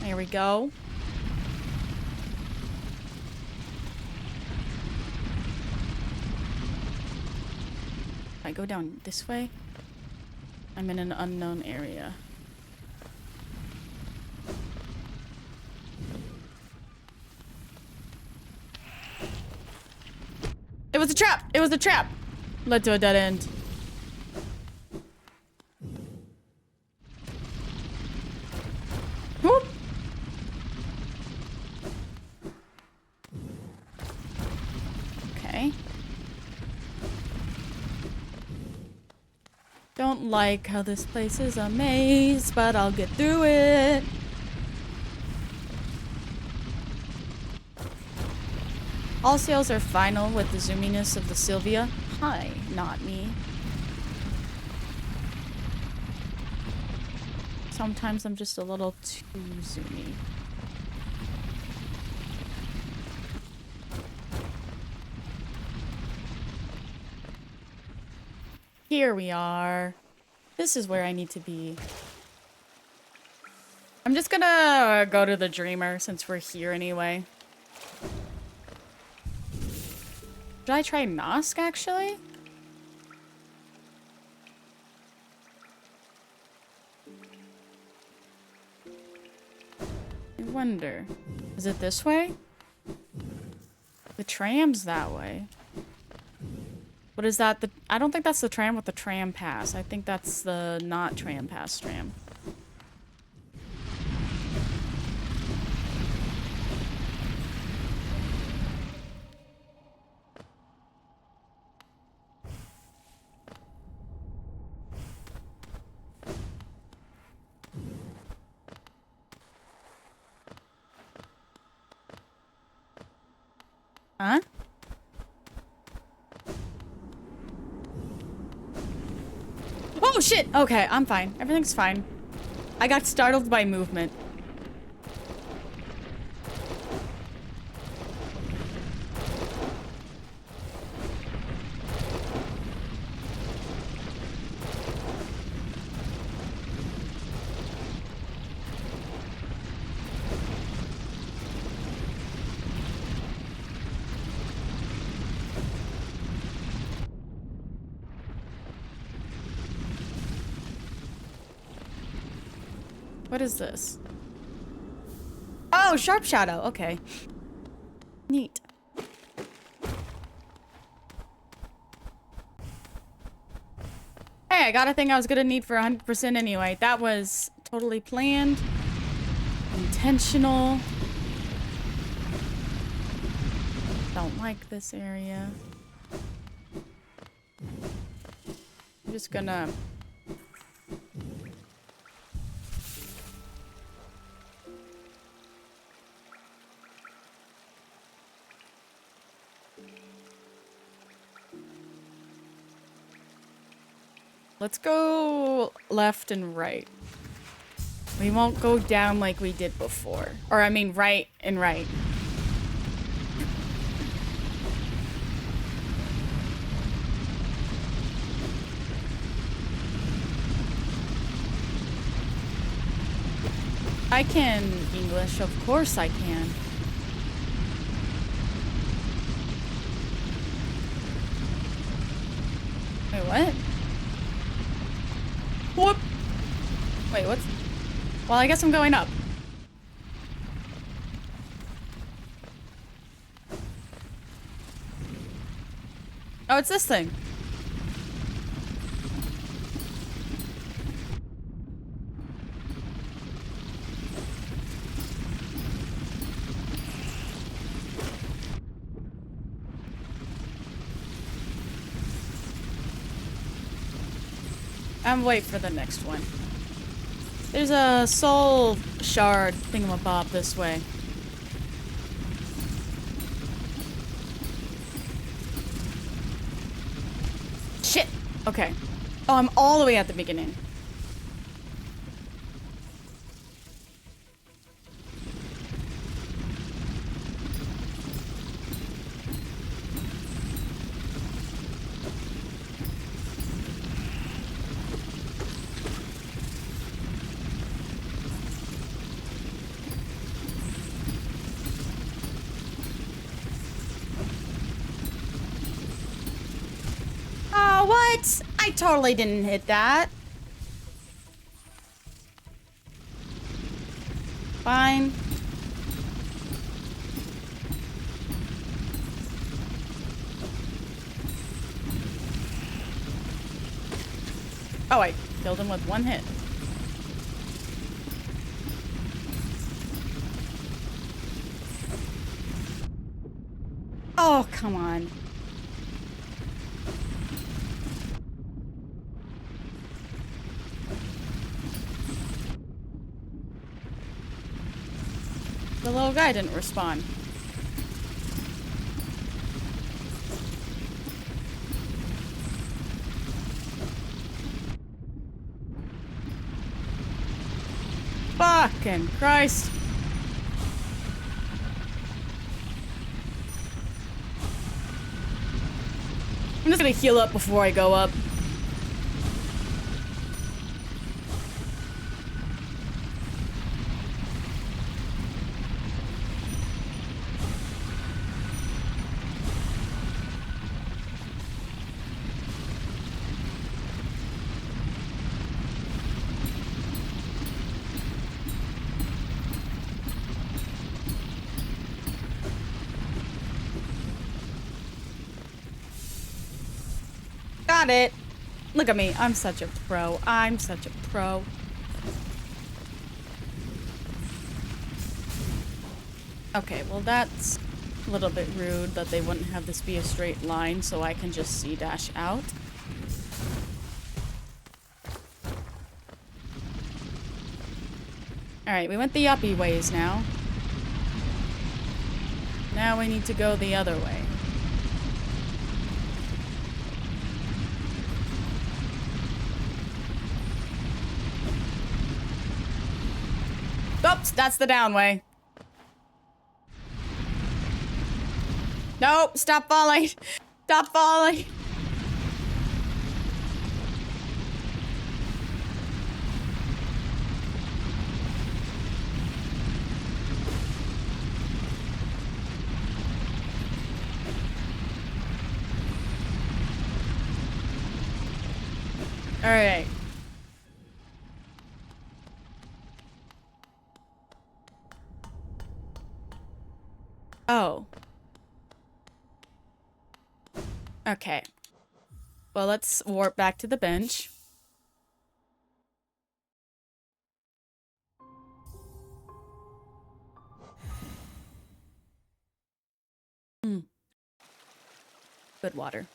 There we go. If I go down this way, I'm in an unknown area. It was a trap! It was a trap! Led to a dead end. Whoop! Okay. Don't like how this place is a maze, but I'll get through it. All sales are final with the zoominess of the Sylvia. Hi, not me. Sometimes I'm just a little too zoomy. Here we are. This is where I need to be. I'm just gonna go to the Dreamer since we're here anyway. Should I try Nosk, actually? I wonder. Is it this way? The tram's that way. What is that? I don't think that's the tram with the tram pass. I think that's the not tram pass tram. Huh? Oh shit! Okay, I'm fine. Everything's fine. I got startled by movement. What is this? Oh, Sharp Shadow. Okay. Neat. Hey, I got a thing I was gonna need for 100% anyway. That was totally planned. Intentional. Don't like this area. I'm just gonna... Let's go left and right. We won't go down like we did before. Or I mean right and right. I can English, of course I can. Wait, what? Whoop! Wait, what's... Well, I guess I'm going up. Oh, it's this thing. I'm wait for the next one. There's a soul shard thingamabob this way. Shit! Okay. Oh, I'm all the way at the beginning. Oh, what? I totally didn't hit that. Fine. Oh, I killed him with one hit. Oh, come on. The little guy didn't respond. Fucking Christ. I'm just gonna heal up before I go up. Got it. Look at me. I'm such a pro. I'm such a pro. Okay, well that's a little bit rude that they wouldn't have this be a straight line so I can just C-dash out. Alright, we went the uppy ways now. Now we need to go the other way. Oops, that's the down way. Nope, stop falling. Stop falling. All right. Oh. Okay. Well, let's warp back to the bench. Good water.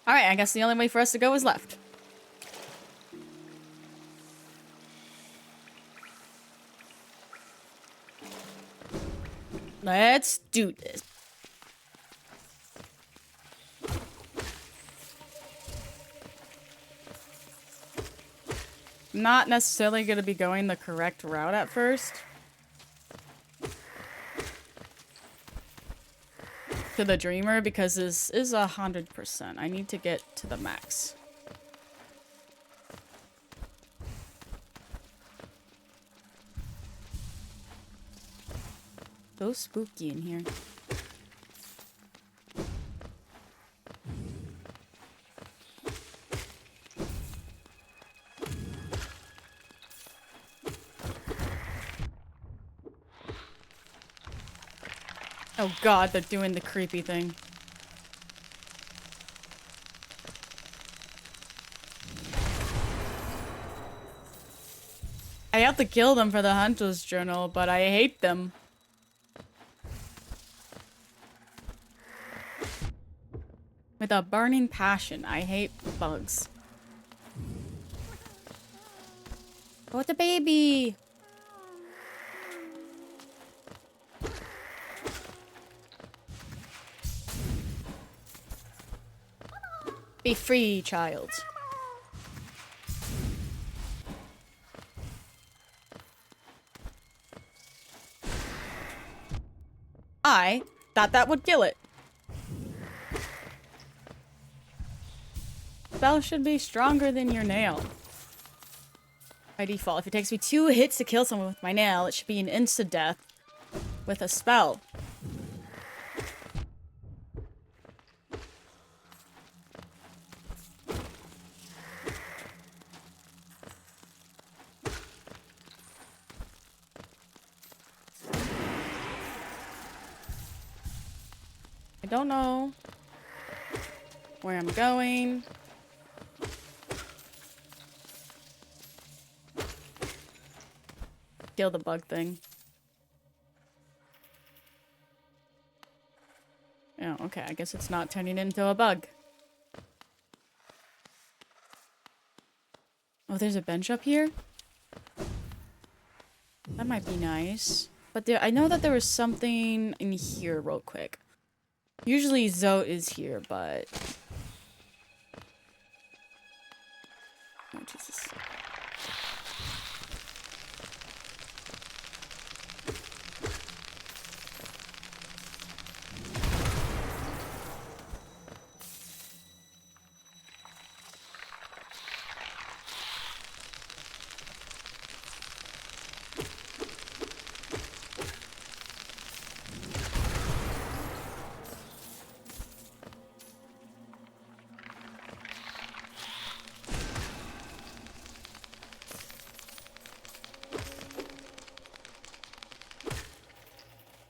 All right, I guess the only way for us to go is left. Let's do this. Not necessarily going to be going the correct route at first. To the Dreamer, because this is 100%. I need to get to the max. So spooky in here. Oh god, they're doing the creepy thing. I have to kill them for the Hunter's Journal, but I hate them. With a burning passion, I hate bugs. Oh, it's a baby! Be free, child. I thought that would kill it. Spell should be stronger than your nail. By default, if it takes me 2 hits to kill someone with my nail, it should be an insta-death with a spell. I don't know where I'm going. Kill the bug thing. Oh, okay. I guess it's not turning into a bug. Oh, there's a bench up here? That might be nice. But there, I know that there was something in here real quick. Usually Zote is here, but... Oh, Jesus.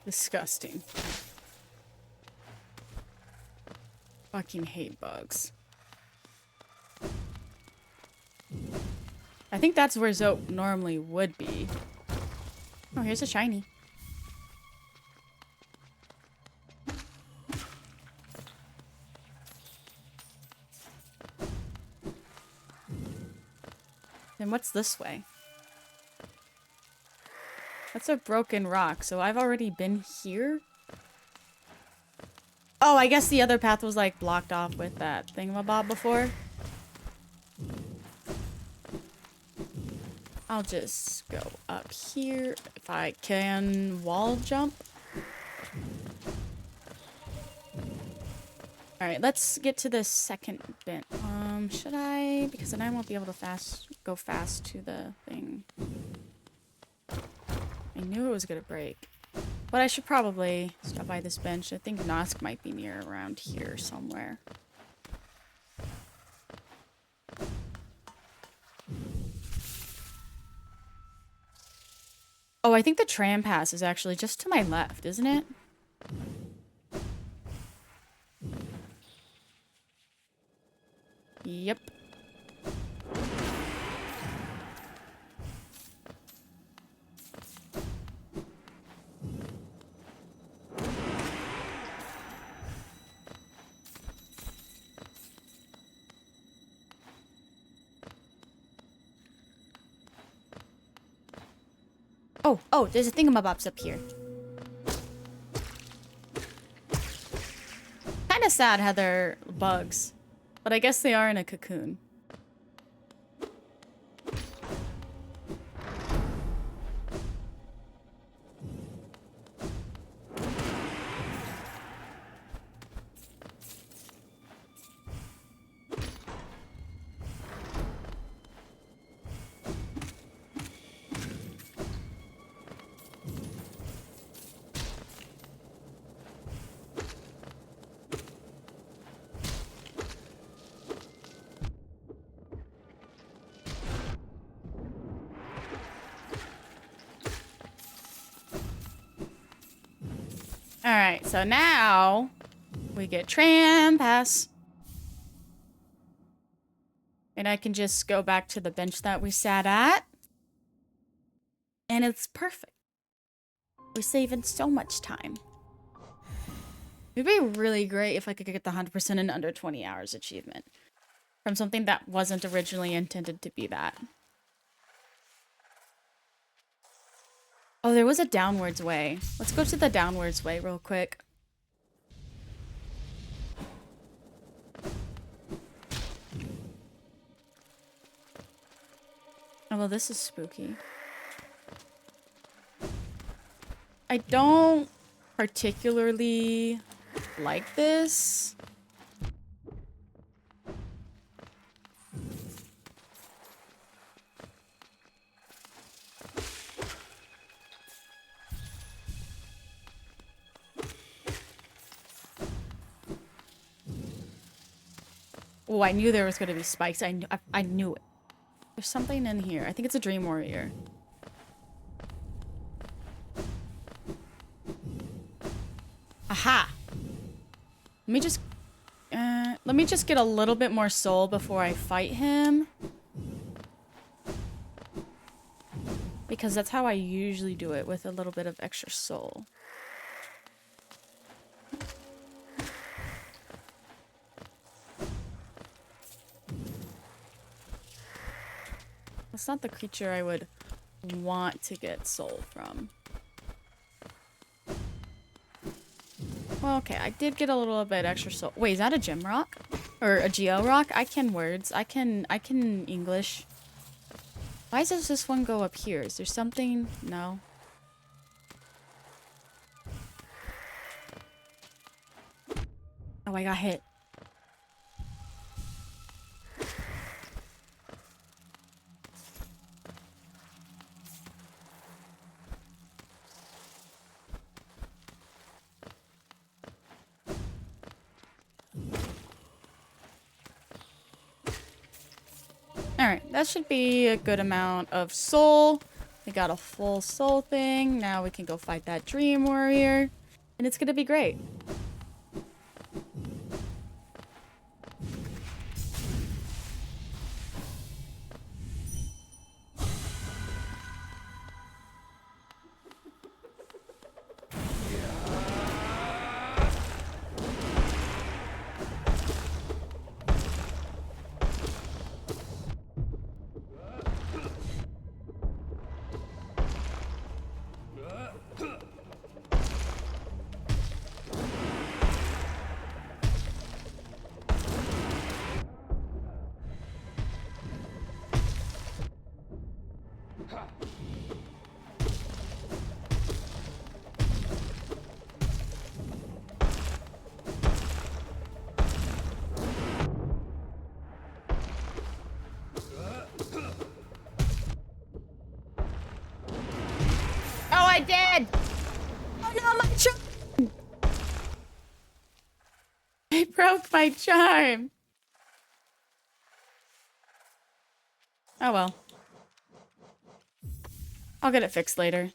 Disgusting. Fucking hate bugs. I think that's where Zote normally would be. Oh, here's a shiny. Then what's this way? That's a broken rock, so I've already been here? Oh, I guess the other path was like blocked off with that thingamabob before. I'll just go up here if I can wall jump. Alright, let's get to the second bit. Should I? Because then I won't be able to go fast to the thing. I knew it was gonna break. But I should probably stop by this bench. I think Nosk might be near around here somewhere. Oh, I think the tram pass is actually just to my left, isn't it? Yep. Oh, there's a thingamabobs up here. Kinda sad how they're bugs. But I guess they are in a cocoon. Alright, so now we get tram pass. And I can just go back to the bench that we sat at. And it's perfect. We're saving so much time. It'd be really great if I could get the 100% in under 20 hours achievement. From something that wasn't originally intended to be that. Oh, there was a downwards way. Let's go to the downwards way real quick. Oh, well, this is spooky. I don't particularly like this. Oh, I knew there was going to be spikes. I knew it. There's something in here. I think it's a Dream Warrior. Aha! Let me just get a little bit more soul before I fight him. Because that's how I usually do it, with a little bit of extra soul. That's not the creature I would want to get soul from. Well, okay, I did get a little bit extra soul. Wait, is that a gem rock? Or a geo rock? I can words. I can English. Why does this one go up here? Is there something? No. Oh, I got hit. Alright, that should be a good amount of soul. We got a full soul thing. Now we can go fight that dream warrior. And it's gonna be great. Oh, I did! Oh no, my charm! I broke my charm! Oh well. I'll get it fixed later.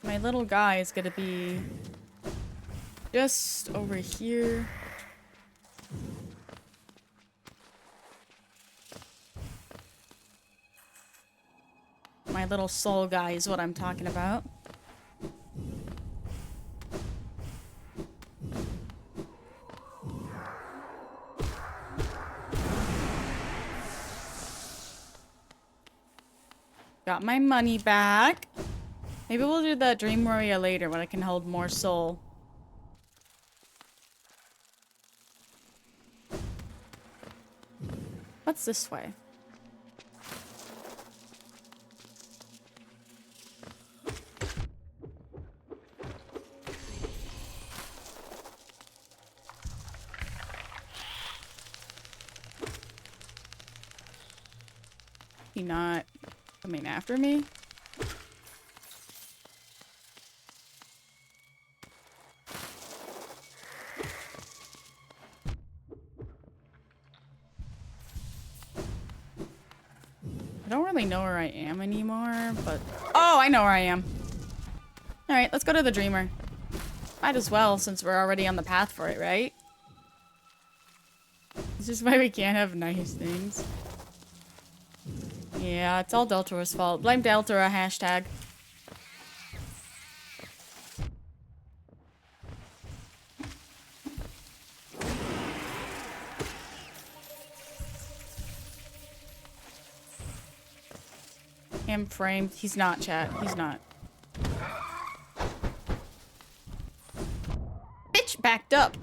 My little guy is gonna be just over here. My little soul guy is what I'm talking about. Got my money back. Maybe we'll do the Dream Warrior later when I can hold more soul. What's this way? He not coming after me? I don't really know where I am anymore, but... Oh, I know where I am. Alright, let's go to the Dreamer. Might as well, since we're already on the path for it, right? This is why we can't have nice things. Yeah, it's all Deltura's fault. Blame Deltura, hashtag. Him framed. He's not, chat. He's not. Bitch backed up.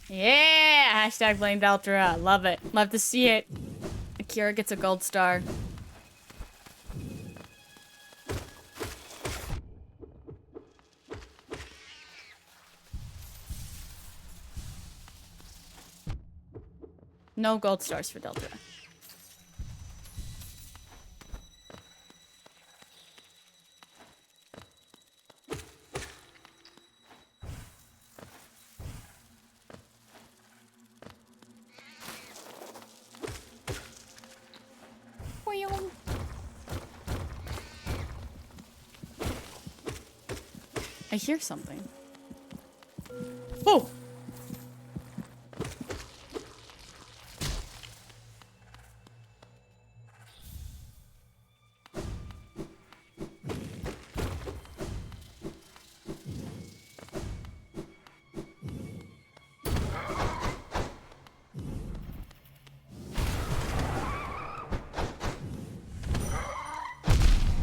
Yeah! Hashtag blame Deltura. Love it. Love to see it. Akira gets a gold star. No gold stars for Delta. I hear something. Oh!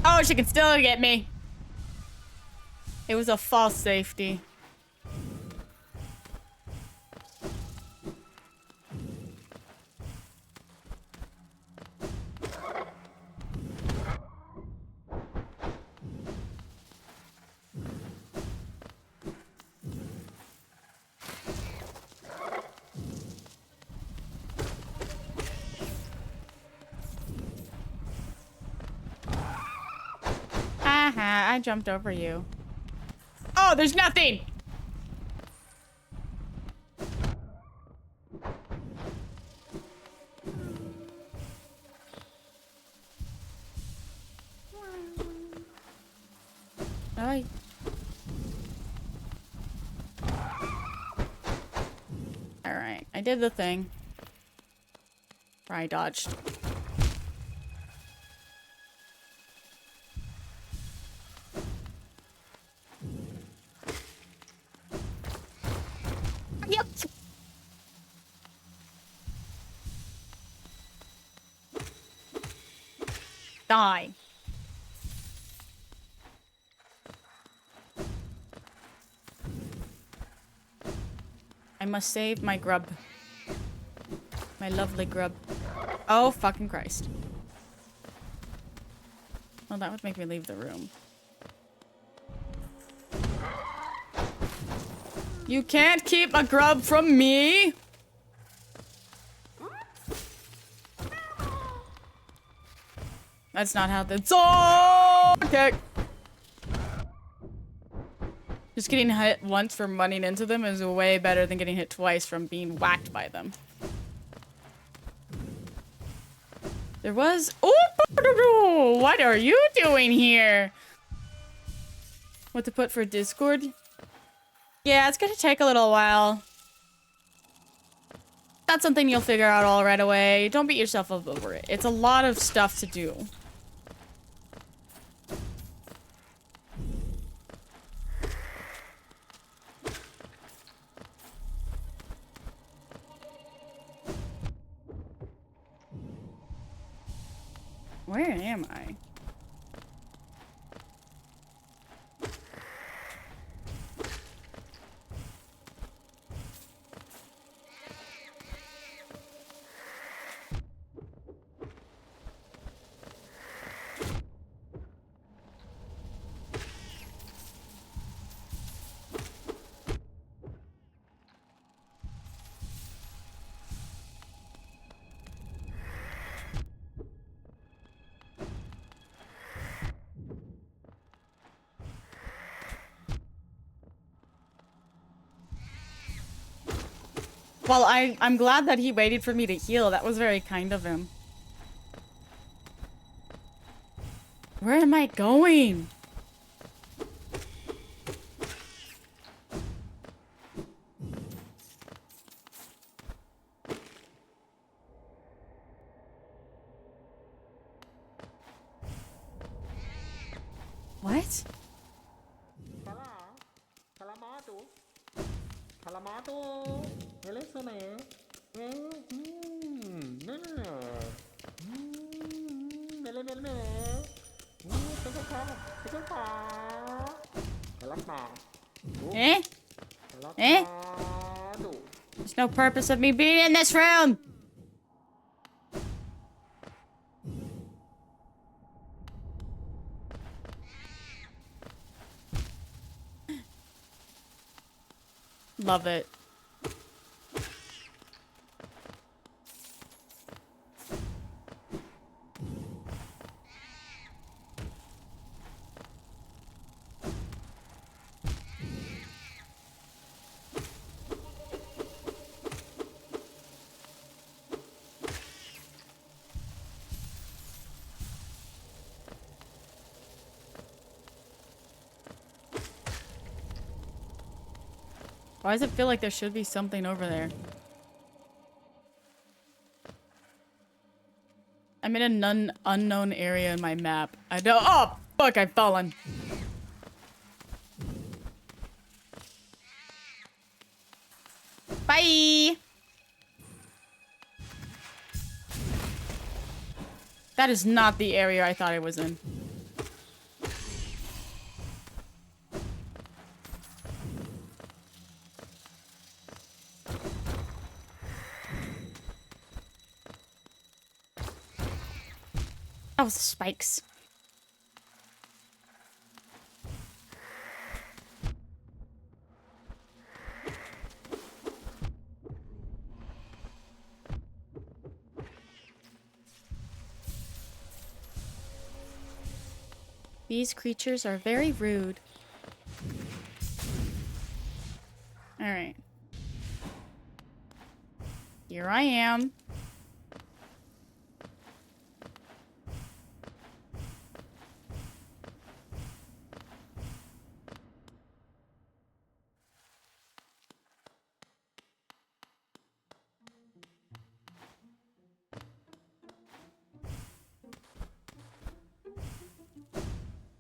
Oh, she can still get me. It was a false safety. Haha, I jumped over you. Oh, there's nothing! Alright. Alright, I did the thing. Where I dodged. Yep. Die. I must save my grub. My lovely grub. Oh, fucking Christ. Well, that would make me leave the room. You can't keep a grub from me! That's not how that's okay. Just getting hit once from running into them is way better than getting hit twice from being whacked by them. There was... Oh, what are you doing here? What to put for Discord? Yeah, it's gonna take a little while. That's something you'll figure out all right away. Don't beat yourself up over it. It's a lot of stuff to do. Where am I? Well, I'm glad that he waited for me to heal. That was very kind of him. Where am I going? What? Eh? Eh? There's no purpose of me being in this room! Love it. Why does it feel like there should be something over there? I'm in an unknown area in my map. I don't- Oh! Fuck, I've fallen. Bye! That is not the area I thought I was in. That was the spikes. These creatures are very rude. Alright. Here I am.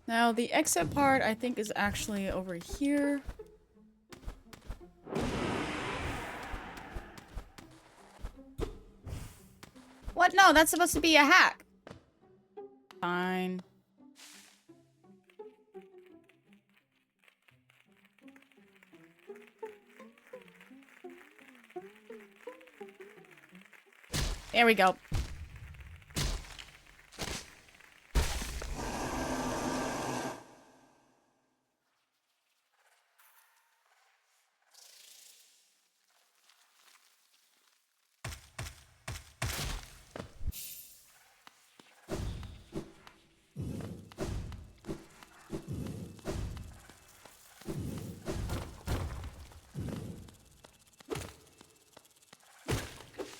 Now, the exit part, I think, is actually over here. What? No, that's supposed to be a hack. Fine. There we go.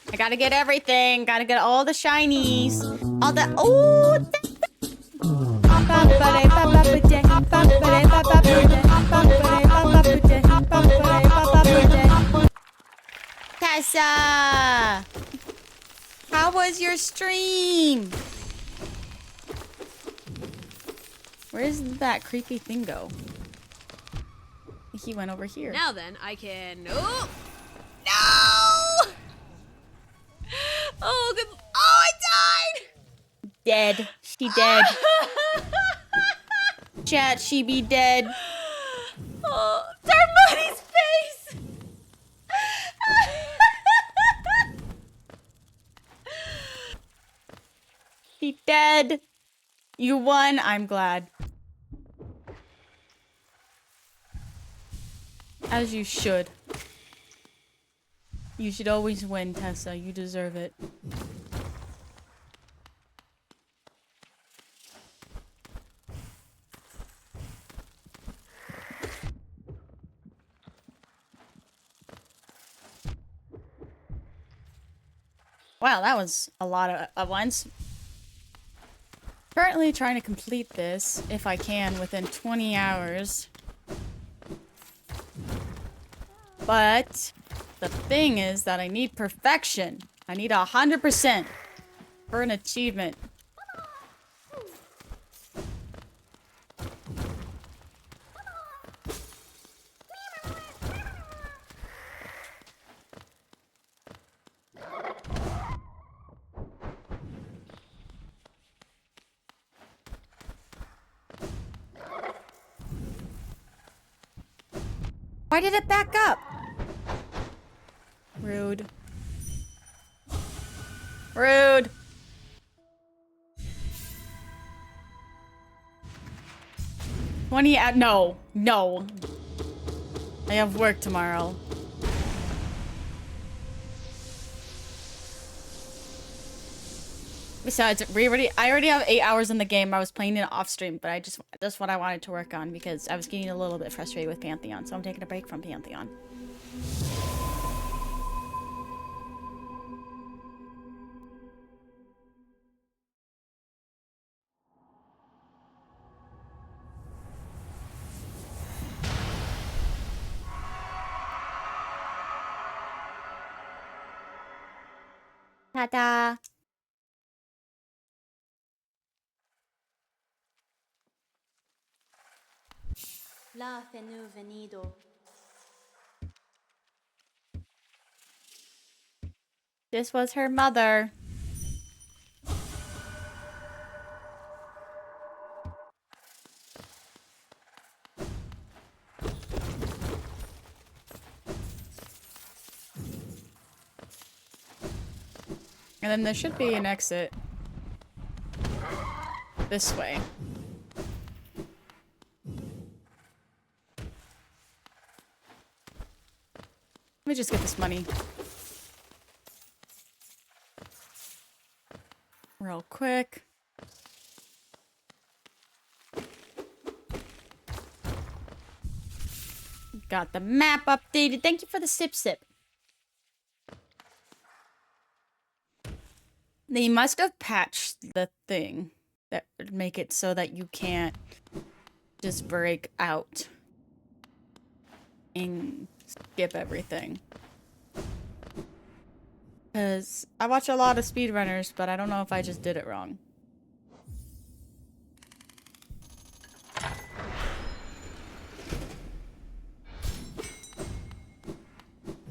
I gotta get everything. Gotta get all the shinies. All the- Oh! Tessa! How was your stream? Where does that creepy thing go? He went over here. Now then, I can... Oh! No! Oh, good... Oh, I died! Dead. She dead. Chat, she be dead. Oh, Dark Bunny's face! She dead. You won. I'm glad. As you should. You should always win, Tessa. You deserve it. Wow, that was a lot at once. Currently trying to complete this, if I can, within 20 hours. But the thing is that I need perfection. I need 100% for an achievement. Why did it back up? Rude. Rude. No. No. I have work tomorrow. Besides, I already have 8 hours in the game. I was playing it off stream, but that's what I wanted to work on because I was getting a little bit frustrated with Pantheon, so I'm taking a break from Pantheon. Ta-da! La fenu venido. This was her mother. And then there should be an exit. This way. Let me just get this money. Real quick. Got the map updated. Thank you for the sip sip. They must have patched the thing that would make it so that you can't just break out and skip everything. Because I watch a lot of speedrunners, but I don't know if I just did it wrong.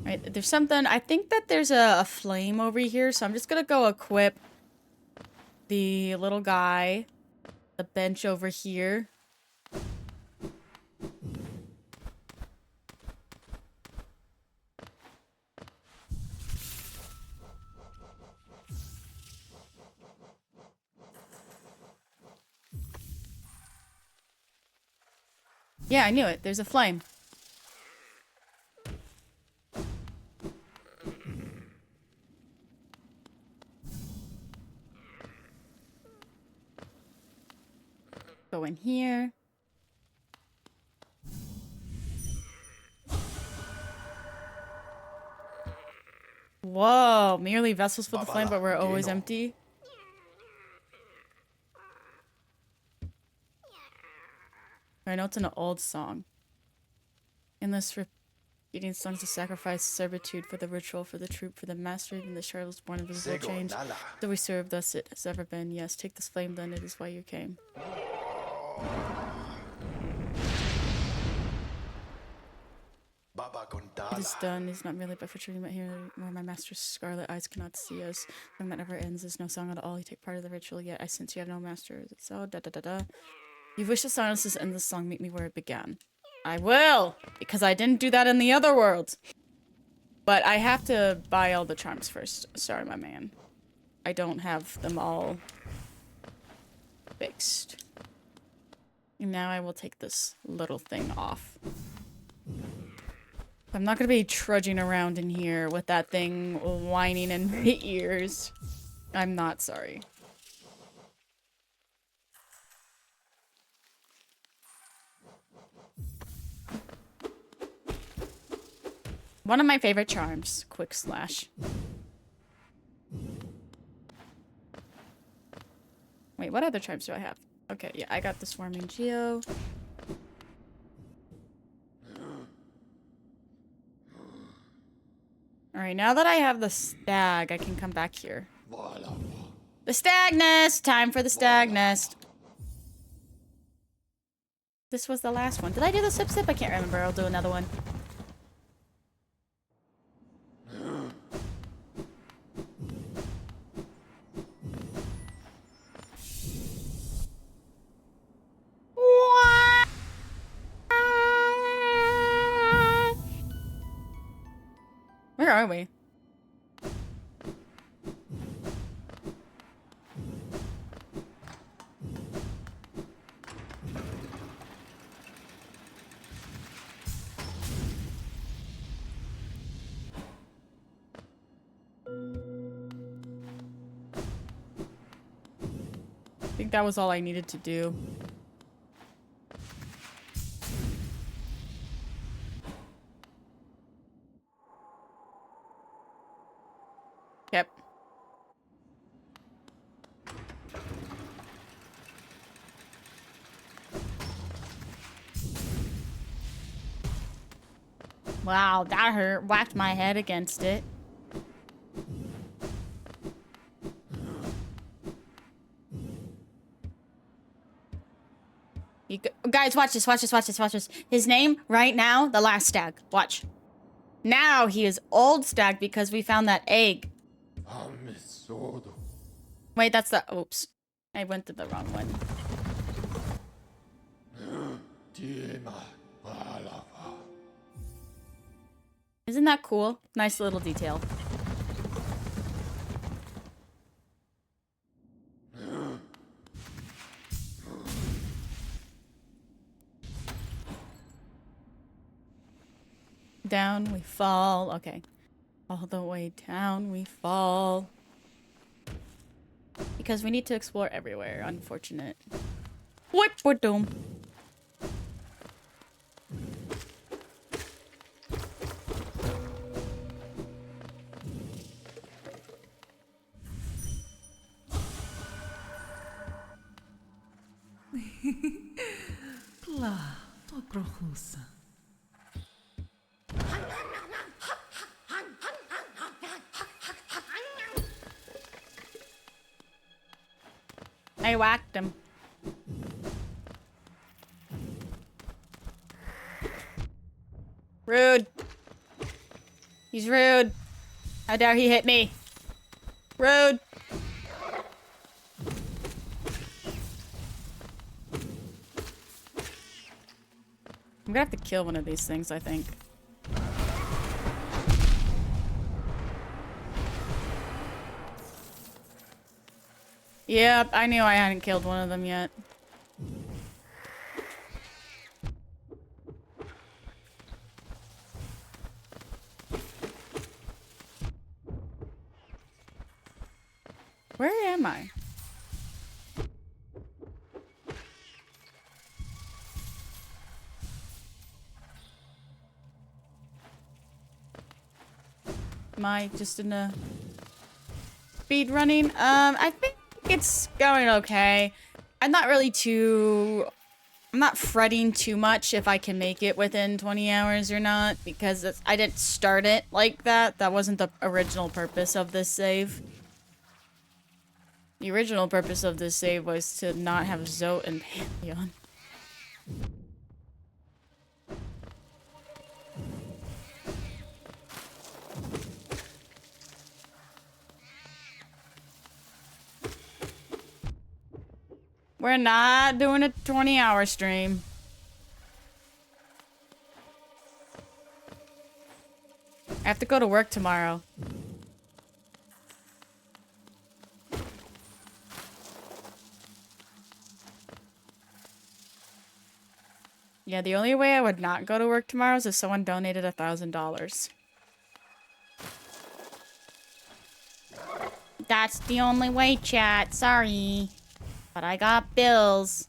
Right, there's something. I think that there's a flame over here, so I'm just gonna go equip the little guy, the bench over here. Yeah, I knew it. There's a flame. Go in here. Whoa, merely vessels for the flame, but we're always empty. I know it's an old song. Endless repeating songs of sacrifice, servitude for the ritual, for the troop, for the master, even the child was born of visible change. So we serve, thus it has ever been. Yes, take this flame, then it is why you came. It is done. It is not merely by fortune, but here where my master's scarlet eyes cannot see us. Song that never ends is no song at all. You take part of the ritual, yet I sense you have no master. Is it so? Da da da da. You wish to silence this endless song, meet me where it began. I will! Because I didn't do that in the other worlds. But I have to buy all the charms first. Sorry, my man. I don't have them all fixed. And now I will take this little thing off. I'm not gonna be trudging around in here with that thing whining in my ears. I'm not sorry. One of my favorite charms, Quick Slash. Wait, what other charms do I have? Okay, yeah, I got the Swarming Geo. Alright, now that I have the stag, I can come back here. The stag nest! Time for the stag nest. This was the last one. Did I do the sip sip? I can't remember. I'll do another one. Where are we? I think that was all I needed to do. Yep. Wow, that hurt. Whacked my head against it. Guys, watch this, watch this, watch this, watch this. His name right now, the last stag. Watch. Now he is old stag because we found that egg. Wait, that's the... Oops. I went to the wrong one. Isn't that cool? Nice little detail. Down we fall. Okay. All the way down we fall. Because we need to explore everywhere. Unfortunate. What? What doom? Lá, tô profusa. I whacked him. Rude. He's rude. How dare he hit me? Rude. I'm gonna have to kill one of these things, I think. Yep, I knew I hadn't killed one of them yet. Where am I? Am I just in a speed running? I think it's going okay. I'm not fretting too much if I can make it within 20 hours or not, because I didn't start it like that. That wasn't the original purpose of this save. The original purpose of this save was to not have Zote and Pantheon. We're not doing a 20-hour stream. I have to go to work tomorrow. Yeah, the only way I would not go to work tomorrow is if someone donated $1,000. That's the only way, chat. Sorry. But I got bills.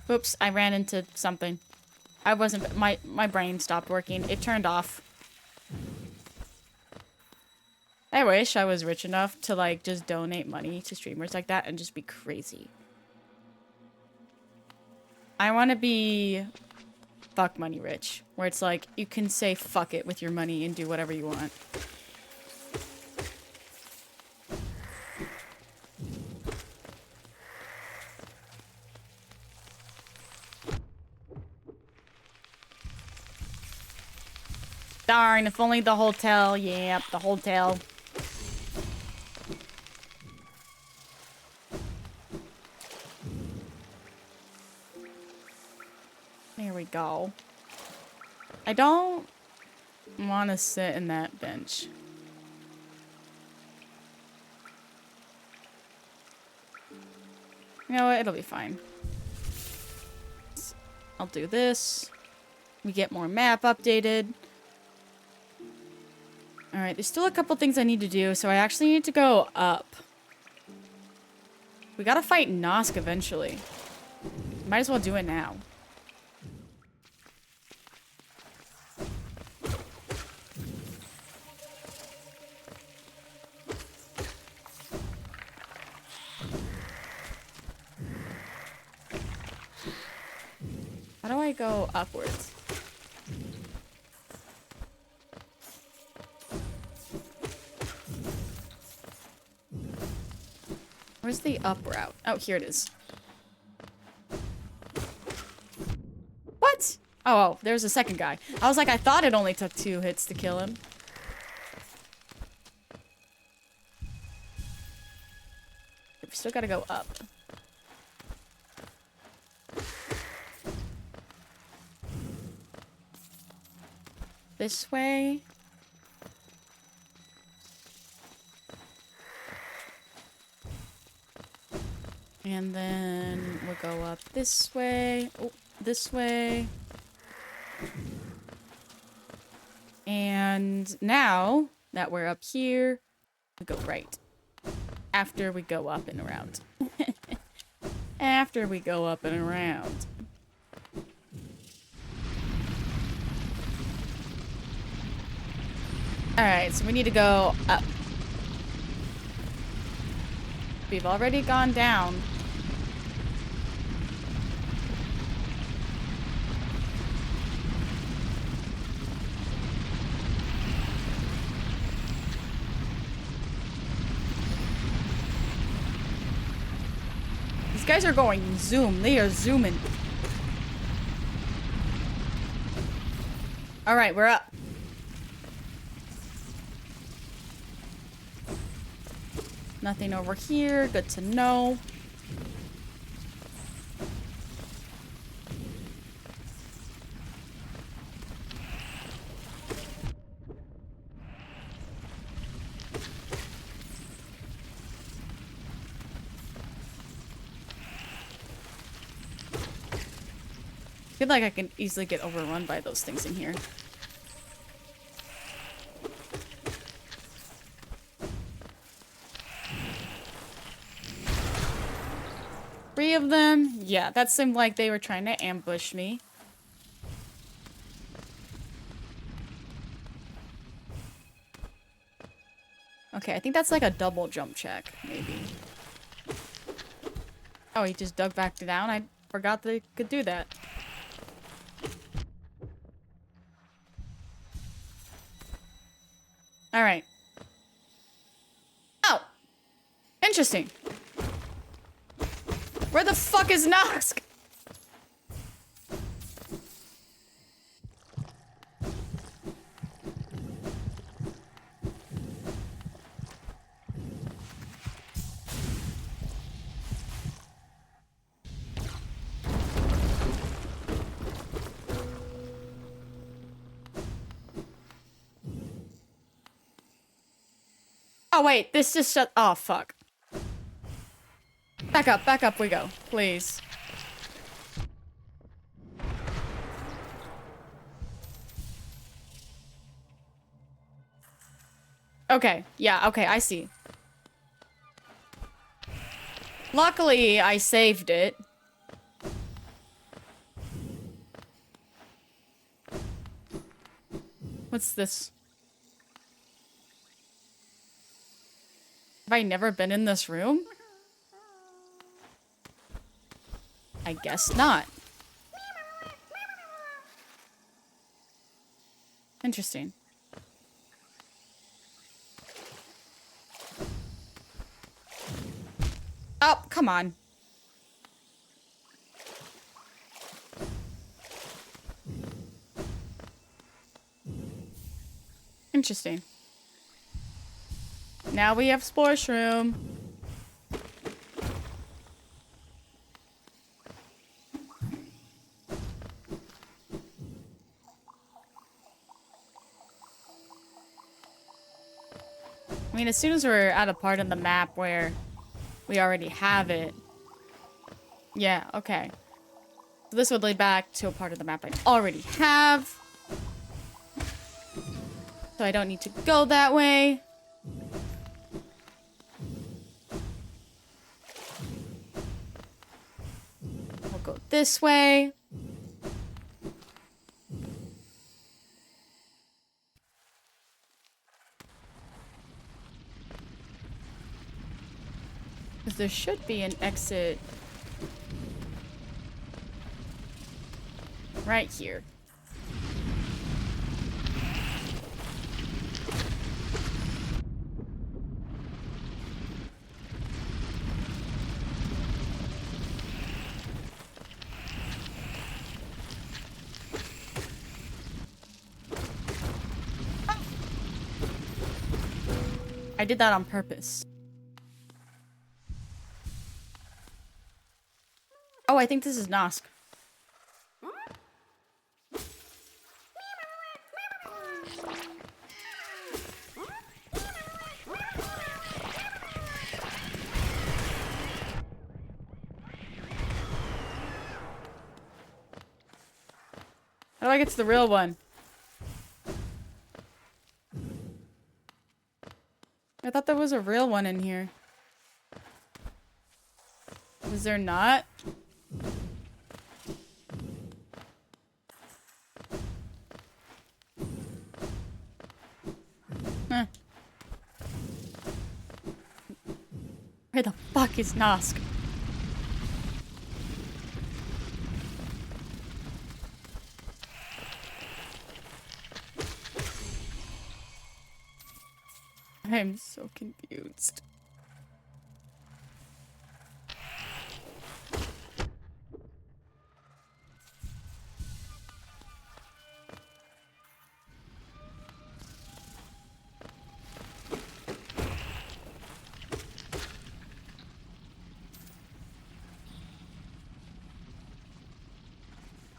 Oops, I ran into something. I wasn't... My brain stopped working. It turned off. I wish I was rich enough to, like, just donate money to streamers like that and just be crazy. I want to be fuck money rich, where it's like you can say fuck it with your money and do whatever you want. Darn, if only the hotel. Yep, the hotel. There we go. I don't want to sit in that bench. You know what? It'll be fine. I'll do this. We get more map updated. Alright, there's still a couple things I need to do, so I actually need to go up. We gotta fight Nosk eventually. Might as well do it now. How do I go upwards? Where's the up route? Oh, here it is. What? Oh, there's a second guy. I was like, I thought it only took 2 hits to kill him. We still gotta go up. This way. And then we'll go up this way. Oh, this way. And now that we're up here, we go right. After we go up and around. After we go up and around. Alright, so we need to go up. We've already gone down. These guys are going zoom. They are zooming. Alright, we're up. Nothing over here. Good to know. I feel like I can easily get overrun by those things in here. Three of them? Yeah, that seemed like they were trying to ambush me. Okay, I think that's like a double jump check, maybe. Oh, he just dug back down? I forgot they could do that. Alright. Oh! Interesting. Where the fuck is Nosk? Oh wait, this just shut- oh fuck. Back up we go, please. Okay, yeah, okay, I see. Luckily, I saved it. What's this? Have I never been in this room? I guess not. Interesting. Oh, come on. Interesting. Now we have Spore Shroom. I mean, as soon as we're at a part in the map where we already have it. Yeah, okay. So this would lead back to a part of the map I already have. So I don't need to go that way. We'll go this way. Because there should be an exit right here. I did that on purpose. Oh, I think this is Nosk. How do I get to the real one? I thought there was a real one in here. Was there not? Huh. Where the fuck is Nosk? I'm so confused.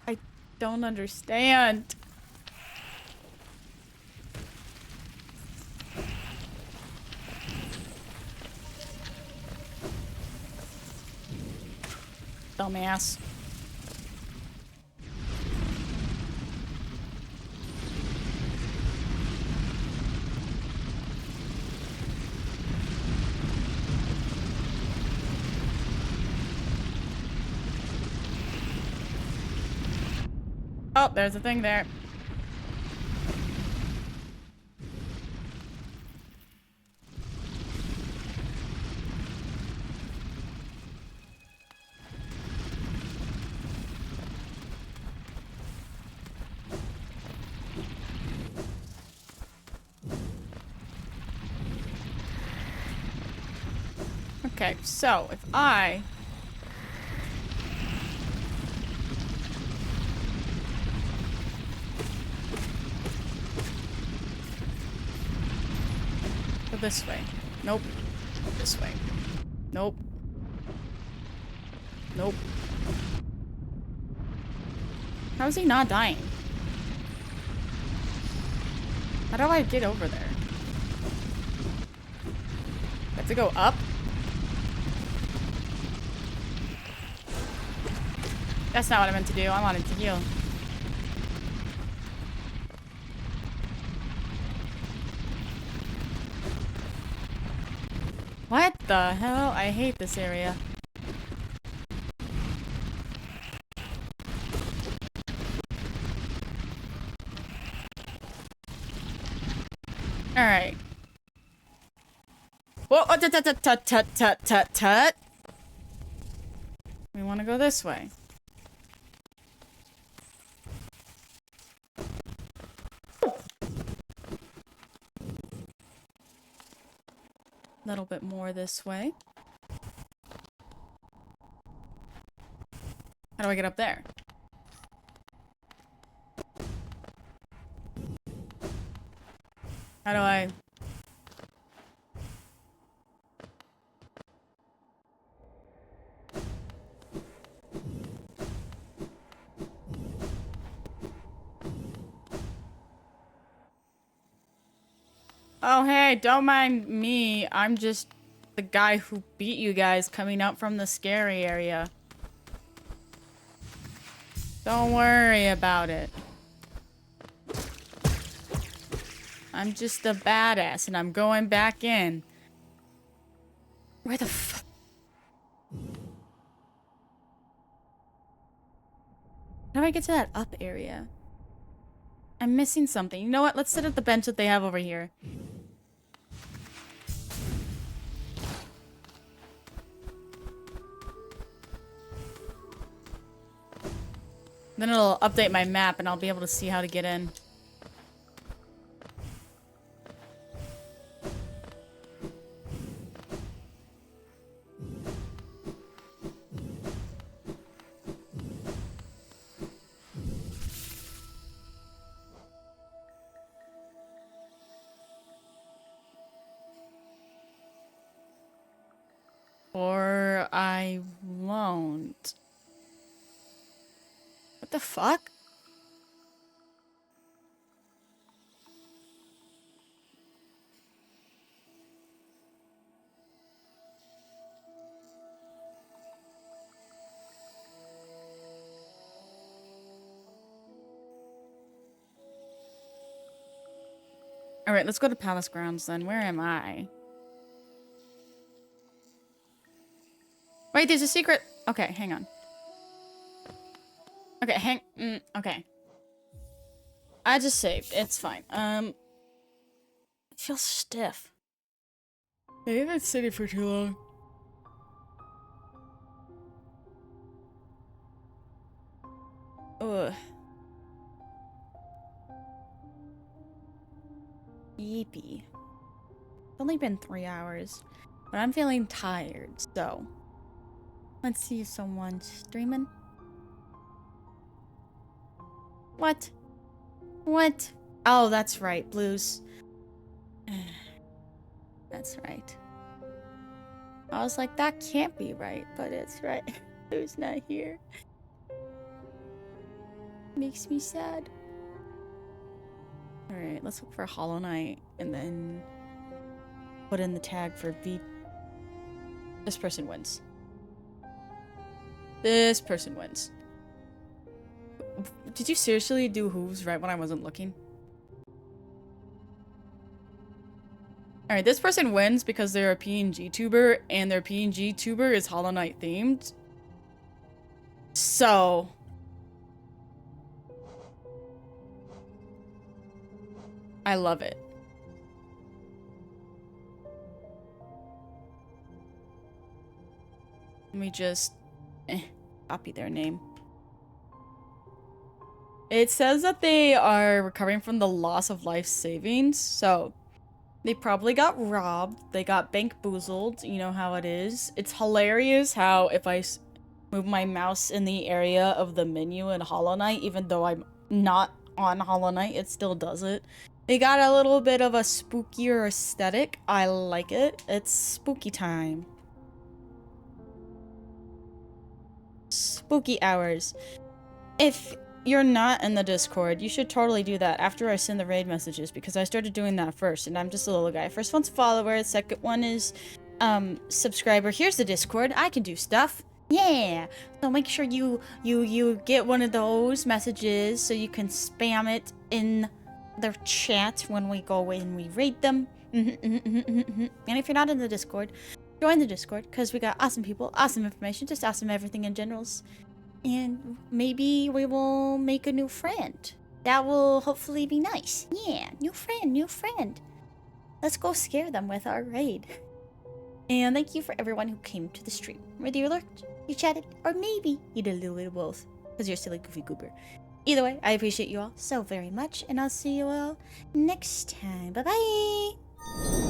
I don't understand. Dumbass. Oh, there's a thing there. Okay, so if I go this way. Nope. This way. Nope. Nope. How is he not dying? How do I get over there? I have to go up? That's not what I meant to do. I wanted to heal. What the hell? I hate this area. Alright. Whoa! Oh, tut tut tut tut tut tut tut tut. We want to go this way. A little bit more this way. How do I get up there? How do I... Oh, hey, don't mind me. I'm just the guy who beat you guys coming up from the scary area. Don't worry about it. I'm just a badass and I'm going back in. Where the fuck? How do I get to that up area? I'm missing something. You know what? Let's sit at the bench that they have over here. Then it'll update my map and I'll be able to see how to get in. fuck? Alright, let's go to Palace Grounds then. Where am I? Wait, there's a secret. Okay, hang on. Okay, okay. I just saved. It's fine. It feels stiff. Maybe I've been sitting for too long. Ugh. Yeepy. It's only been 3 hours, but I'm feeling tired, so let's see if someone's streaming. What? What? Oh, that's right, Blues. That's right. I was like, that can't be right, but it's right. Blues not here. Makes me sad. Alright, let's look for Hollow Knight and then put in the tag for V. This person wins. This person wins. Did you seriously do hooves right when I wasn't looking? Alright, this person wins because they're a PNG tuber and their PNG tuber is Hollow Knight themed. So I love it. Let me just copy their name. It says that they are recovering from the loss of life savings, so they probably got robbed. They got bankboozled. You know how it is. It's hilarious how if I move my mouse in the area of the menu in Hollow Knight, even though I'm not on Hollow Knight, it still does it. They got a little bit of a spookier aesthetic. I like it. It's spooky time. Spooky hours. If you're not in the Discord, you should totally do that after I send the raid messages, because I started doing that first and I'm just a little guy. First one's follower, the second one is subscriber. Here's the Discord. I can do stuff. Yeah. So make sure you get one of those messages so you can spam it in the chat when we go away and we raid them. And if you're not in the Discord, join the Discord, because we got awesome people, awesome information, just awesome everything in generals. And maybe we will make a new friend. That will hopefully be nice. Yeah, new friend. Let's go scare them with our raid. And thank you for everyone who came to the stream. Whether you lurked, you chatted, or maybe you did a little bit of both, because you're still a goofy goober. Either way, I appreciate you all so very much, and I'll see you all next time. Bye-bye!